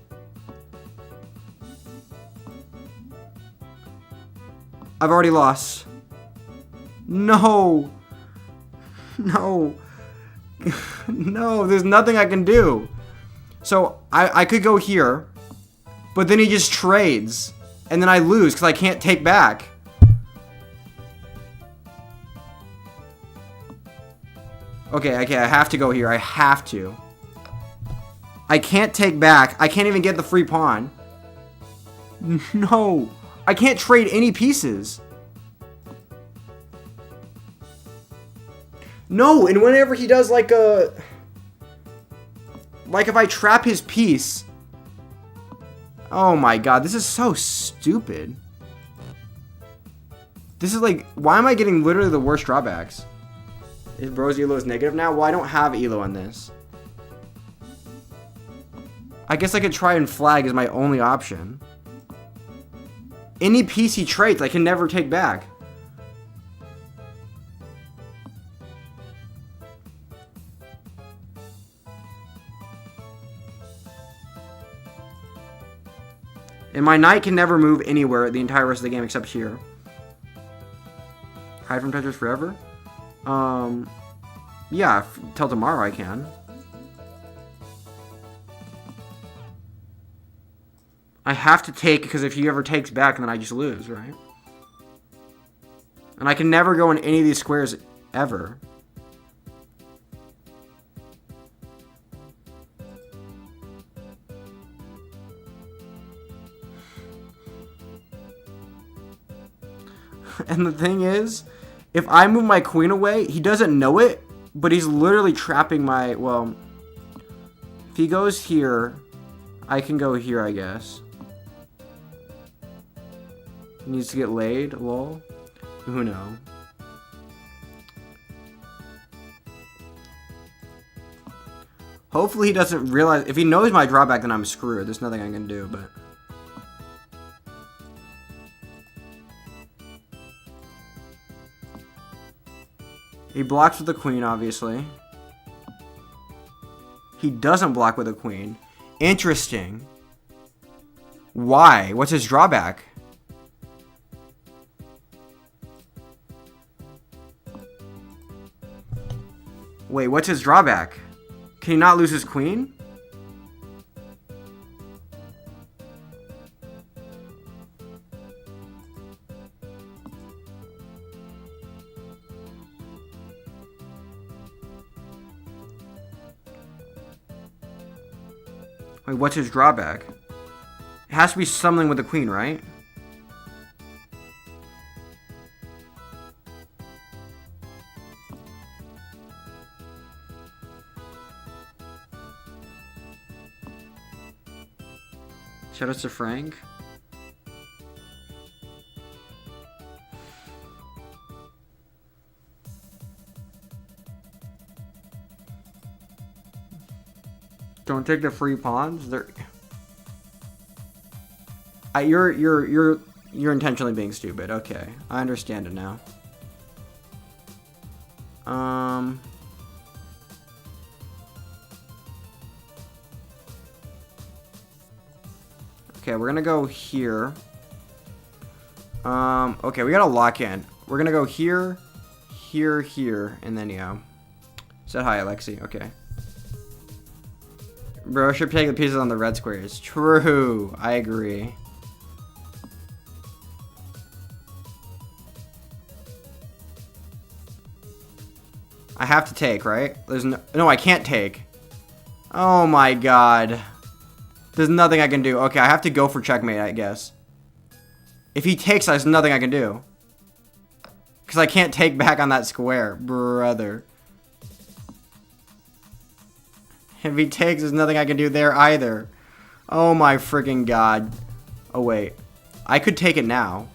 I've already lost. No. No. No, there's nothing I can do. So, I could go here, but then he just trades, and then I lose because I can't take back. Okay, I have to go here. I have to. I can't take back. I can't even get the free pawn. No. I can't trade any pieces. No, and whenever he does like a... Like if I trap his piece... Oh my god, this is so stupid. This is like... Why am I getting literally the worst drawbacks? Is bro's elo is negative now? Well, I don't have elo on this. I guess I could try and flag as my only option. Any piece he trades, I can never take back. And my knight can never move anywhere the entire rest of the game except here. Hide from Tetris forever? Yeah, till tomorrow I can. I have to take, because if he ever takes back, then I just lose, right? And I can never go in any of these squares ever. And the thing is, if I move my queen away, he doesn't know it, but he's literally trapping my, well, if he goes here, I can go here, I guess. He needs to get laid, lol. Who knows? Hopefully he doesn't realize, if he knows my drawback, then I'm screwed. There's nothing I can do, but... He blocks with the queen, obviously. He doesn't block with a queen. Interesting. Why? What's his drawback? Wait, what's his drawback? Can he not lose his queen? Wait, what's his drawback? It has to be something with the queen, right? Shout out to Frank. Don't take the free pawns. You're intentionally being stupid. Okay, I understand it now. Okay, we're gonna go here. Okay, we gotta lock in. We're gonna go here, here, here, and then yeah. Said hi, Alexi. Okay. Bro should take the pieces on the red squares. True, I agree. I have to take, right? There's no, I can't take. Oh my god. There's nothing I can do. Okay, I have to go for checkmate, I guess. If he takes, there's nothing I can do. Because I can't take back on that square, brother. If he takes, there's nothing I can do there either. Oh my freaking god. Oh wait. I could take it now.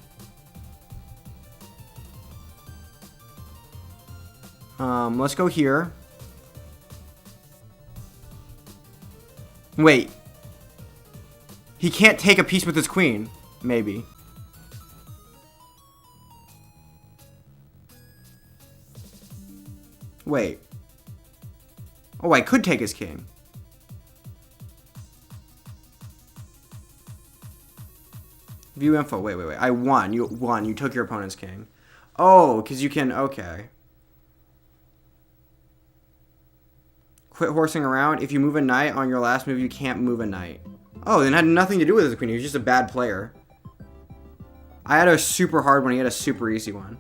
Let's go here. Wait. He can't take a piece with his queen. Maybe. Wait. Oh, I could take his king. View info. Wait. I won. You won. You took your opponent's king. Oh, because you can... Okay. Quit horsing around. If you move a knight on your last move, you can't move a knight. Oh, then it had nothing to do with his queen. He was just a bad player. I had a super hard one. He had a super easy one.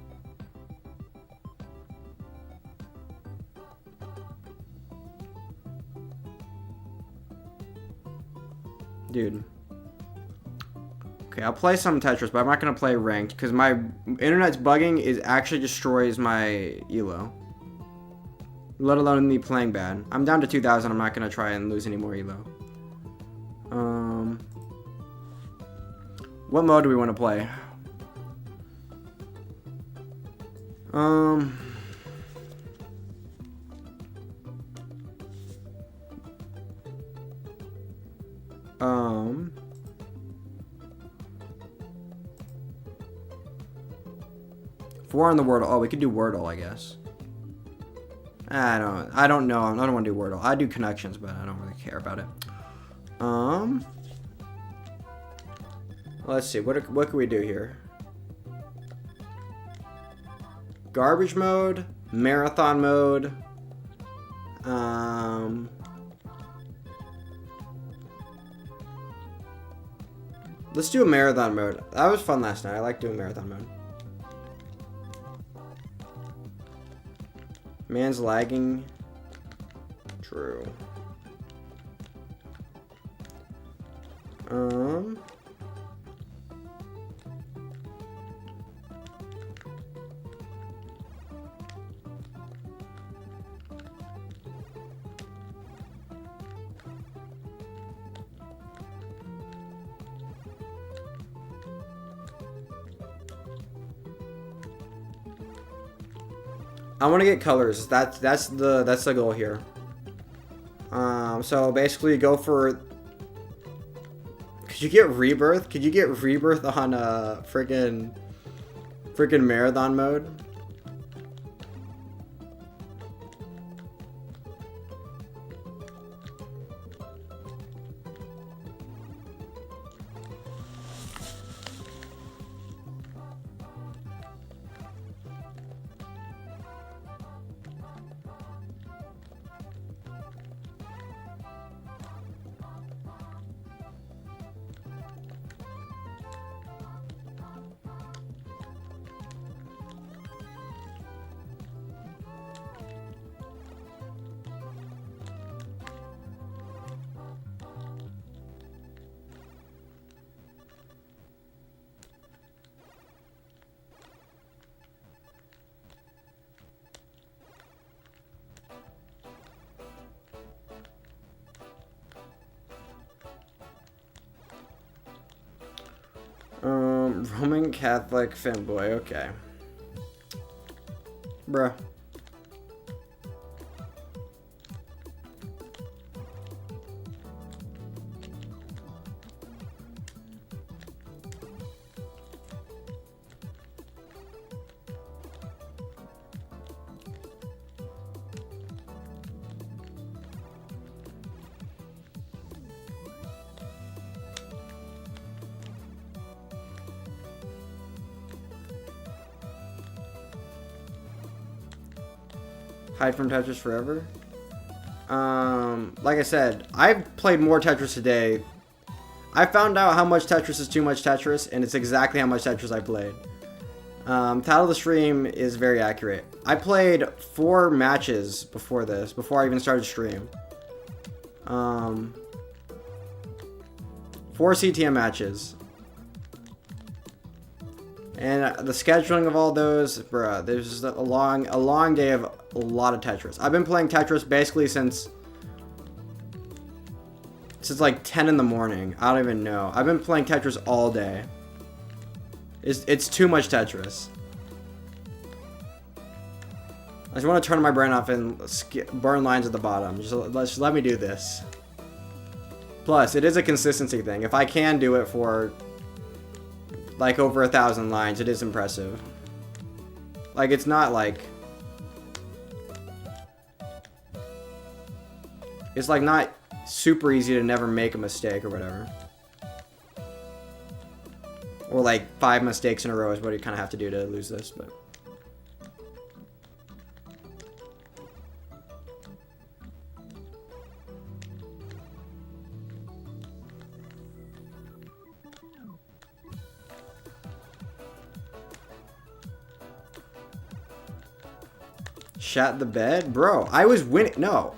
Dude. Okay, I'll play some Tetris, but I'm not going to play ranked because my internet's bugging. It actually destroys my ELO. Let alone me playing bad. I'm down to 2,000. I'm not going to try and lose any more ELO. What mode do we want to play? Four on the Wordle. Oh, we could do Wordle, I guess. I don't know. I don't want to do Wordle. I do connections, but I don't really care about it. Let's see. What can we do here? Garbage mode, marathon mode. Let's do a marathon mode. That was fun last night. I like doing marathon mode. Man's lagging. True. I want to get colors. That's the goal here. So basically go for... Could you get rebirth? Could you get rebirth on a freaking marathon mode? Roman Catholic fanboy, okay. Bruh. Hide from Tetris forever. Like I said, I've played more Tetris today. I found out how much Tetris is too much Tetris, and it's exactly how much Tetris I played. Title of the stream is very accurate. I played 4 matches before this, before I even started stream. 4 CTM matches. And the scheduling of all those, bruh, there's just a long day of a lot of Tetris. I've been playing Tetris basically since like 10 in the morning. I don't even know. I've been playing Tetris all day. It's too much Tetris. I just want to turn my brain off and burn lines at the bottom. Just let me do this. Plus, it is a consistency thing. If I can do it for like over 1,000 lines, it is impressive. Like, it's not like... It's like not super easy to never make a mistake or whatever. Or like 5 mistakes in a row is what you kind of have to do to lose this, but... Shat the bed? Bro, I was winning. No.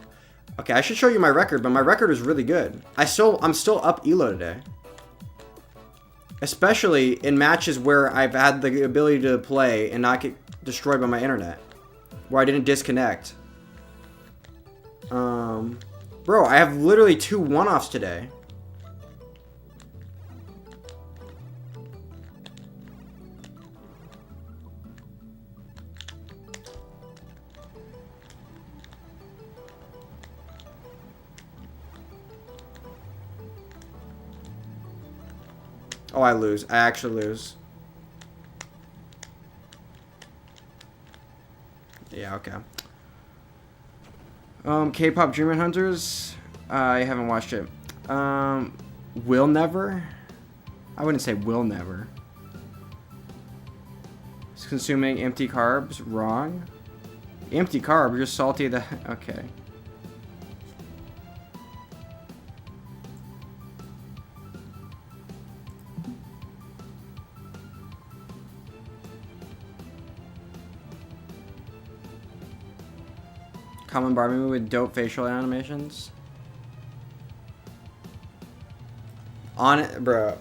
Okay, I should show you my record, but my record is really good. I'm still up elo today. Especially in matches where I've had the ability to play and not get destroyed by my internet. Where I didn't disconnect. Bro, I have literally 2 one-offs today. Oh, I lose. I actually lose. Yeah, okay. K-pop Dream Hunters. I haven't watched it. Will never. I wouldn't say will never. It's consuming empty carbs. Wrong. Empty carb. You're salty. That okay. Common Barbie movie with dope facial animations. On it, bro.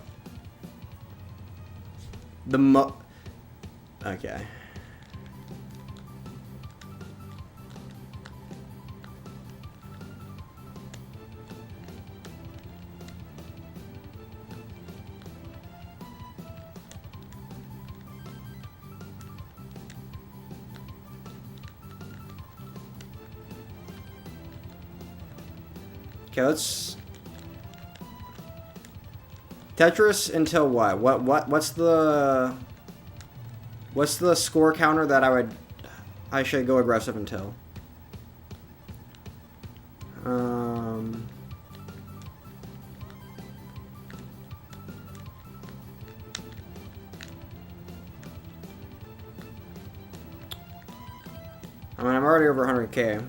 Okay. Okay, let's Tetris until what? What's the score counter that I should go aggressive until? I mean, I'm already over 100K.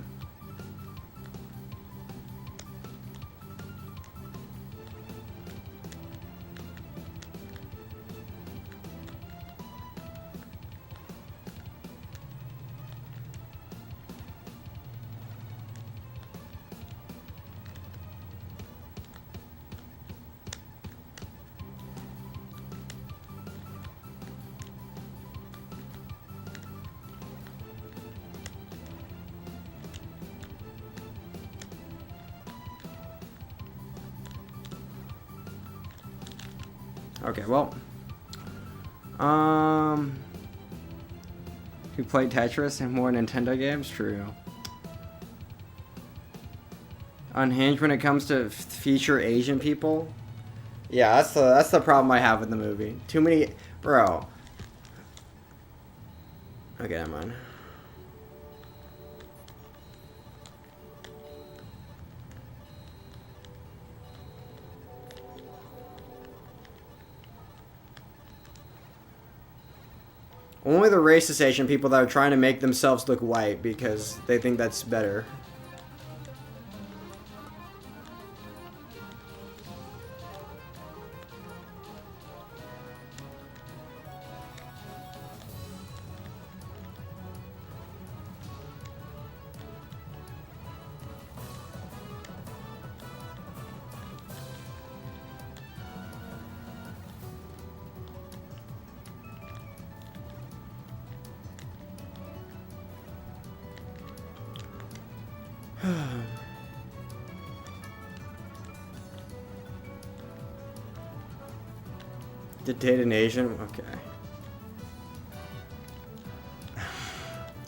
Okay, well, you played Tetris and more Nintendo games? True. Unhinged when it comes to feature Asian people? Yeah, that's the problem I have with the movie. Too many, bro. Okay, never mind. Only the racist Asian people that are trying to make themselves look white because they think that's better. Did date an Asian? Okay.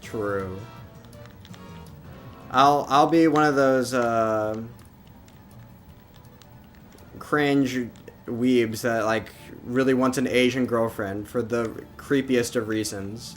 True. I'll be one of those cringe weebs that like really wants an Asian girlfriend for the creepiest of reasons.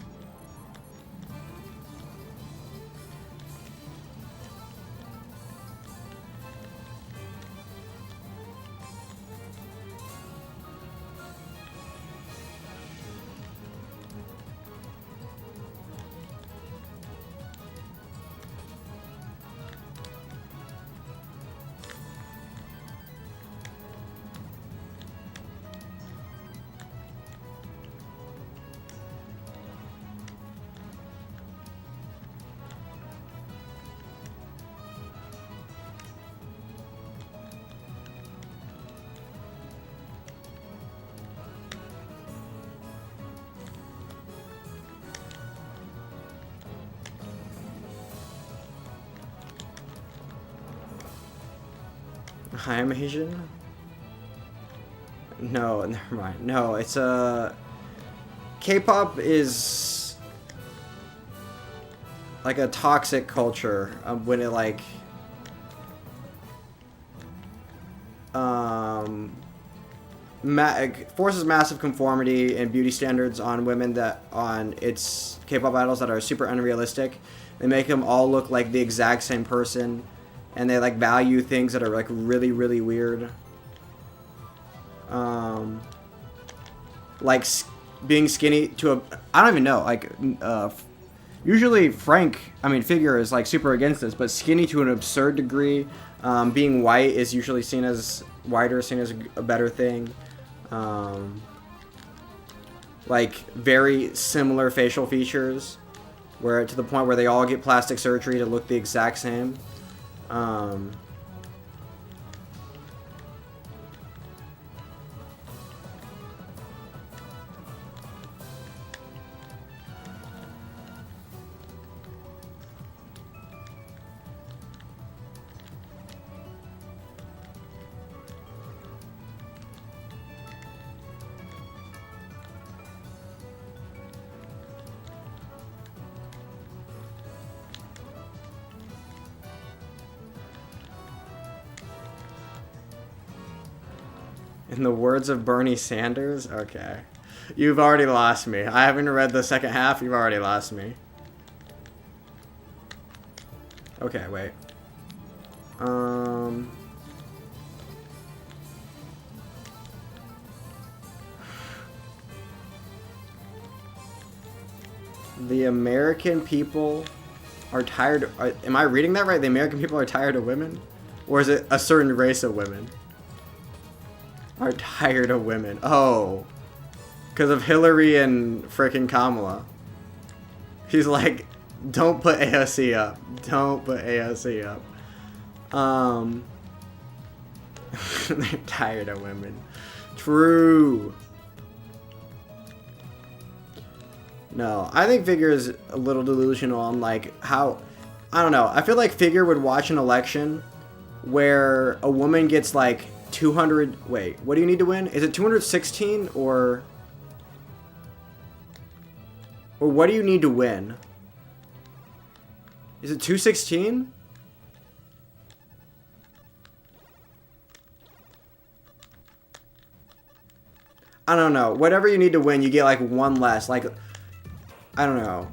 I am Asian? No, never mind. No, it's K-pop is like a toxic culture when it like forces massive conformity and beauty standards on women that on its K-pop idols that are super unrealistic. They make them all look like the exact same person. And they like value things that are like really, really weird. Like being skinny to a, I don't even know. Like usually Figure is like super against this, but skinny to an absurd degree. Being white is usually seen as a better thing. Like very similar facial features, where to the point where they all get plastic surgery to look the exact same. In the words of Bernie Sanders? Okay. You've already lost me. I haven't read the second half. You've already lost me. Okay, wait. The American people are tired. Am I reading that right? The American people are tired of women? Or is it a certain race of women? Are tired of women. Oh. Because of Hillary and frickin' Kamala. He's like, don't put AOC up. Don't put AOC up. They're tired of women. True. No, I think Figure is a little delusional on like how, I don't know. I feel like Figure would watch an election where a woman gets like 200, wait, what do you need to win? Is it 216 or what do you need to win? Is it 216? I don't know. Whatever you need to win, you get like one less. Like, I don't know.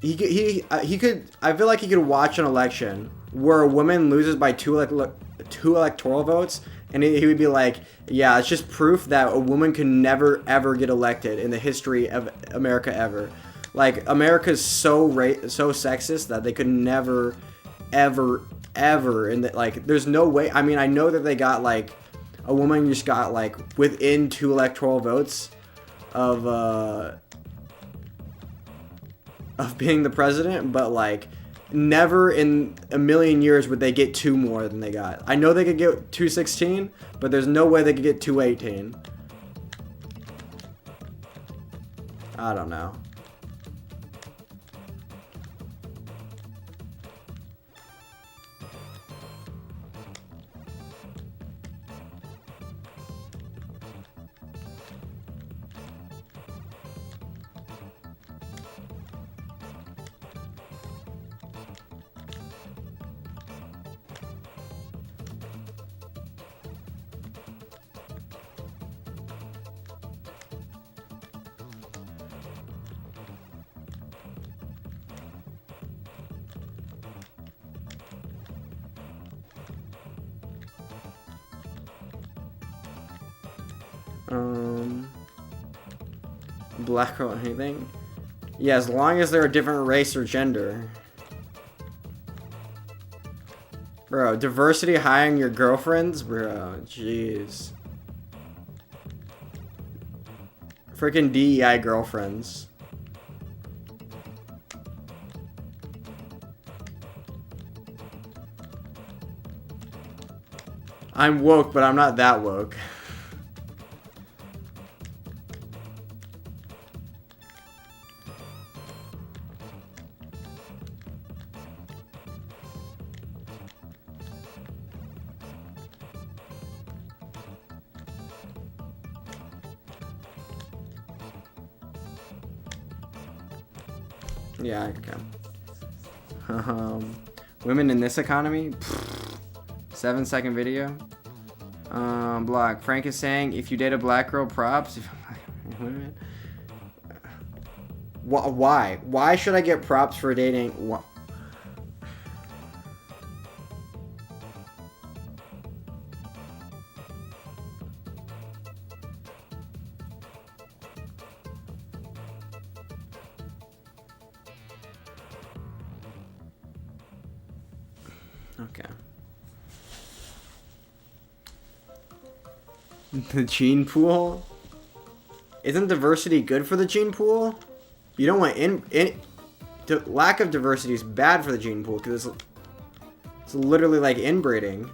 He could. I feel like he could watch an election where a woman loses by two electoral votes, And he would be like, yeah, it's just proof that a woman can never, ever get elected in the history of America ever. Like, America's so sexist that they could never, ever, ever, and like, there's no way. I mean, I know that they got, like, a woman just got, like, within 2 electoral votes of being the president, but, like, never in a million years would they get 2 more than they got. I know they could get 216, but there's no way they could get 218. I don't know. Black or anything? Yeah, as long as they're a different race or gender. Bro, diversity hiring your girlfriends? Bro, jeez. Freaking DEI girlfriends. I'm woke, but I'm not that woke. Yeah, okay. Women in this economy? 7-second video. Block. Frank is saying, if you date a black girl, props. Women. Why? Why should I get props for dating? What? Okay. The gene pool? Isn't diversity good for the gene pool? You don't want the lack of diversity is bad for the gene pool because it's literally like inbreeding.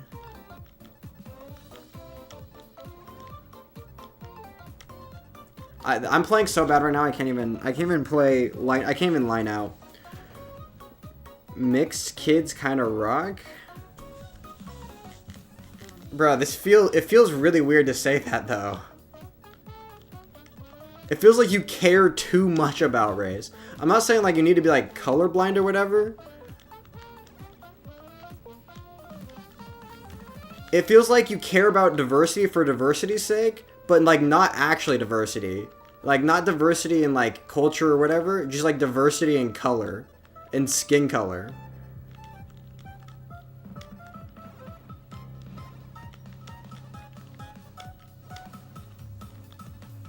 I'm playing so bad right now. I can't even play line. I can't even line out. Mixed kids kind of rock. Bro, it feels really weird to say that though. It feels like you care too much about race. I'm not saying like you need to be like colorblind or whatever. It feels like you care about diversity for diversity's sake, but like not actually diversity. Like not diversity in like culture or whatever, just like diversity in color and skin color.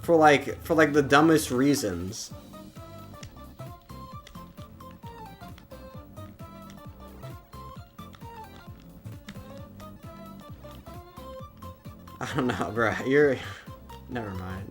For like the dumbest reasons. I don't know, bro. You're... Never mind.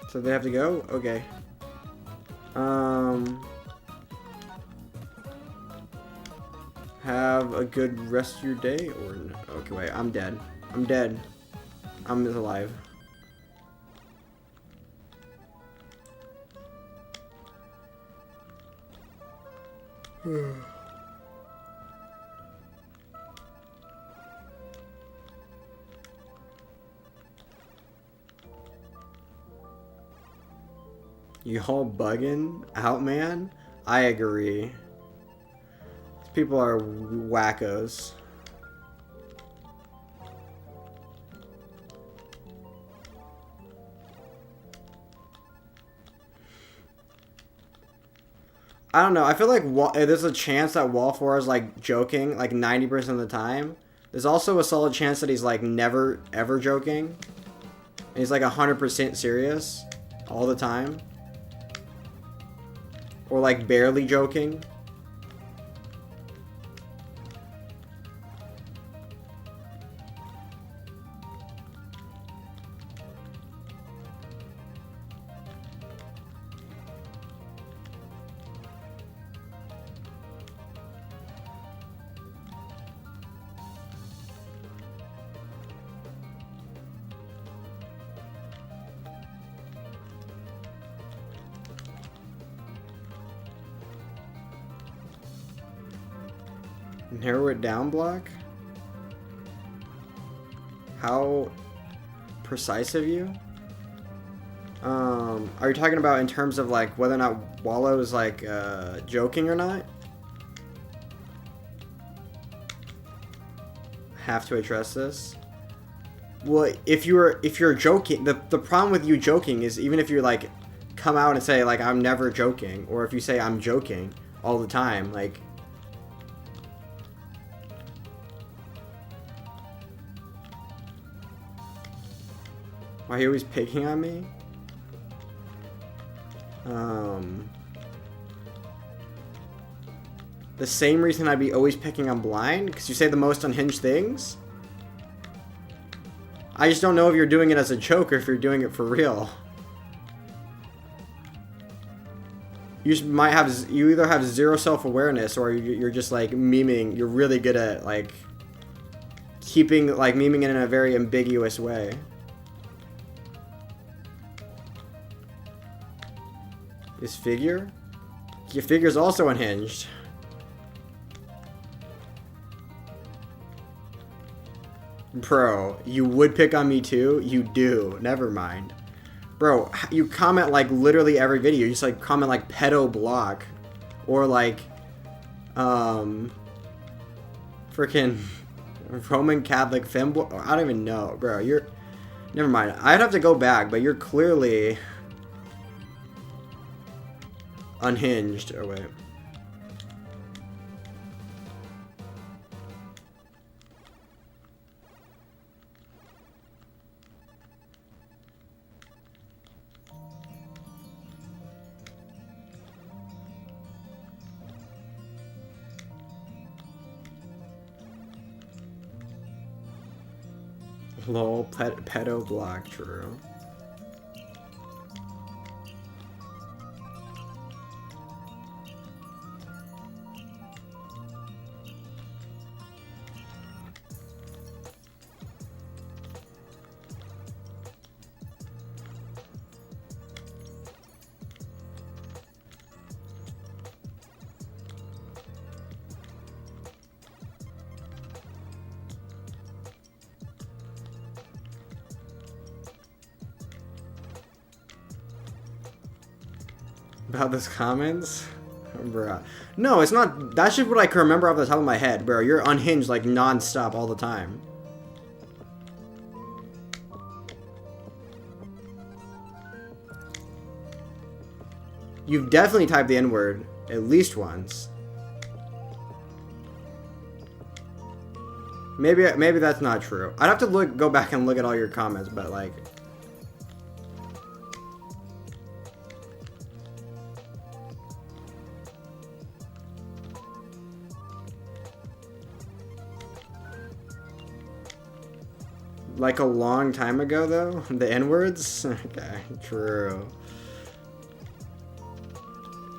So they have to go? Okay. Have a good rest of your day, or no? Okay, wait, I'm dead. I'm dead. I'm alive. You all bugging out, man? I agree. These people are wackos. I don't know. I feel like there's a chance that Wall4 is like joking like 90% of the time. There's also a solid chance that he's like never ever joking. And he's like 100% serious all the time. Or like barely joking. Narrow it down block? How precise of you? Are you talking about in terms of like whether or not Wallow is like joking or not? Have to address this. Well, if you're joking, the problem with you joking is even if you like come out and say like I'm never joking, or if you say I'm joking all the time, like. Why are you always picking on me? The same reason I'd be always picking on Blind? Because you say the most unhinged things? I just don't know if you're doing it as a joke or if you're doing it for real. You either have zero self-awareness or you're just like memeing. You're really good at like keeping like memeing it in a very ambiguous way. His figure? Your figure's also unhinged. Bro, you would pick on me too? You do. Never mind. Bro, you comment like literally every video. You just like comment like pedo block. Or like, freaking Roman Catholic femboy. I don't even know, bro. You're, never mind. I'd have to go back, but you're clearly unhinged. Oh wait. Lol, pedo block, true. About this comments? Bruh. No, it's not. That's just what I can remember off the top of my head, bro. You're unhinged like non-stop all the time. You've definitely typed the N-word at least once. Maybe that's not true. I'd have to go back and look at all your comments, but like. Like a long time ago, though? The N-words? Okay, true.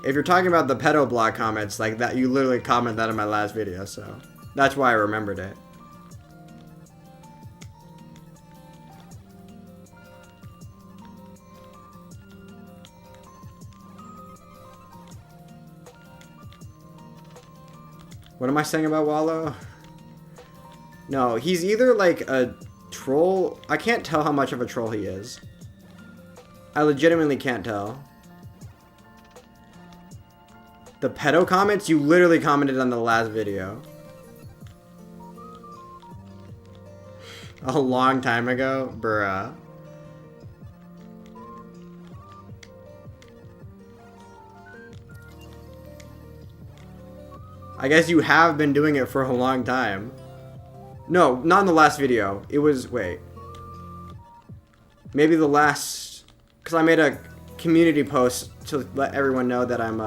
If you're talking about the pedo block comments, like that, you literally commented that in my last video, so that's why I remembered it. What am I saying about Wallow? No, he's either like a troll. I can't tell how much of a troll he is. I legitimately can't tell. The pedo comments? You literally commented on the last video. A long time ago? Bruh. I guess you have been doing it for a long time. No, not in the last video. It was, wait. Maybe the last, because I made a community post to let everyone know that I'm,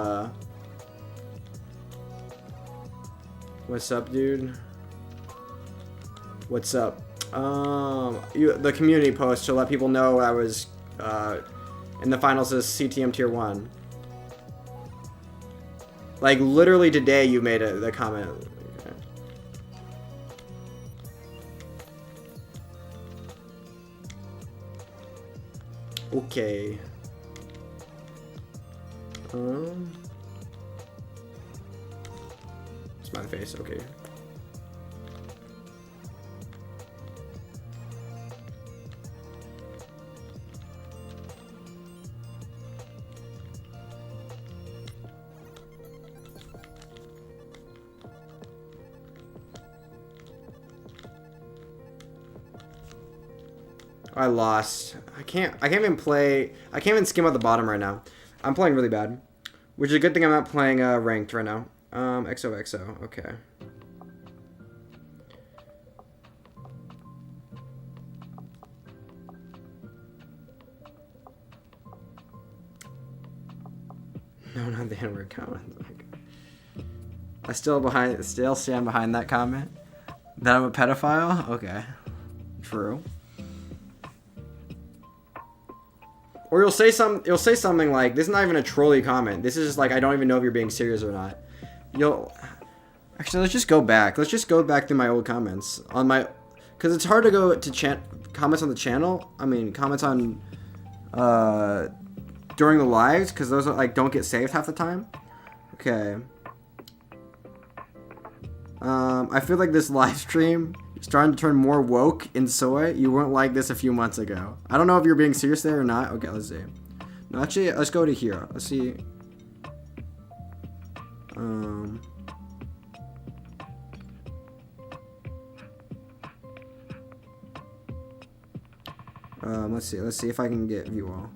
what's up, dude? What's up? The community post to let people know I was, in the finals as CTM Tier 1. Like, literally today you made the comment. Okay. Smiley face, okay. I lost. I can't even play. I can't even skim out the bottom right now. I'm playing really bad. Which is a good thing I'm not playing ranked right now. XOXO, okay. No, not the N-word comment. I still stand behind that comment. That I'm a pedophile? Okay. True. Or you'll say something like, this is not even a trolly comment. This is just like, I don't even know if you're being serious or not. Actually, let's just go back. Let's just go back through my old comments on my, because it's hard to go to comments on the channel. I mean, comments on during the lives, because those are, like, don't get saved half the time. Okay. I feel like this live stream is starting to turn more woke in soy. You weren't like this a few months ago. I don't know if you're being serious there or not. Okay, let's see. No, actually, let's go to here. Let's see. Let's see if I can get view all.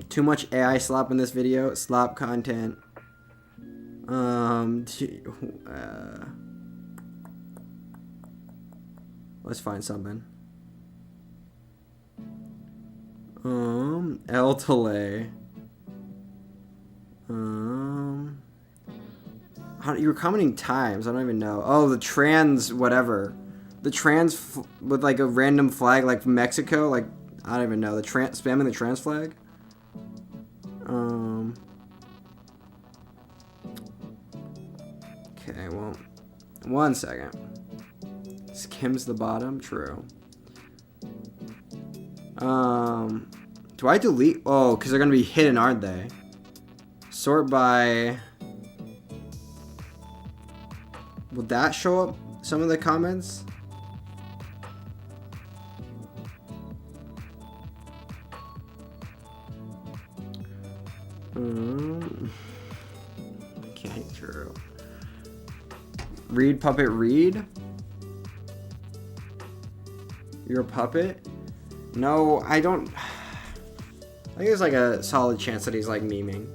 Too much AI slop in this video. Slop content. Let's find something. El Tele. You were commenting times. I don't even know. Oh, the trans whatever. The trans with like a random flag like Mexico. Like, I don't even know. The spamming the trans flag. Okay, well, 1 second. Skims the bottom. True. Do I delete? Oh, because they're gonna be hidden, aren't they? Sort by. Will that show up some of the comments? Okay, true. Read puppet read? You're a puppet? No, I don't. I think there's like a solid chance that he's like memeing.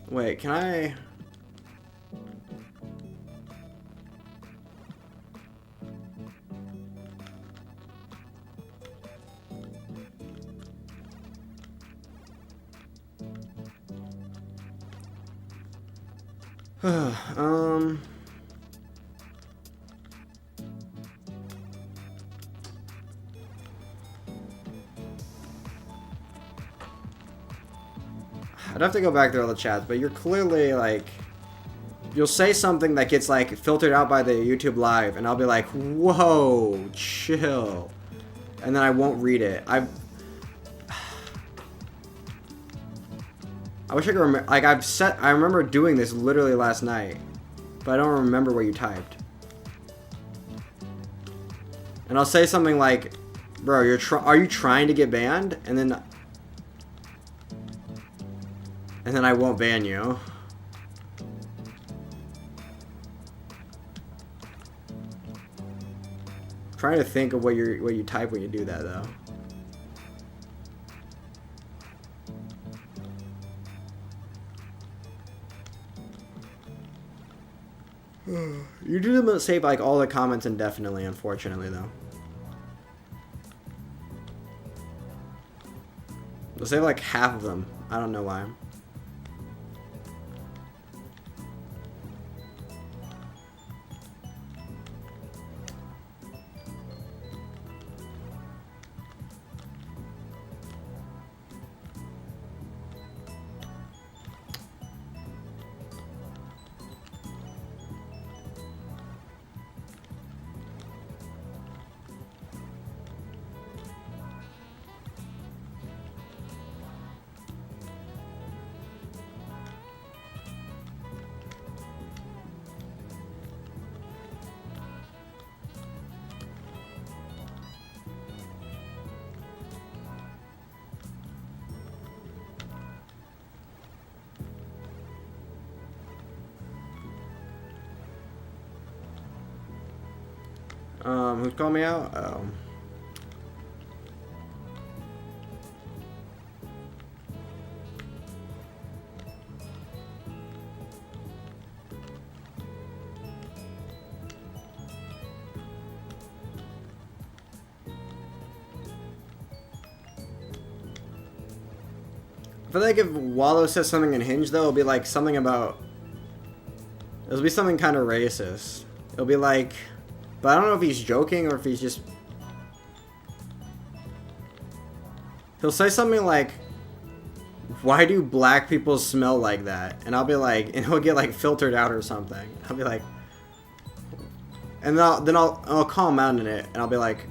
Wait, can I? I'd have to go back through all the chats, but you're clearly like, you'll say something that gets like filtered out by the YouTube live, and I'll be like, whoa, chill, and then I won't read it. I wish I could remember. Like I remember doing this literally last night, but I don't remember what you typed. And I'll say something like, bro, are you trying to get banned? And then I won't ban you. I'm trying to think of what you type when you do that though. You do save like all the comments indefinitely, unfortunately though. They'll save like half of them. I don't know why. Who's calling me out? Oh. I feel like if Wallow says something in Hinge, though, it'll be like something about... It'll be something kind of racist. It'll be like... But I don't know if he's joking or if he's just... He'll say something like, why do black people smell like that? And I'll be like... And he'll get like filtered out or something. I'll be like... And then I'll call him out in it. And I'll be like,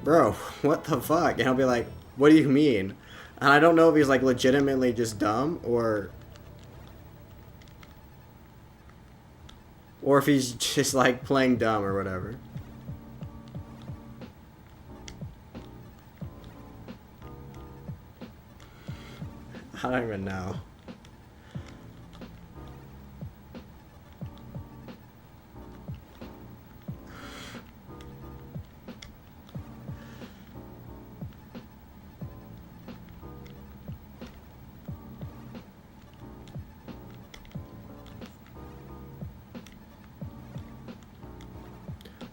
bro, what the fuck? And he'll be like, what do you mean? And I don't know if he's like legitimately just dumb or if he's just like playing dumb or whatever. I don't even know.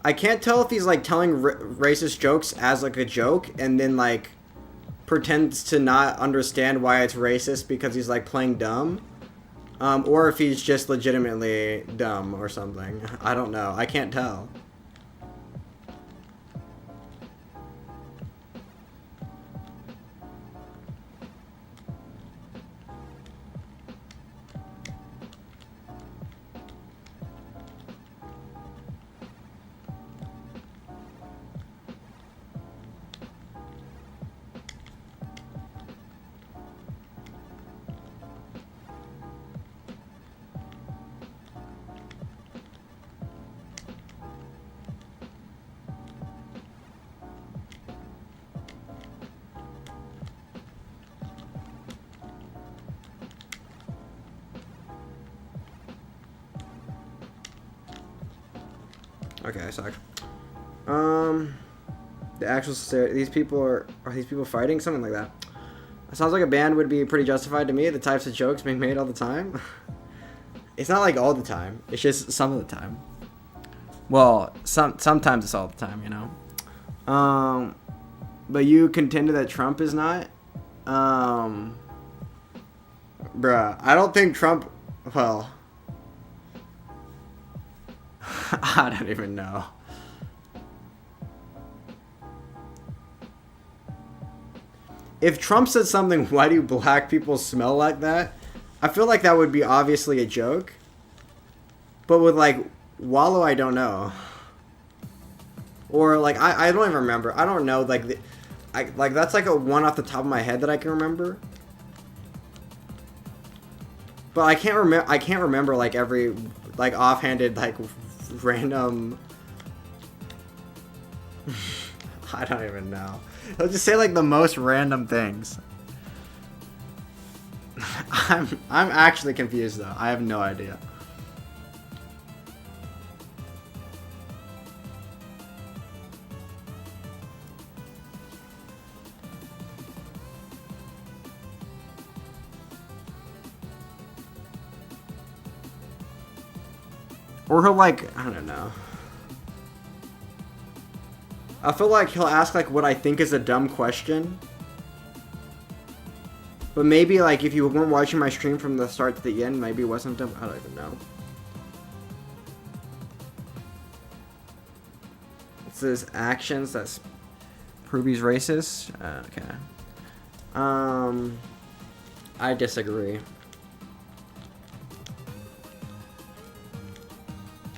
I can't tell if he's like telling racist jokes as like a joke and then like pretends to not understand why it's racist because he's like playing dumb, or if he's just legitimately dumb or something. I don't know. I can't tell. Okay, I suck. The actual these people are these people fighting? Something like that. It sounds like a ban would be pretty justified to me. The types of jokes being made all the time. It's not like all the time. It's just some of the time. Well, sometimes it's all the time, you know. But you contended that Trump is not. Bruh, I don't think Trump. Well. I don't even know. If Trump said something, why do black people smell like that? I feel like that would be obviously a joke. But with like Wallow, I don't know. Or like I don't even remember. I don't know. Like that's like a one off the top of my head that I can remember. But I can't remember like every like offhanded like random I don't even know. He'll just say like the most random things. I'm actually confused though. I have no idea. Or he'll like, I don't know. I feel like he'll ask like what I think is a dumb question. But maybe like if you weren't watching my stream from the start to the end, maybe it wasn't dumb. I don't even know. It says actions that prove he's racist. Okay. I disagree.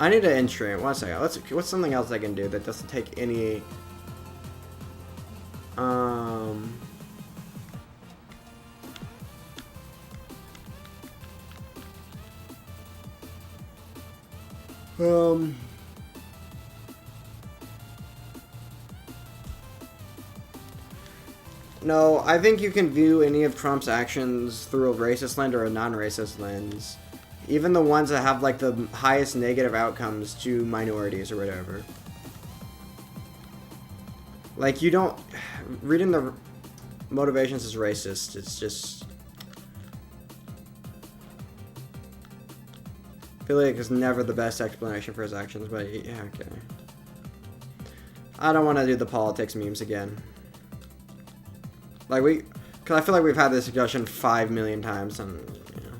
I need to end stream. 1 second. What's something else I can do that doesn't take any... No, I think you can view any of Trump's actions through a racist lens or a non-racist lens. Even the ones that have like the highest negative outcomes to minorities or whatever. Like you don't... Reading the motivations is racist. It's just... I feel like it's never the best explanation for his actions, but yeah, okay. I don't want to do the politics memes again. Like because I feel like we've had this discussion 5 million times, and you know.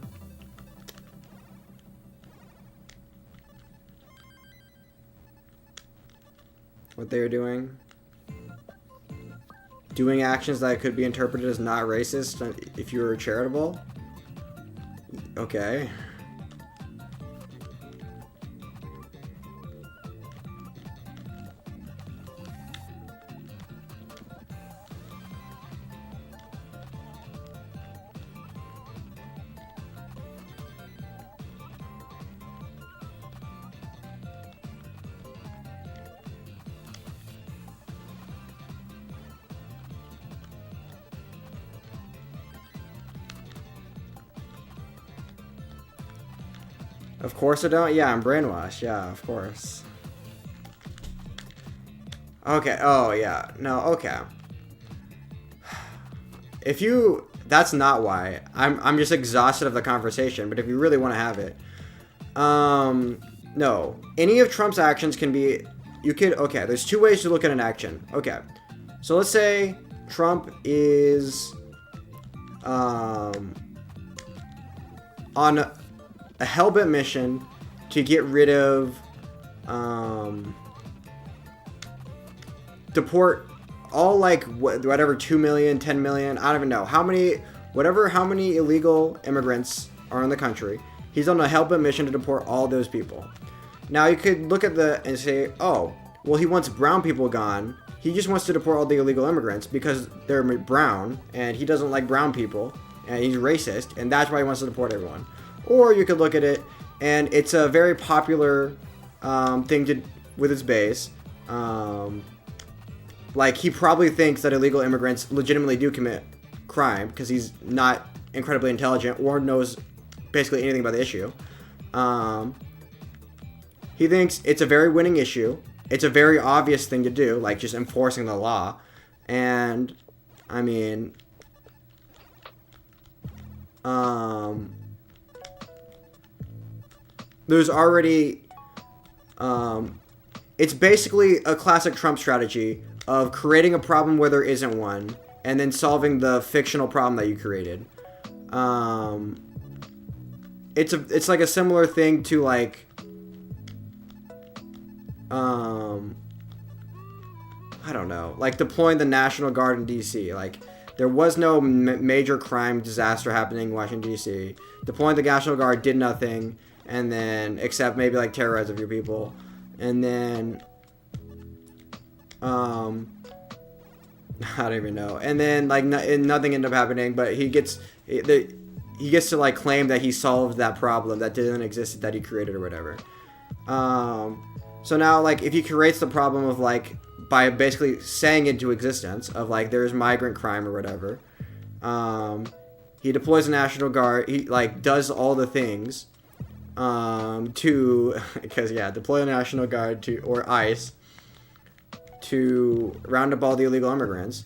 What they are doing actions that could be interpreted as not racist if you were charitable. Okay. Of course I don't? Yeah, I'm brainwashed. Yeah, of course. Okay, oh yeah. No, okay. If you... That's not why. I'm just exhausted of the conversation, but if you really want to have it. No. Any of Trump's actions can be... You could... Okay, there's 2 ways to look at an action. Okay. So let's say Trump is... on a hellbent mission to get rid of, deport all like whatever 2 million, 10 million, I don't even know how many illegal immigrants are in the country. He's on a hellbent mission to deport all those people. Now you could look at and say, oh, well he wants brown people gone. He just wants to deport all the illegal immigrants because they're brown and he doesn't like brown people and he's racist and that's why he wants to deport everyone. Or you could look at it, and it's a very popular thing with its base. Like, he probably thinks that illegal immigrants legitimately do commit crime because he's not incredibly intelligent or knows basically anything about the issue. He thinks it's a very winning issue. It's a very obvious thing to do, like just enforcing the law. And, I mean... there's already, it's basically a classic Trump strategy of creating a problem where there isn't one, and then solving the fictional problem that you created. It's like a similar thing to like, I don't know, like deploying the National Guard in D.C. Like, there was no major crime disaster happening in Washington, D.C. Deploying the National Guard did nothing. And then, except maybe like terrorize a few people, and then, I don't even know. And then like nothing ended up happening, but he gets to like claim that he solved that problem that didn't exist that he created or whatever. So now like if he creates the problem of like by basically saying into existence of like there's migrant crime or whatever. He deploys the National Guard. He like does all the things to because deploy the National Guard to or ICE to round up all the illegal immigrants.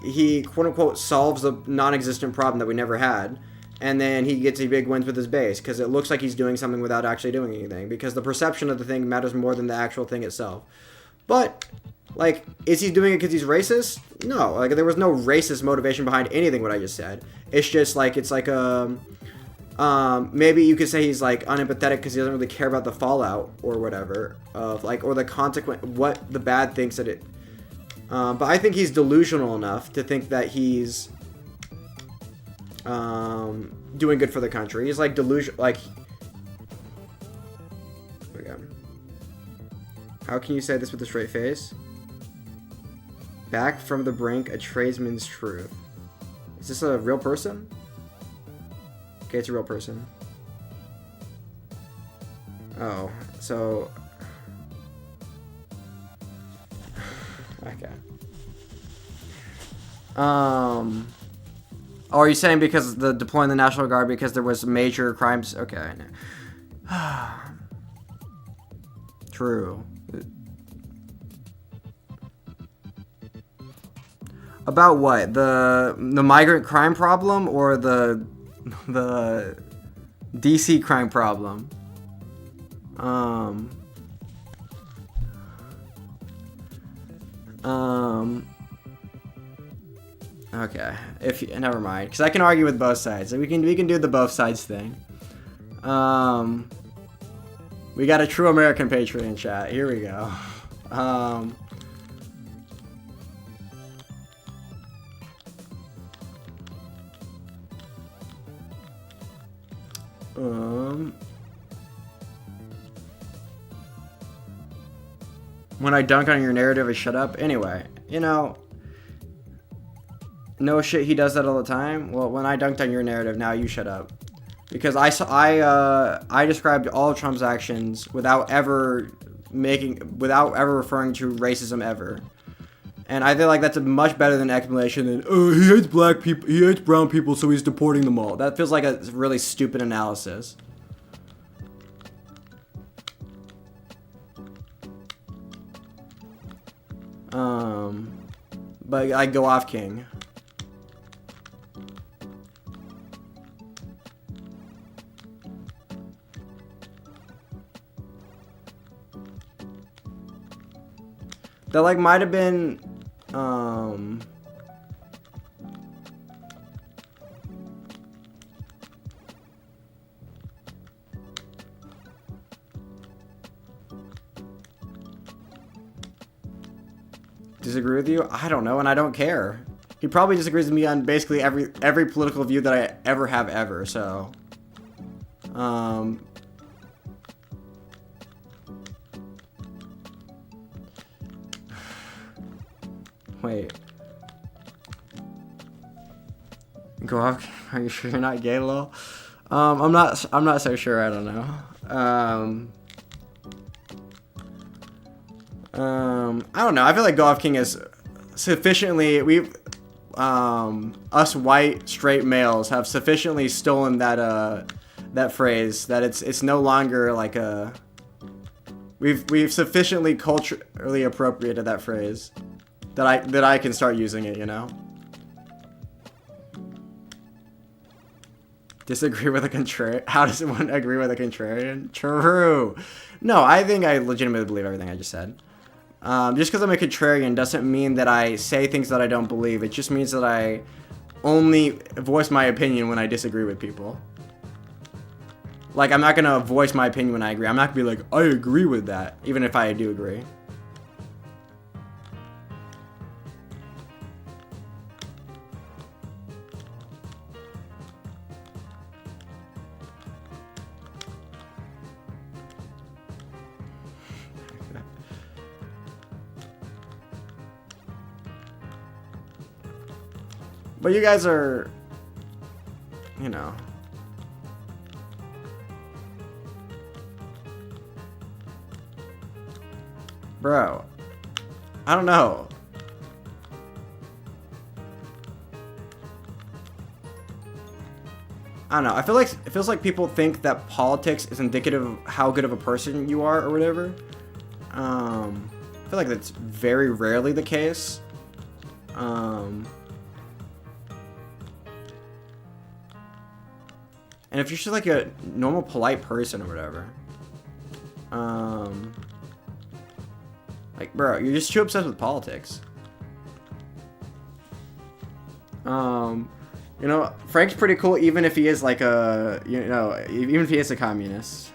He quote unquote solves the non-existent problem that we never had, and then he gets a big wins with his base because it looks like he's doing something without actually doing anything, because the perception of the thing matters more than the actual thing itself. But like, is he doing it because he's racist? No, like there was no racist motivation behind anything what I just said. It's just like it's like maybe you could say he's like unempathetic because he doesn't really care about the fallout or whatever of like, or the consequent, what the bad things that it. But I think he's delusional enough to think that he's doing good for the country. He's like delusion, like. How can you say this with a straight face? Back from the brink, a tradesman's truth. Is this a real person? Okay, it's a real person. Oh, so... Okay. Oh, are you saying because the deploying the National Guard because there was major crimes? Okay. True. About what? The migrant crime problem or the DC crime problem? Okay. Never mind, because I can argue with both sides. So we can do the both sides thing. We got a true American patriot in chat. Here we go. When I dunk on your narrative, I shut up. Anyway, you know, no shit, he does that all the time. Well, when I dunked on your narrative, now you shut up. Because I described all of Trump's actions without ever referring to racism ever. And I feel like that's a much better than explanation than, oh, he hates black people, he hates brown people, so he's deporting them all. That feels like a really stupid analysis. But I go off King. That like might have been disagree with you? I don't know, and I don't care. He probably disagrees with me on basically every political view that I ever have ever, so wait. Go off. Are you sure you're not gay, lol? I'm not so sure. I don't know. I don't know. I feel like Go Off King is sufficiently. Us white straight males have sufficiently stolen that phrase that it's no longer like a. We've sufficiently culturally appropriated that phrase that I can start using it. You know. Disagree with a contrarian? How does one agree with a contrarian? True. No, I think I legitimately believe everything I just said. Just because I'm a contrarian doesn't mean that I say things that I don't believe. It just means that I only voice my opinion when I disagree with people. Like, I'm not going to voice my opinion when I agree. I'm not going to be like, I agree with that, even if I do agree. But you guys are you know. Bro, I don't know. I don't know. I feel like it feels like people think that politics is indicative of how good of a person you are or whatever. I feel like that's very rarely the case. And if you're just like a normal, polite person or whatever, like, bro, you're just too obsessed with politics. You know, Frank's pretty cool, even if he is like a, you know, even if he is a communist.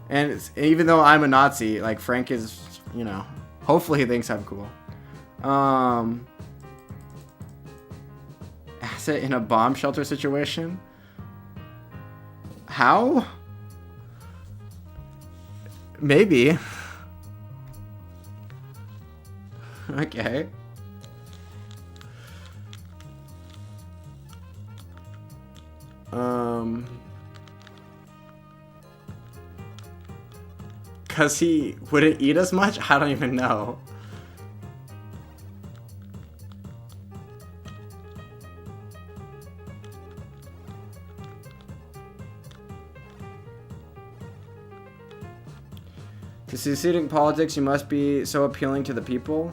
And even though I'm a Nazi, like, Frank is, you know, hopefully he thinks I'm cool. Asset in a bomb shelter situation? How? Maybe. Okay. Cause he wouldn't eat as much? I don't even know. To succeed in politics, you must be so appealing to the people,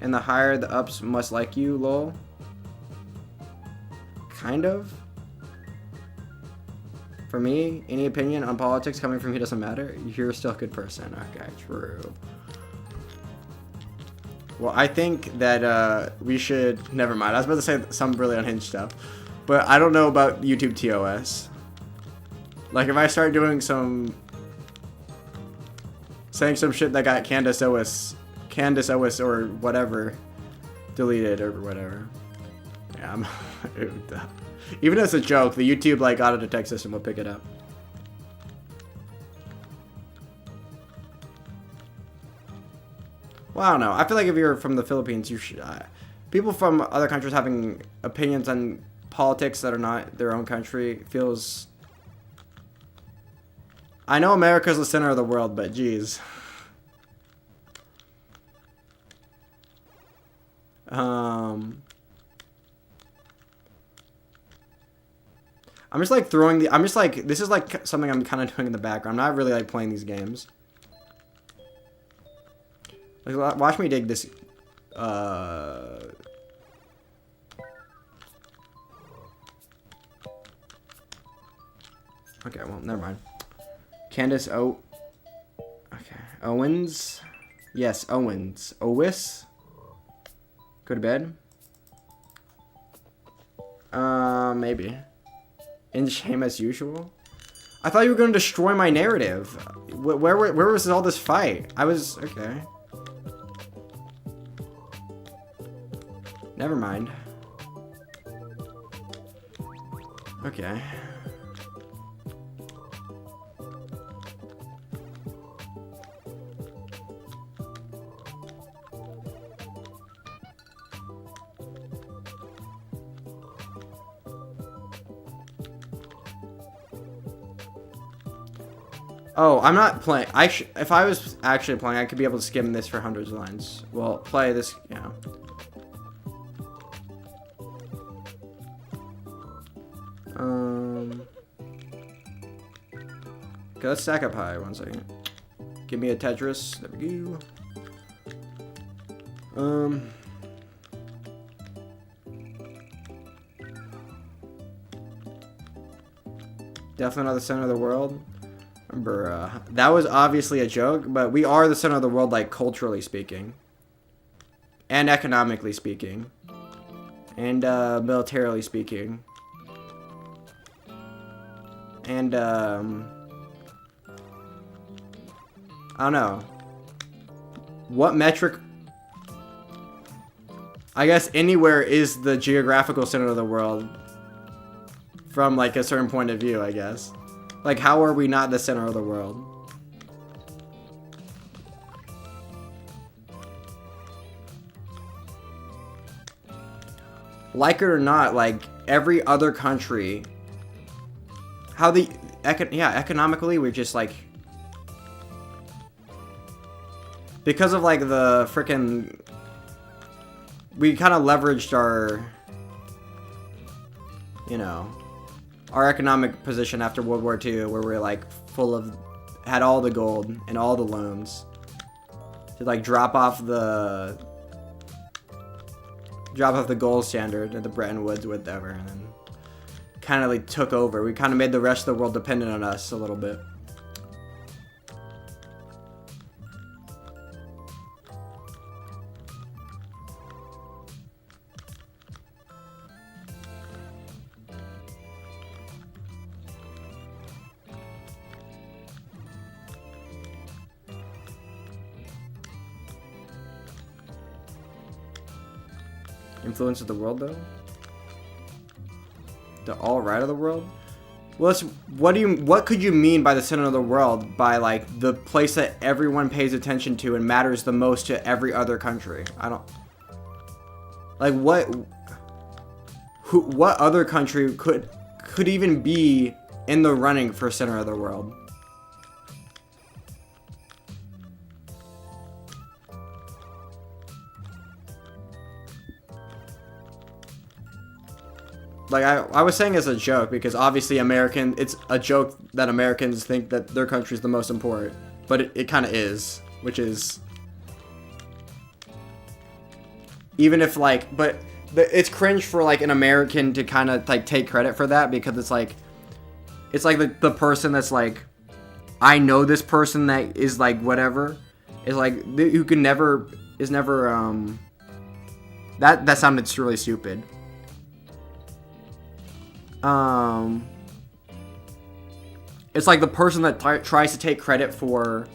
and the higher the ups must like you, lol. Kind of. For me, any opinion on politics coming from you doesn't matter. You're still a good person. Okay, true. Well, I think that we should... Never mind. I was about to say some really unhinged stuff. But I don't know about YouTube TOS. Like, if I start doing some... saying some shit that got Candace Owens or whatever deleted or whatever. Yeah, I'm... Even as a joke, the YouTube like auto detect system will pick it up. Well, I don't know. I feel like if you're from the Philippines, you should. People from other countries having opinions on politics that are not their own country feels. I know America's the center of the world, but geez. I'm just like throwing the. I'm just like, this is like something I'm kind of doing in the background. I'm not really like playing these games. Like, watch me dig this. Okay, well, never mind. Candace O. Okay, Owens. Yes, Owens. Owis. Go to bed. Maybe. In shame as usual? I thought you were going to destroy my narrative. Where was all this fight? I was... Okay. Never mind. Okay. Oh, I'm not playing. If I was actually playing, I could be able to skim this for hundreds of lines. Well, play this, you know. Okay, let's stack up high. 1 second. Give me a Tetris. There we go. Definitely not the center of the world. Bruh. That was obviously a joke, but we are the center of the world, like, culturally speaking. And economically speaking. And, militarily speaking. And, I don't know. What metric... I guess anywhere is the geographical center of the world. From, like, a certain point of view, I guess. Like, how are we not the center of the world? Like it or not, like, every other country, how the economically we're just like, because of like the freaking, we kind of leveraged our, you know, our economic position after World War II, where we're like had all the gold and all the loans to like drop off the gold standard at the Bretton Woods, whatever, and then kind of like took over. We kind of made the rest of the world dependent on us a little bit. Influence of the world, though? The all right of the world? Well, what could you mean by the center of the world? By like the place that everyone pays attention to and matters the most to every other country? I don't like what other country could even be in the running for center of the world? Like, I was saying as a joke, because obviously it's a joke that Americans think that their country is the most important. But it kind of is, which is... Even if, like, but it's cringe for, like, an American to kind of, like, take credit for that, because it's like the person that's, like, I know this person that is, like, whatever, is, like, who can never, is never, that sounded really stupid. It's like the person that tries to take credit for,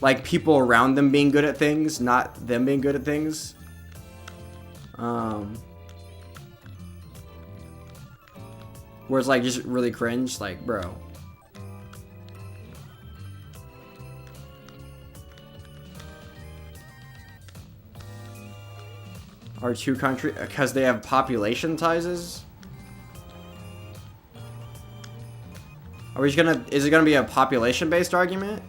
like people around them being good at things, not them being good at things. Where it's like just really cringe, like, bro. Are two countries because they have population sizes? Are we just gonna? Is it gonna be a population-based argument?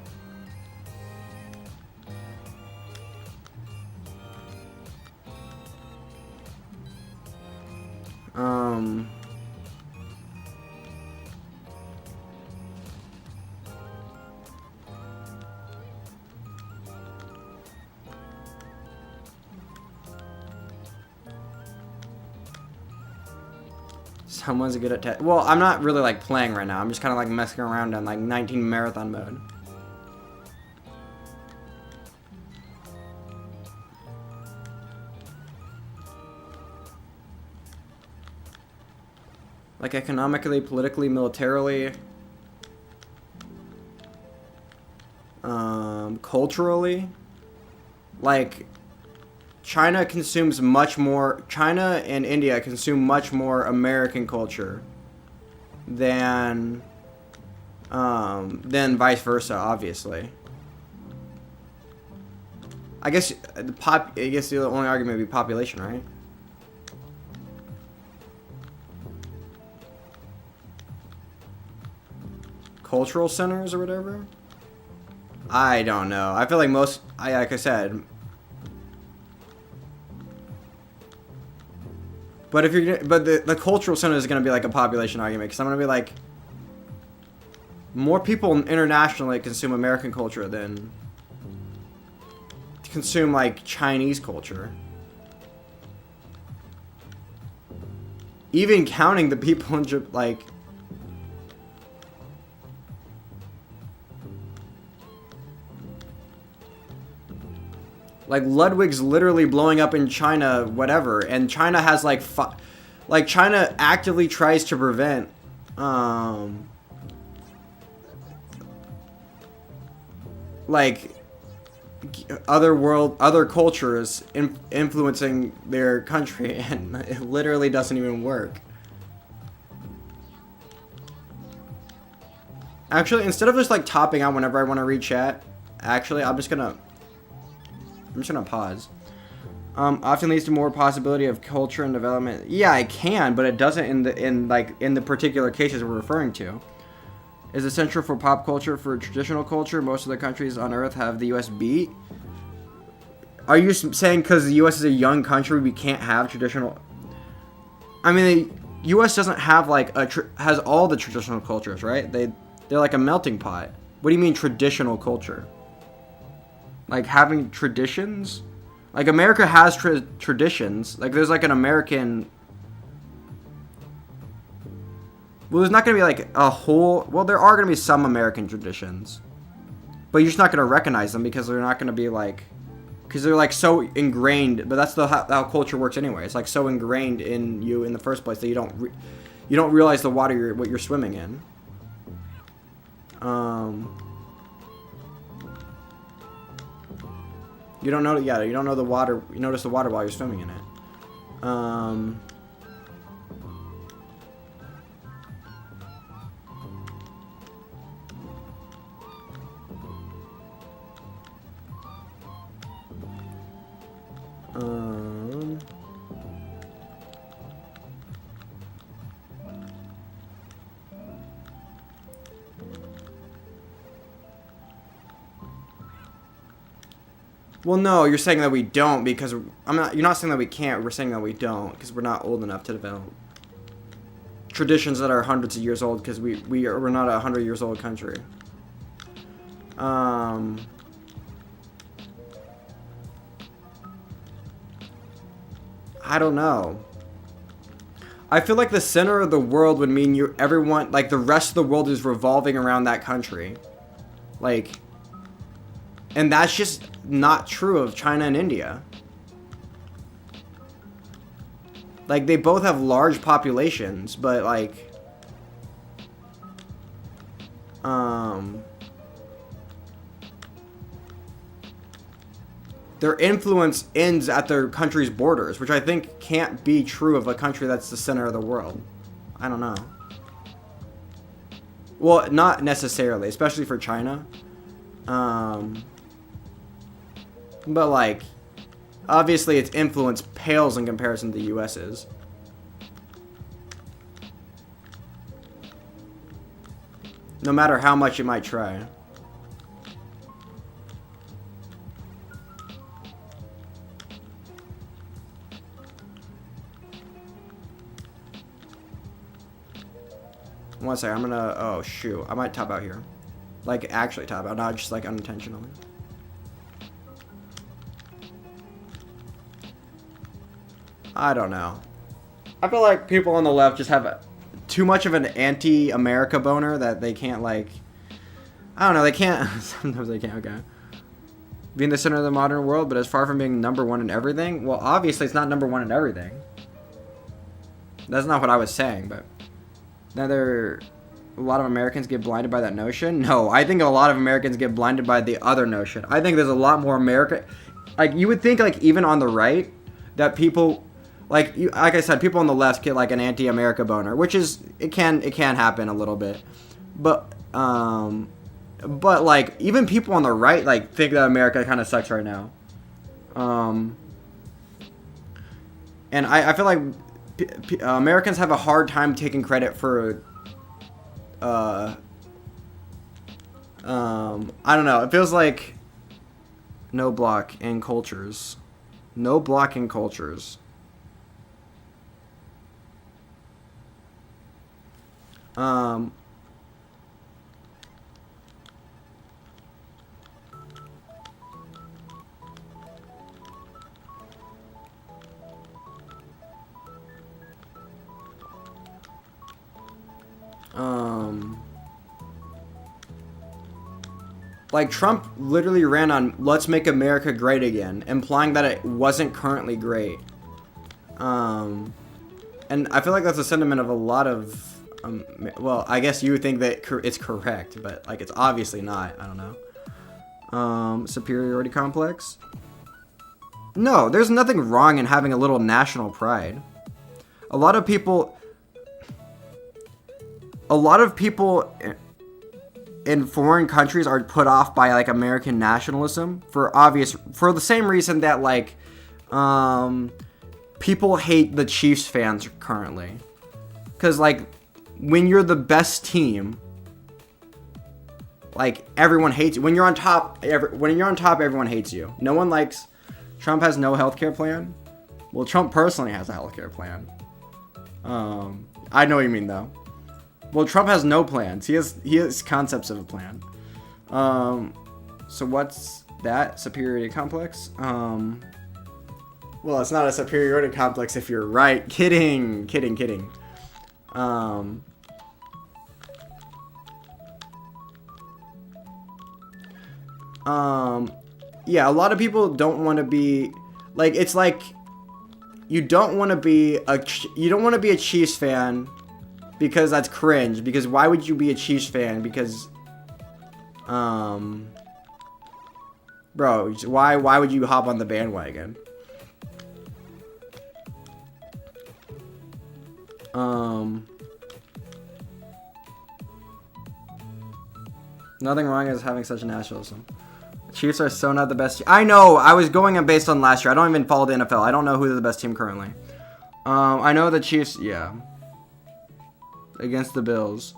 Someone's good at well, I'm not really like playing right now. I'm just kind of like messing around on like 19 marathon mode. Like economically, politically, militarily, culturally, like China and India consume much more American culture than vice versa, obviously. I guess the only argument would be population, right? Cultural centers or whatever? I don't know. I feel like like I said, but if you're, but the cultural center is going to be like a population argument, because I'm going to be like, more people internationally consume American culture than consume like Chinese culture. Even counting the people in like Ludwig's literally blowing up in China, whatever, and China has like China actively tries to prevent like other cultures influencing their country, and it literally doesn't even work. Actually, instead of just like topping out whenever I want to read chat, actually I'm just gonna pause. Often leads to more possibility of culture and development. Yeah, it can, but it doesn't in the particular cases we're referring to. Is essential for pop culture, for traditional culture. Most of the countries on Earth have the U.S. beat. Are you saying because the U.S. is a young country, we can't have traditional? I mean, the U.S. doesn't have like has all the traditional cultures, right? They're like a melting pot. What do you mean traditional culture? Like having traditions? Like America has traditions. Like there's like an American. Well, there's not gonna be like a whole. Well, there are gonna be some American traditions, but you're just not gonna recognize them because they're not gonna be like. Because they're like so ingrained, but that's how culture works anyway. It's like so ingrained in you in the first place that you don't realize the water what you're swimming in. You don't know. Yeah, you don't know the water. You notice the water while you're swimming in it. Well, no, you're saying that we don't because I'm not. You're not saying that we can't. We're saying that we don't because we're not old enough to develop traditions that are hundreds of years old because we're not a 100 years old country. I don't know. I feel like the center of the world would mean everyone, like the rest of the world is revolving around that country. Like, and that's just not true of China and India. Like, they both have large populations, but like, their influence ends at their country's borders, which I think can't be true of a country that's the center of the world. I don't know. Well, not necessarily, especially for China. But like, obviously its influence pales in comparison to the US's. No matter how much it might try. One second, I'm gonna, oh shoot, I might top out here. Like, actually top out, not just like unintentionally. I don't know. I feel like people on the left just have too much of an anti-America boner that they can't like, I don't know, they can't, sometimes they can't, okay. Being the center of the modern world, but as far from being number one in everything, well, obviously it's not number one in everything. That's not what I was saying, but a lot of Americans get blinded by that notion. No, I think a lot of Americans get blinded by the other notion. I think there's a lot more America, like you would think like even on the right that people, like I said, people on the left get like an anti-America boner, which is it can happen a little bit, but like even people on the right like think that America kind of sucks right now, and I feel like Americans have a hard time taking credit for I don't know, it feels like no block in cultures. No blocking cultures. Like Trump literally ran on "Let's make America great again," implying that it wasn't currently great. And I feel like that's a sentiment of a lot of, well, I guess you would think that it's correct, but like it's obviously not. I don't know. Superiority complex. No, there's nothing wrong in having a little national pride. A lot of people in foreign countries are put off by like American nationalism for the same reason that like People hate the Chiefs fans currently. Because, like, when you're the best team, like, everyone hates you. When you're on top, everyone hates you. No one likes... Trump has no healthcare plan. Well, Trump personally has a healthcare plan. I know what you mean, though. Well, Trump has no plans. He has concepts of a plan. So what's that? Superiority complex? Well, it's not a superiority complex if you're right. Kidding. Yeah, a lot of people don't want to be, like, it's like, you don't want to be a Chiefs fan because that's cringe. Because why would you be a Chiefs fan? Because, bro, why would you hop on the bandwagon? Nothing wrong as having such a nationalism. Chiefs are so not the best. I know. I was going based on last year. I don't even follow the NFL. I don't know who's the best team currently. I know the Chiefs. Yeah. Against the Bills.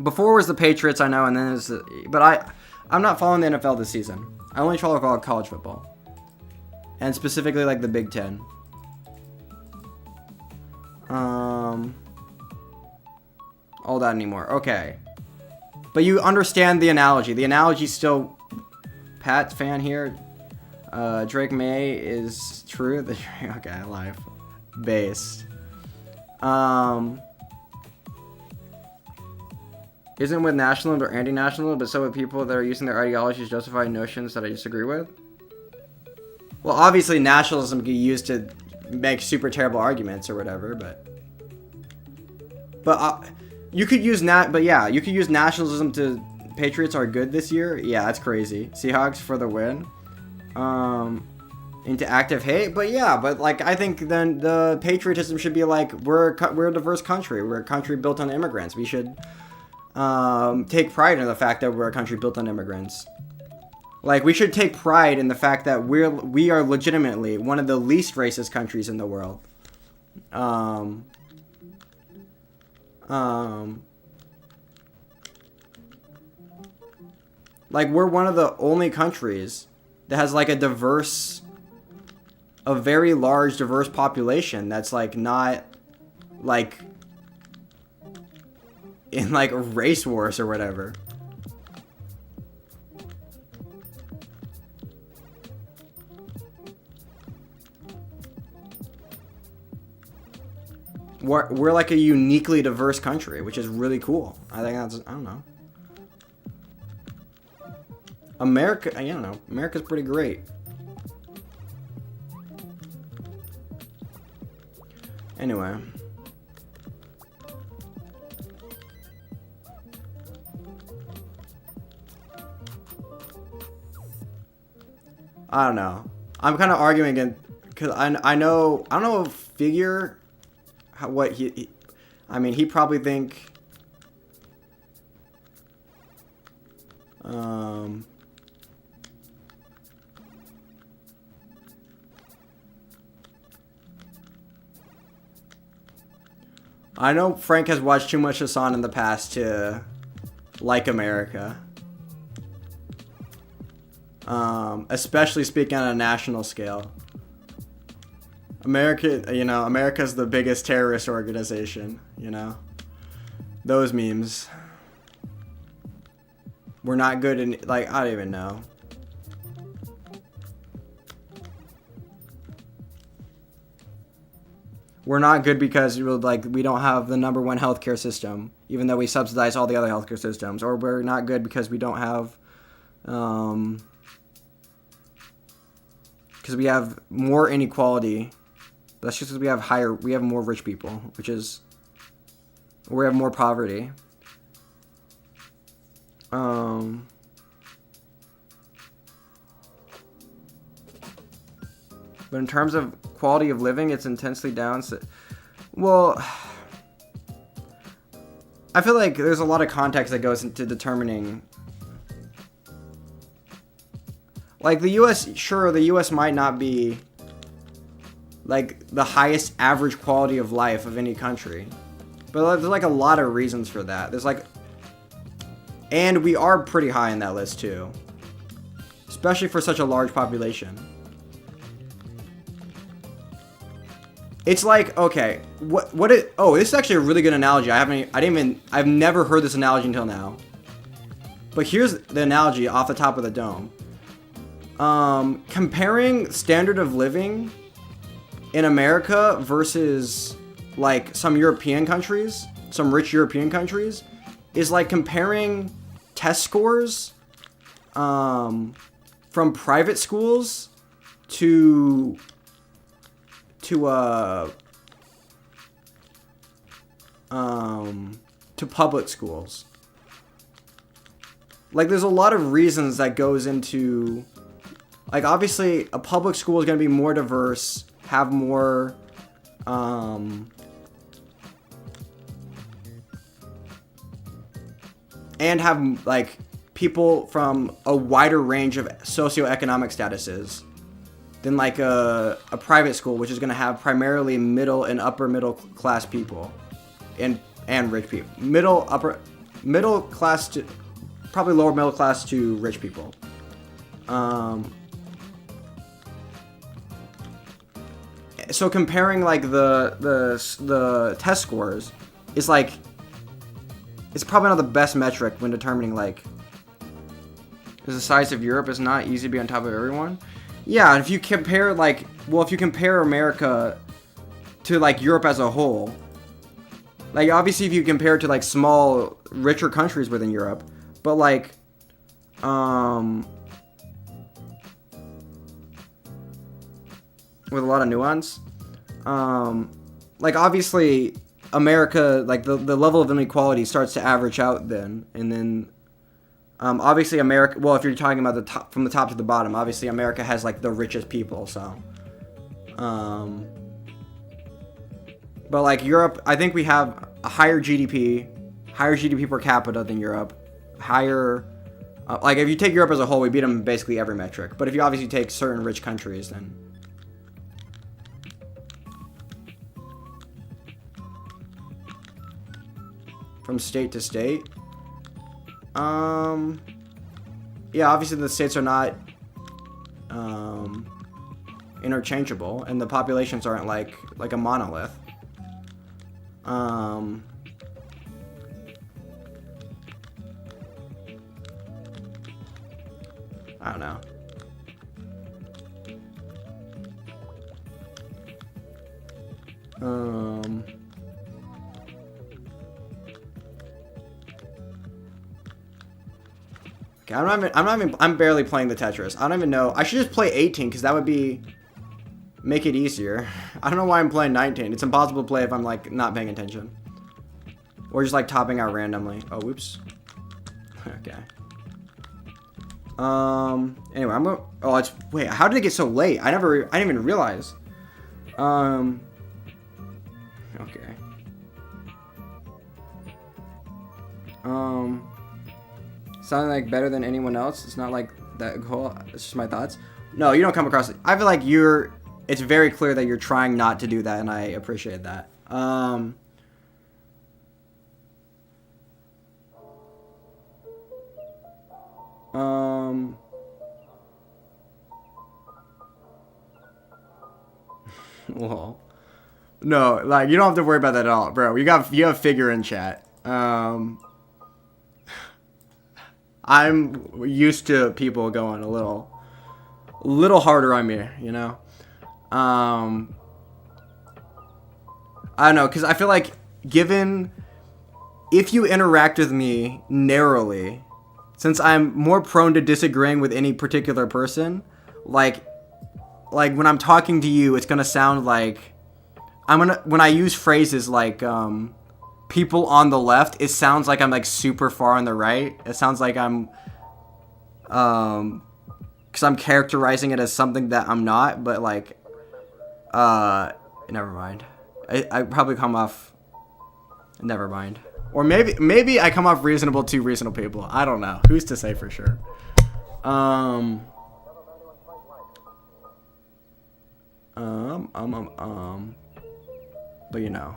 Before was the Patriots. I know, and then it's. But I'm not following the NFL this season. I only follow college football, and specifically like the Big Ten. All that anymore. Okay. But you understand the analogy. The analogy still... Pat fan here. Drake May is true. Okay, life. Based. Isn't with nationalism or anti-nationalism, but so with people that are using their ideologies to justify notions that I disagree with? Well, obviously nationalism can be used to make super terrible arguments or whatever, but you could use you could use nationalism to Patriots are good this year. Yeah, that's crazy. Seahawks for the win. Into active hate, but like I think then the patriotism should be like we're a diverse country. We're a country built on immigrants. We should take pride in the fact that we're a country built on immigrants. Like we should take pride in the fact that we are legitimately one of the least racist countries in the world. Like we're one of the only countries that has like a very large diverse population that's like not like in like race wars or whatever. We're like a uniquely diverse country, which is really cool. I think that's, I don't know. America, I don't know. America's pretty great. Anyway. I don't know. I'm kind of arguing again because I don't know figure what he I mean he probably think I know Frank has watched too much Hassan in the past to like America. Especially speaking on a national scale. America's the biggest terrorist organization, Those memes. We're not good in, like, I don't even know. We're not good because we don't have the #1 healthcare system, even though we subsidize all the other healthcare systems. Or we're not good because we don't have, because we have more inequality. That's just because we have more rich people, we have more poverty. But in terms of quality of living, it's intensely down. Well, I feel like there's a lot of context that goes into determining. Like the U.S. Sure, the U.S. might not be like the highest average quality of life of any country, but there's like a lot of reasons for that. There's like, and we are pretty high in that list too, especially for such a large population. It's like, okay, oh, this is actually a really good analogy. I've never heard this analogy until now. But here's the analogy off the top of the dome. Comparing standard of living in America versus like some European countries, some rich European countries, is like comparing test scores from private schools to public schools. Like there's a lot of reasons that goes into, like obviously a public school is going to be more diverse, have more and have like people from a wider range of socioeconomic statuses than like a private school, which is going to have primarily middle and upper middle class people and rich people. Middle class to probably lower middle class to rich people. So comparing like the test scores is like, it's probably not the best metric when determining like, because the size of Europe is not easy to be on top of everyone. Yeah, if you compare like, well, if you compare America to like Europe as a whole, like obviously if you compare it to like small, richer countries within Europe, but like, with a lot of nuance, like obviously America, like the level of inequality starts to average out then, and then obviously America, well, if you're talking about the top, from the top to the bottom, obviously America has like the richest people, so but like Europe, I think we have a higher GDP per capita than Europe, higher, like if you take Europe as a whole, we beat them in basically every metric, but if you obviously take certain rich countries, then from state to state, yeah, obviously the states are not interchangeable, and the populations aren't like a monolith. I don't know. Okay, I'm barely playing the Tetris. I don't even know. I should just play 18 because that would make it easier. I don't know why I'm playing 19. It's impossible to play if I'm like not paying attention. Or just like topping out randomly. Oh, whoops. Okay. Anyway, I'm gonna, oh, wait, how did it get so late? I didn't even realize. Okay. Sounding like better than anyone else. It's not like that goal. It's just my thoughts. No, you don't come across it. I feel like it's very clear that you're trying not to do that, and I appreciate that. Well, no, like you don't have to worry about that at all, bro. You have figure in chat. I'm used to people going a little harder on me, you know. I don't know, because I feel like if you interact with me narrowly, since I'm more prone to disagreeing with any particular person, like when I'm talking to you, it's gonna sound like when I use phrases like people on the left, it sounds like I'm like super far on the right. It sounds like I'm because I'm characterizing it as something that I'm not, but like never mind. I probably come off, never mind. Or maybe I come off reasonable to reasonable people. I don't know. Who's to say for sure? But you know.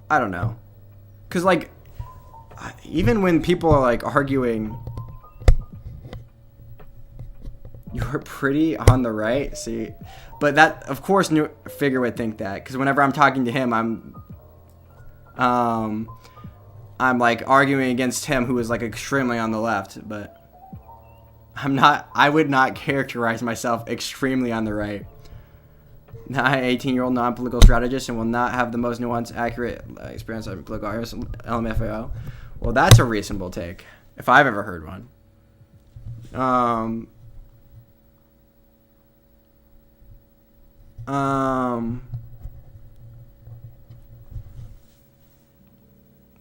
I don't know. Cause like, even when people are like arguing, you're pretty on the right. See, but that of course new figure would think that. Cause whenever I'm talking to him, I'm like arguing against him who is like extremely on the left, but I'm not. I would not characterize myself extremely on the right. Not an 18-year-old non-political strategist and will not have the most nuanced, accurate experience on political arguments, LMFAO. Well, that's a reasonable take, if I've ever heard one.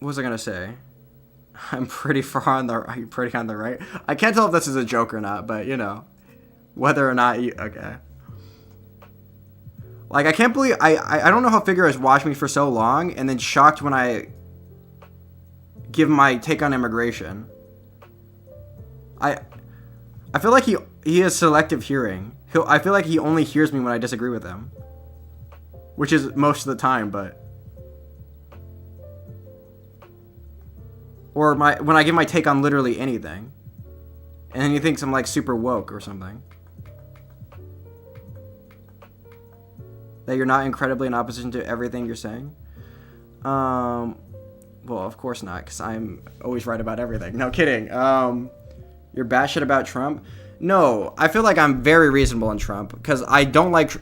What was I gonna say? I'm pretty far on the right. I can't tell if this is a joke or not, but you know, whether or not you okay. Like, I can't believe, I don't know how Figure has watched me for so long and then shocked when I give my take on immigration. I feel like he has selective hearing. I feel like he only hears me when I disagree with him. Which is most of the time, but... Or when I give my take on literally anything. And then he thinks I'm, like, super woke or something. That you're not incredibly in opposition to everything you're saying? Well, of course not, because I'm always right about everything. No, kidding. You're batshit about Trump? No, I feel like I'm very reasonable in Trump, because I don't like...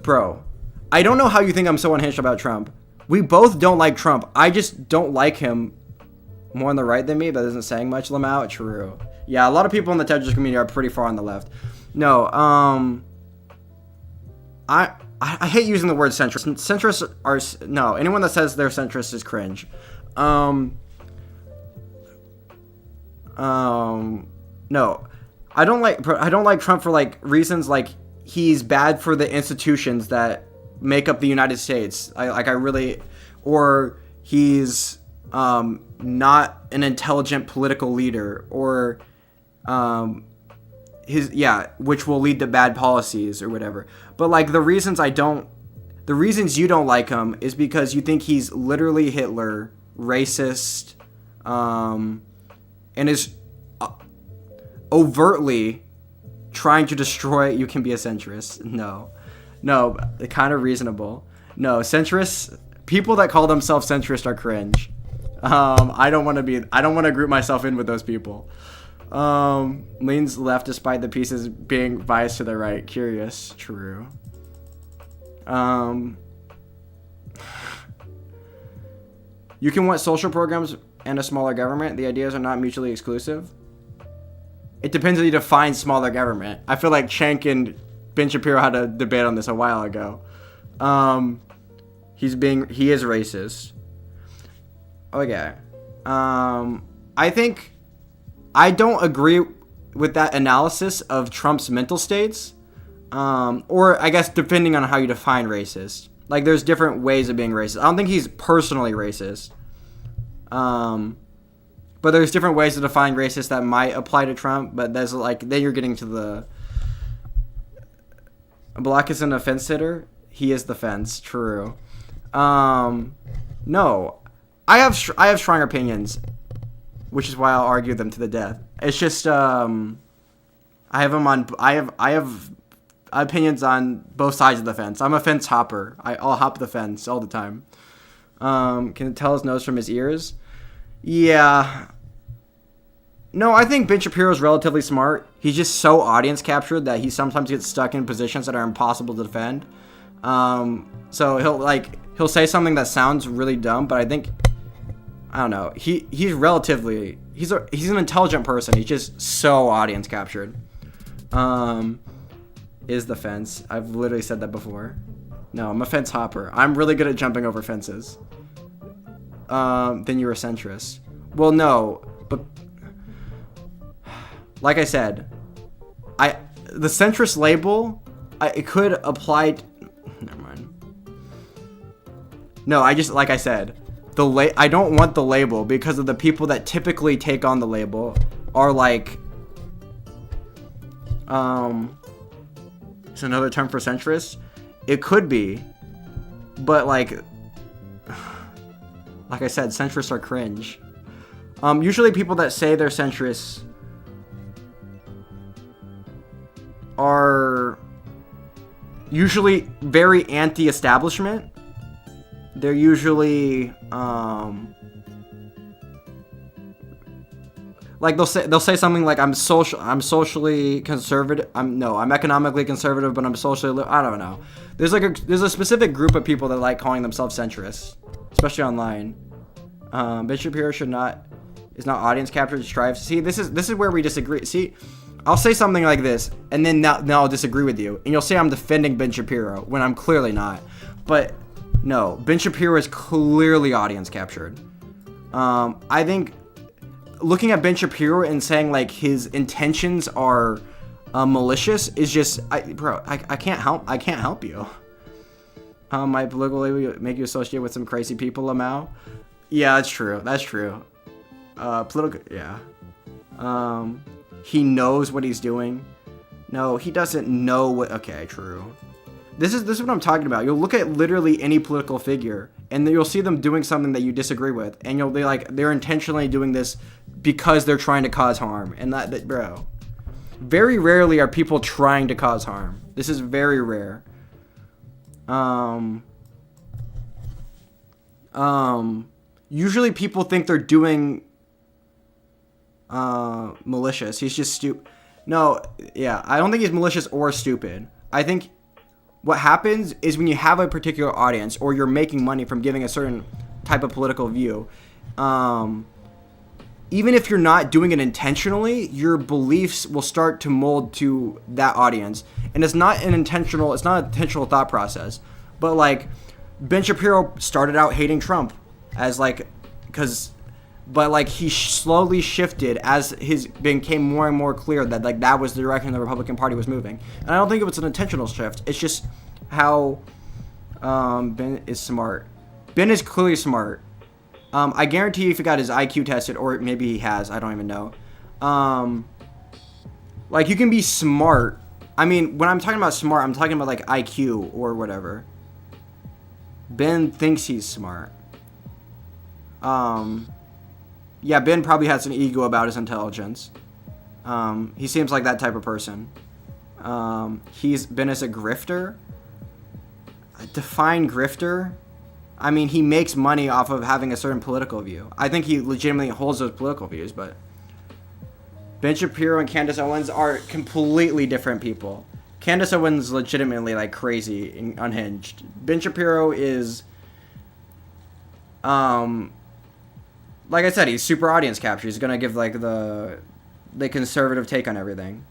Bro, I don't know how you think I'm so unhinged about Trump. We both don't like Trump. I just don't like him more on the right than me. That isn't saying much, Lamau. True. Yeah, a lot of people in the Tetris community are pretty far on the left. No, I hate using the word centrist. Centrists are... No, anyone that says they're centrist is cringe. No. I don't like Trump for, like, reasons like he's bad for the institutions that make up the United States. Or he's not an intelligent political leader, or which will lead to bad policies or whatever. But like the reasons you don't like him is because you think he's literally Hitler, racist, and is overtly trying to destroy. You can be a centrist. No, kind of reasonable. No, centrists, people that call themselves centrist are cringe. I don't want to group myself in with those people. Leans left despite the pieces being biased to the right. Curious. True. You can want social programs and a smaller government. The ideas are not mutually exclusive. It depends on you define smaller government. I feel like Cenk and Ben Shapiro had a debate on this a while ago. He is racist. Okay. I think I don't agree with that analysis of Trump's mental states. Or I guess depending on how you define racist. Like there's different ways of being racist. I don't think he's personally racist. But there's different ways to define racist that might apply to Trump, but there's like then you're getting to the black is an offense sitter. He is the fence. True. No, I have strong opinions, which is why I'll argue them to the death. It's just I have opinions on both sides of the fence. I'm a fence hopper. I'll hop the fence all the time. Can it tell his nose from his ears? Yeah. No, I think Ben Shapiro's relatively smart. He's just so audience captured that he sometimes gets stuck in positions that are impossible to defend. So he'll say something that sounds really dumb, but I think I don't know. He's an intelligent person. He's just so audience captured. Is the fence. I've literally said that before. No, I'm a fence hopper. I'm really good at jumping over fences. Then you're a centrist. Well, no, but like I said, the centrist label, it could apply. Never mind. No, like I said, I don't want the label because of the people that typically take on the label are like, it's another term for centrist. It could be, but like I said, centrists are cringe. Usually people that say they're centrists are usually very anti-establishment. They're usually like they'll say something like I'm socially conservative. I'm economically conservative, but I'm socially I don't know. There's a specific group of people that like calling themselves centrists, especially online. Ben Shapiro is not audience capture, strives. See, this is where we disagree. See, I'll say something like this, and then now I'll disagree with you, and you'll say I'm defending Ben Shapiro when I'm clearly not. But no, Ben Shapiro is clearly audience captured. I think looking at Ben Shapiro and saying like his intentions are malicious is just, I can't help you. My political label make you associate with some crazy people, Lamau. Yeah, that's true. Political, yeah. He knows what he's doing. No, he doesn't know what. Okay, true. This is what I'm talking about. You'll look at literally any political figure, and you'll see them doing something that you disagree with, and you'll be like, they're intentionally doing this because they're trying to cause harm. And that bro, very rarely are people trying to cause harm. This is very rare. Usually people think they're doing malicious. He's just stupid. No, yeah, I don't think he's malicious or stupid. I think what happens is when you have a particular audience or you're making money from giving a certain type of political view, even if you're not doing it intentionally, your beliefs will start to mold to that audience. And it's not an intentional thought process. But like Ben Shapiro started out hating Trump as like, but like he slowly shifted as became more and more clear that like that was the direction the Republican Party was moving. And I don't think it was an intentional shift. It's just how Ben is smart. Ben is clearly smart. I guarantee you if he got his IQ tested, or maybe he has, I don't even know. Like you can be smart. I mean, when I'm talking about smart, I'm talking about like IQ or whatever. Ben thinks he's smart. Yeah, Ben probably has an ego about his intelligence. He seems like that type of person. He's been as a grifter. Define grifter. I mean, he makes money off of having a certain political view. I think he legitimately holds those political views, but Ben Shapiro and Candace Owens are completely different people. Candace Owens is legitimately like crazy and unhinged. Ben Shapiro is, like I said, he's super audience capture. He's gonna give like the conservative take on everything.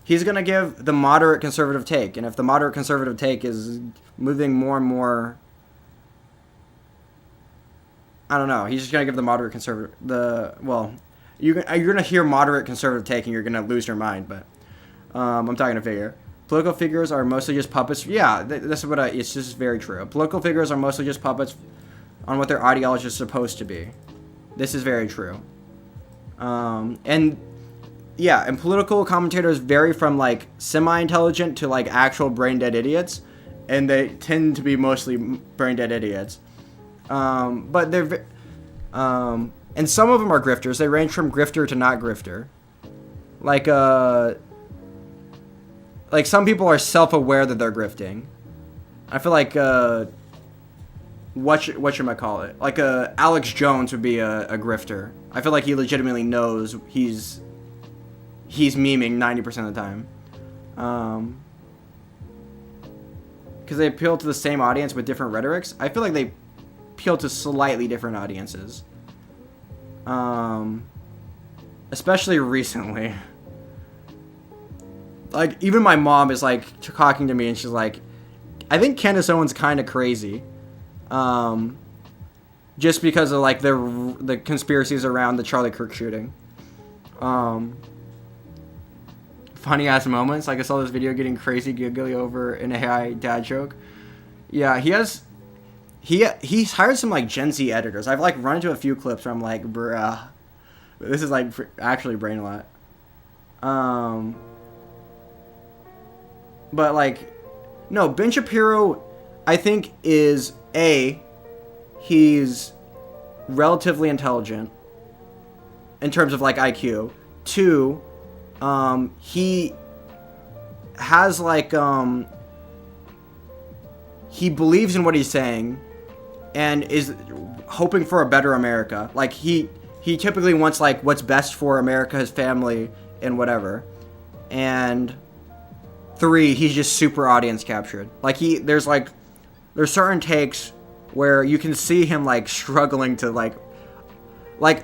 He's gonna give the moderate conservative take, and if the moderate conservative take is moving more and more, I don't know. He's just gonna give the moderate conservative you're gonna hear moderate conservative take and you're gonna lose your mind. But I'm talking to figure. Political figures are mostly just puppets. Yeah, this is it's just very true. Political figures are mostly just puppets on what their ideology is supposed to be. This is very true. And political commentators vary from like semi-intelligent to like actual brain-dead idiots, and they tend to be mostly brain-dead idiots. But they're, and some of them are grifters. They range from grifter to not grifter. Like some people are self-aware that they're grifting. I feel like, what should I call it? Like Alex Jones would be a grifter. I feel like he legitimately knows he's memeing 90% of the time. Because they appeal to the same audience with different rhetorics. I feel like they appeal to slightly different audiences. Especially recently. Like, even my mom is, like, talking to me, and she's like, I think Candace Owens kind of crazy. Just because of, like, the conspiracies around the Charlie Kirk shooting. Funny-ass moments. Like, I saw this video getting crazy giggly over an AI dad joke. Yeah, he's hired some, like, Gen Z editors. I've, like, run into a few clips where I'm like, bruh. This is like actually brain a lot. But like, no, Ben Shapiro, I think is he's relatively intelligent in terms of like IQ. 2, he has like he believes in what he's saying and is hoping for a better America. Like he typically wants like what's best for America, his family, and whatever. And 3, he's just super audience captured. Like there's certain takes where you can see him like struggling to like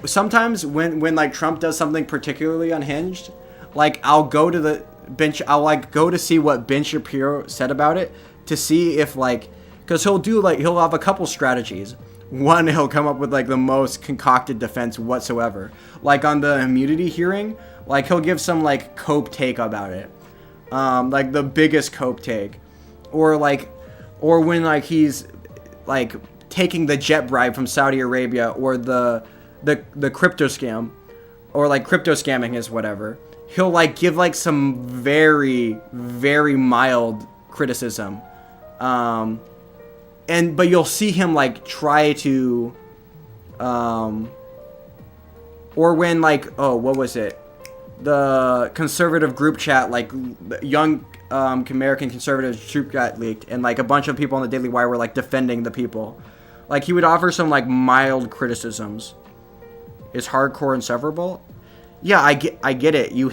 sometimes when like Trump does something particularly unhinged, like I'll go to see what Ben Shapiro said about it to see if like, because he'll have a couple strategies. One, he'll come up with like the most concocted defense whatsoever. Like on the immunity hearing, like he'll give some like cope take about it, like the biggest cope take, or when like he's like taking the jet bribe from Saudi Arabia, or the crypto scam, or like crypto scamming is whatever. He'll like give like some very, very mild criticism, but you'll see him like try to, or when like, what was it? The conservative group chat, like young American conservative group got leaked, and like a bunch of people on the Daily Wire were like defending the people. Like he would offer some like mild criticisms. Is hardcore inseparable? Yeah, I get it. You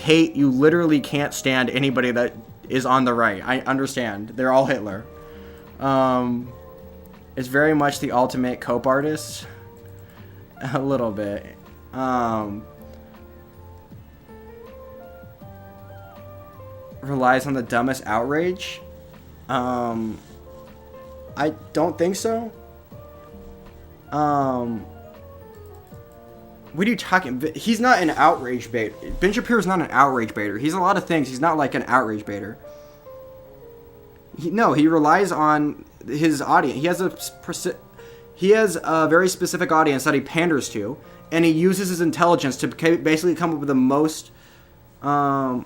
literally can't stand anybody that is on the right. I understand. They're all Hitler. It's very much the ultimate cope artist. A little bit. Relies on the dumbest outrage. I don't think so. What are you talking? He's not an outrage baiter. Ben Shapiro's not an outrage baiter. He's a lot of things. He's not like an outrage baiter. He relies on his audience. He has a very specific audience that he panders to, and he uses his intelligence to basically come up with the most. I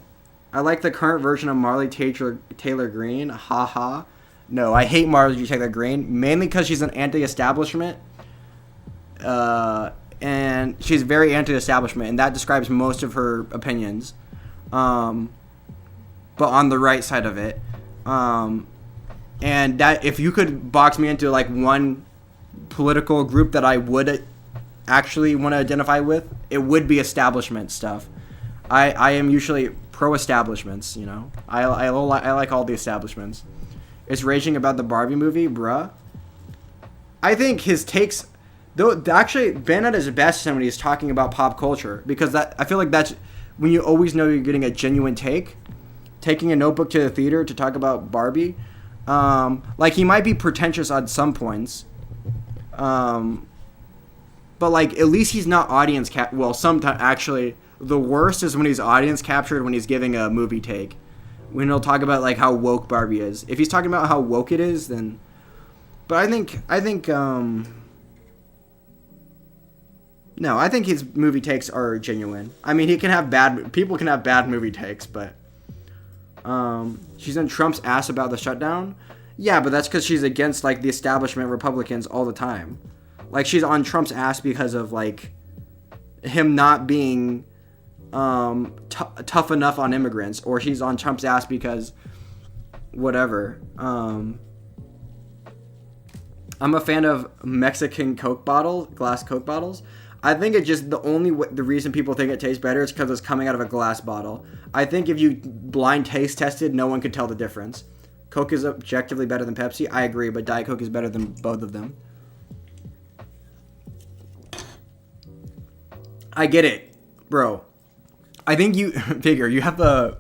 like the current version of Marley Taylor Greene. Haha. No, I hate Marley Taylor Greene mainly because she's an anti-establishment. And she's very anti-establishment, and that describes most of her opinions. But on the right side of it. And that, if you could box me into like one political group that I would actually want to identify with, it would be establishment stuff. I am usually pro-establishments, you know. I like all the establishments. Is raging about the Barbie movie, bruh. I think his takes... Though actually, Ben at his best when he's talking about pop culture, because I feel like that's when you always know you're getting a genuine take. Taking a notebook to the theater to talk about Barbie, like he might be pretentious at some points, but like at least he's not audience well, sometimes actually the worst is when he's audience captured when he's giving a movie take. When he'll talk about like how woke Barbie is. If he's talking about how woke it is, then. But I think. No, I think his movie takes are genuine. I mean, people can have bad movie takes, but she's in Trump's ass about the shutdown. Yeah, but that's because she's against like the establishment Republicans all the time. Like she's on Trump's ass because of like him not being tough enough on immigrants, or she's on Trump's ass because whatever. I'm a fan of Mexican glass Coke bottles. I think it's just the reason people think it tastes better is because it's coming out of a glass bottle. I think if you blind taste tested, no one could tell the difference. Coke is objectively better than Pepsi. I agree, but Diet Coke is better than both of them. I get it, bro. I think you figure you have a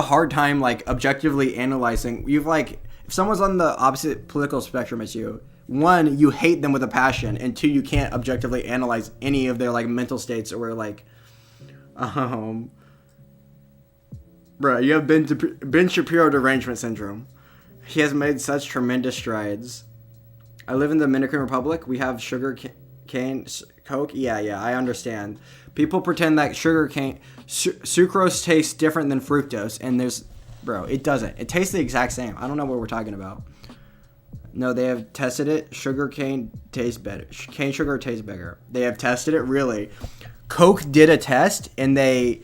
hard time like objectively analyzing. You've like if someone's on the opposite political spectrum as you. 1, you hate them with a passion, and 2, you can't objectively analyze any of their like mental states or like, bro, you have Ben Shapiro derangement syndrome. He has made such tremendous strides. I live in the Dominican Republic. We have sugar Coke. Yeah, I understand. People pretend that sucrose tastes different than fructose, and bro, it doesn't. It tastes the exact same. I don't know what we're talking about. No, they have tested it. Sugar cane tastes better. Cane sugar tastes better. They have tested it, really. Coke did a test, and they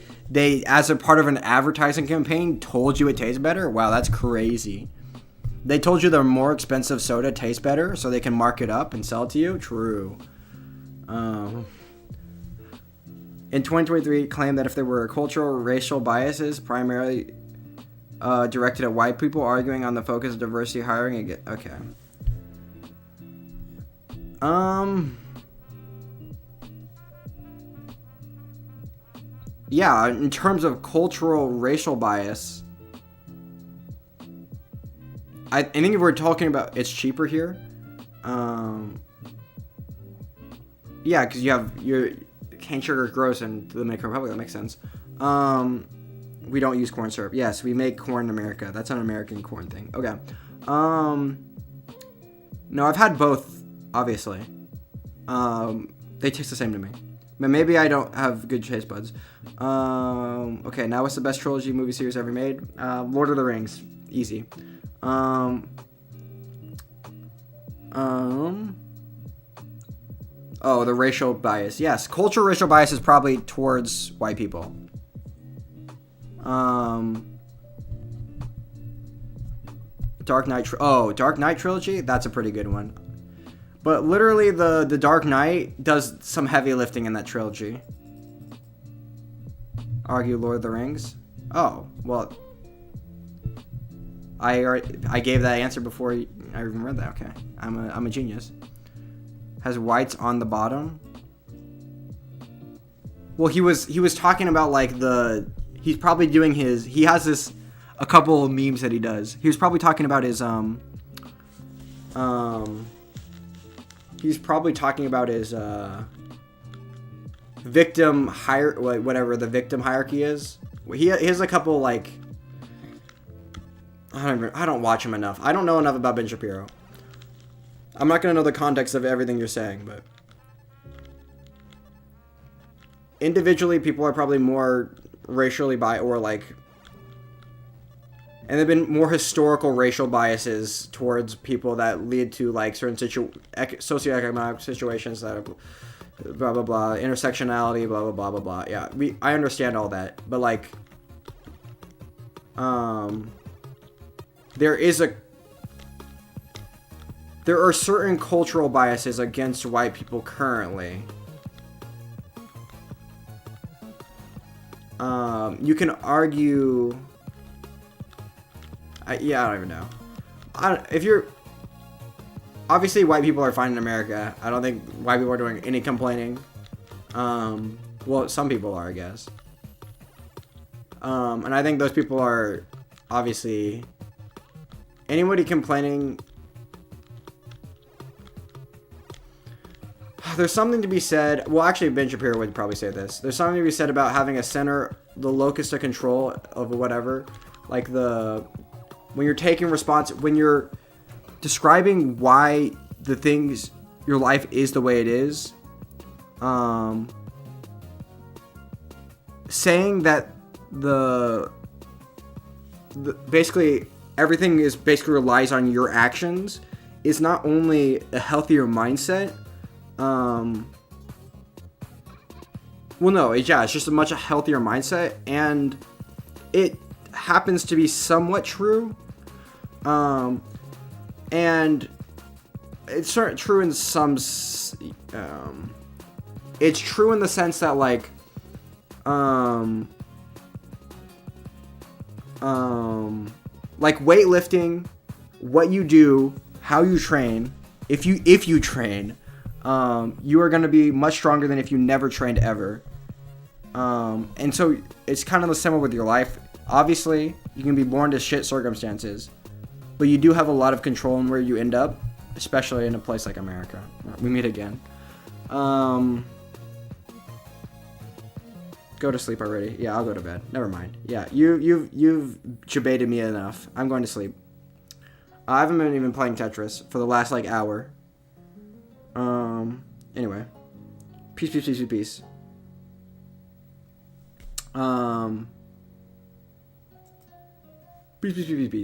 as a part of an advertising campaign told you it tastes better. Wow, that's crazy. They told you the more expensive soda tastes better, so they can mark it up and sell it to you. True. In 2023, claimed that if there were cultural or racial biases, primarily directed at white people, arguing on the focus of diversity hiring. Okay. Yeah, in terms of cultural racial bias, I think if we're talking about it's cheaper here, yeah, because you have your cane sugar grows in the Dominican Republic. That makes sense. We don't use corn syrup. Yes, we make corn in America. That's an American corn thing. Okay. No, I've had both, obviously. They taste the same to me. But maybe I don't have good taste buds. Okay, now what's the best trilogy movie series ever made? Lord of the Rings. Easy. Oh, the racial bias. Yes, cultural racial bias is probably towards white people. Dark Knight. Dark Knight trilogy. That's a pretty good one. But literally, the Dark Knight does some heavy lifting in that trilogy. Argue Lord of the Rings. Oh well. I gave that answer before I even read that. Okay, I'm a genius. Has whites on the bottom. Well, he was talking about like he's probably doing he has a couple of memes that he does. He was probably talking about his victim whatever the victim hierarchy is. He has a couple like I don't watch him enough. I don't know enough about Ben Shapiro. I'm not gonna know the context of everything you're saying, but individually, people are probably more racially biased, or like, and there've been more historical racial biases towards people that lead to like certain socioeconomic situations that are blah blah blah, intersectionality, blah blah blah blah blah. Yeah, I understand all that, but like, there are certain cultural biases against white people currently. You can argue. I don't even know. Obviously, white people are fine in America. I don't think white people are doing any complaining. Well, some people are, I guess. And I think those people are obviously anybody complaining. There's something to be said. Well, actually, Ben Shapiro would probably say this. There's something to be said about having a center, the locus of control of whatever. Like when you're taking when you're describing why the things, your life is the way it is. Saying that basically everything basically relies on your actions is not only a healthier mindset. Well, no, it's just a much healthier mindset, and it happens to be somewhat true. And it's true in some. It's true in the sense that like, like weightlifting, what you do, how you train, if you train. You are going to be much stronger than if you never trained ever. And so it's kind of the same with your life. Obviously, you can be born to shit circumstances, but you do have a lot of control in where you end up, especially in a place like America. We meet again. Go to sleep already. Yeah, I'll go to bed. Never mind. Yeah, you've debated me enough. I'm going to sleep. I haven't been even playing Tetris for the last like hour. Anyway. Peace, peace, peace, peace, peace. Peace, peace, peace, peace, peace.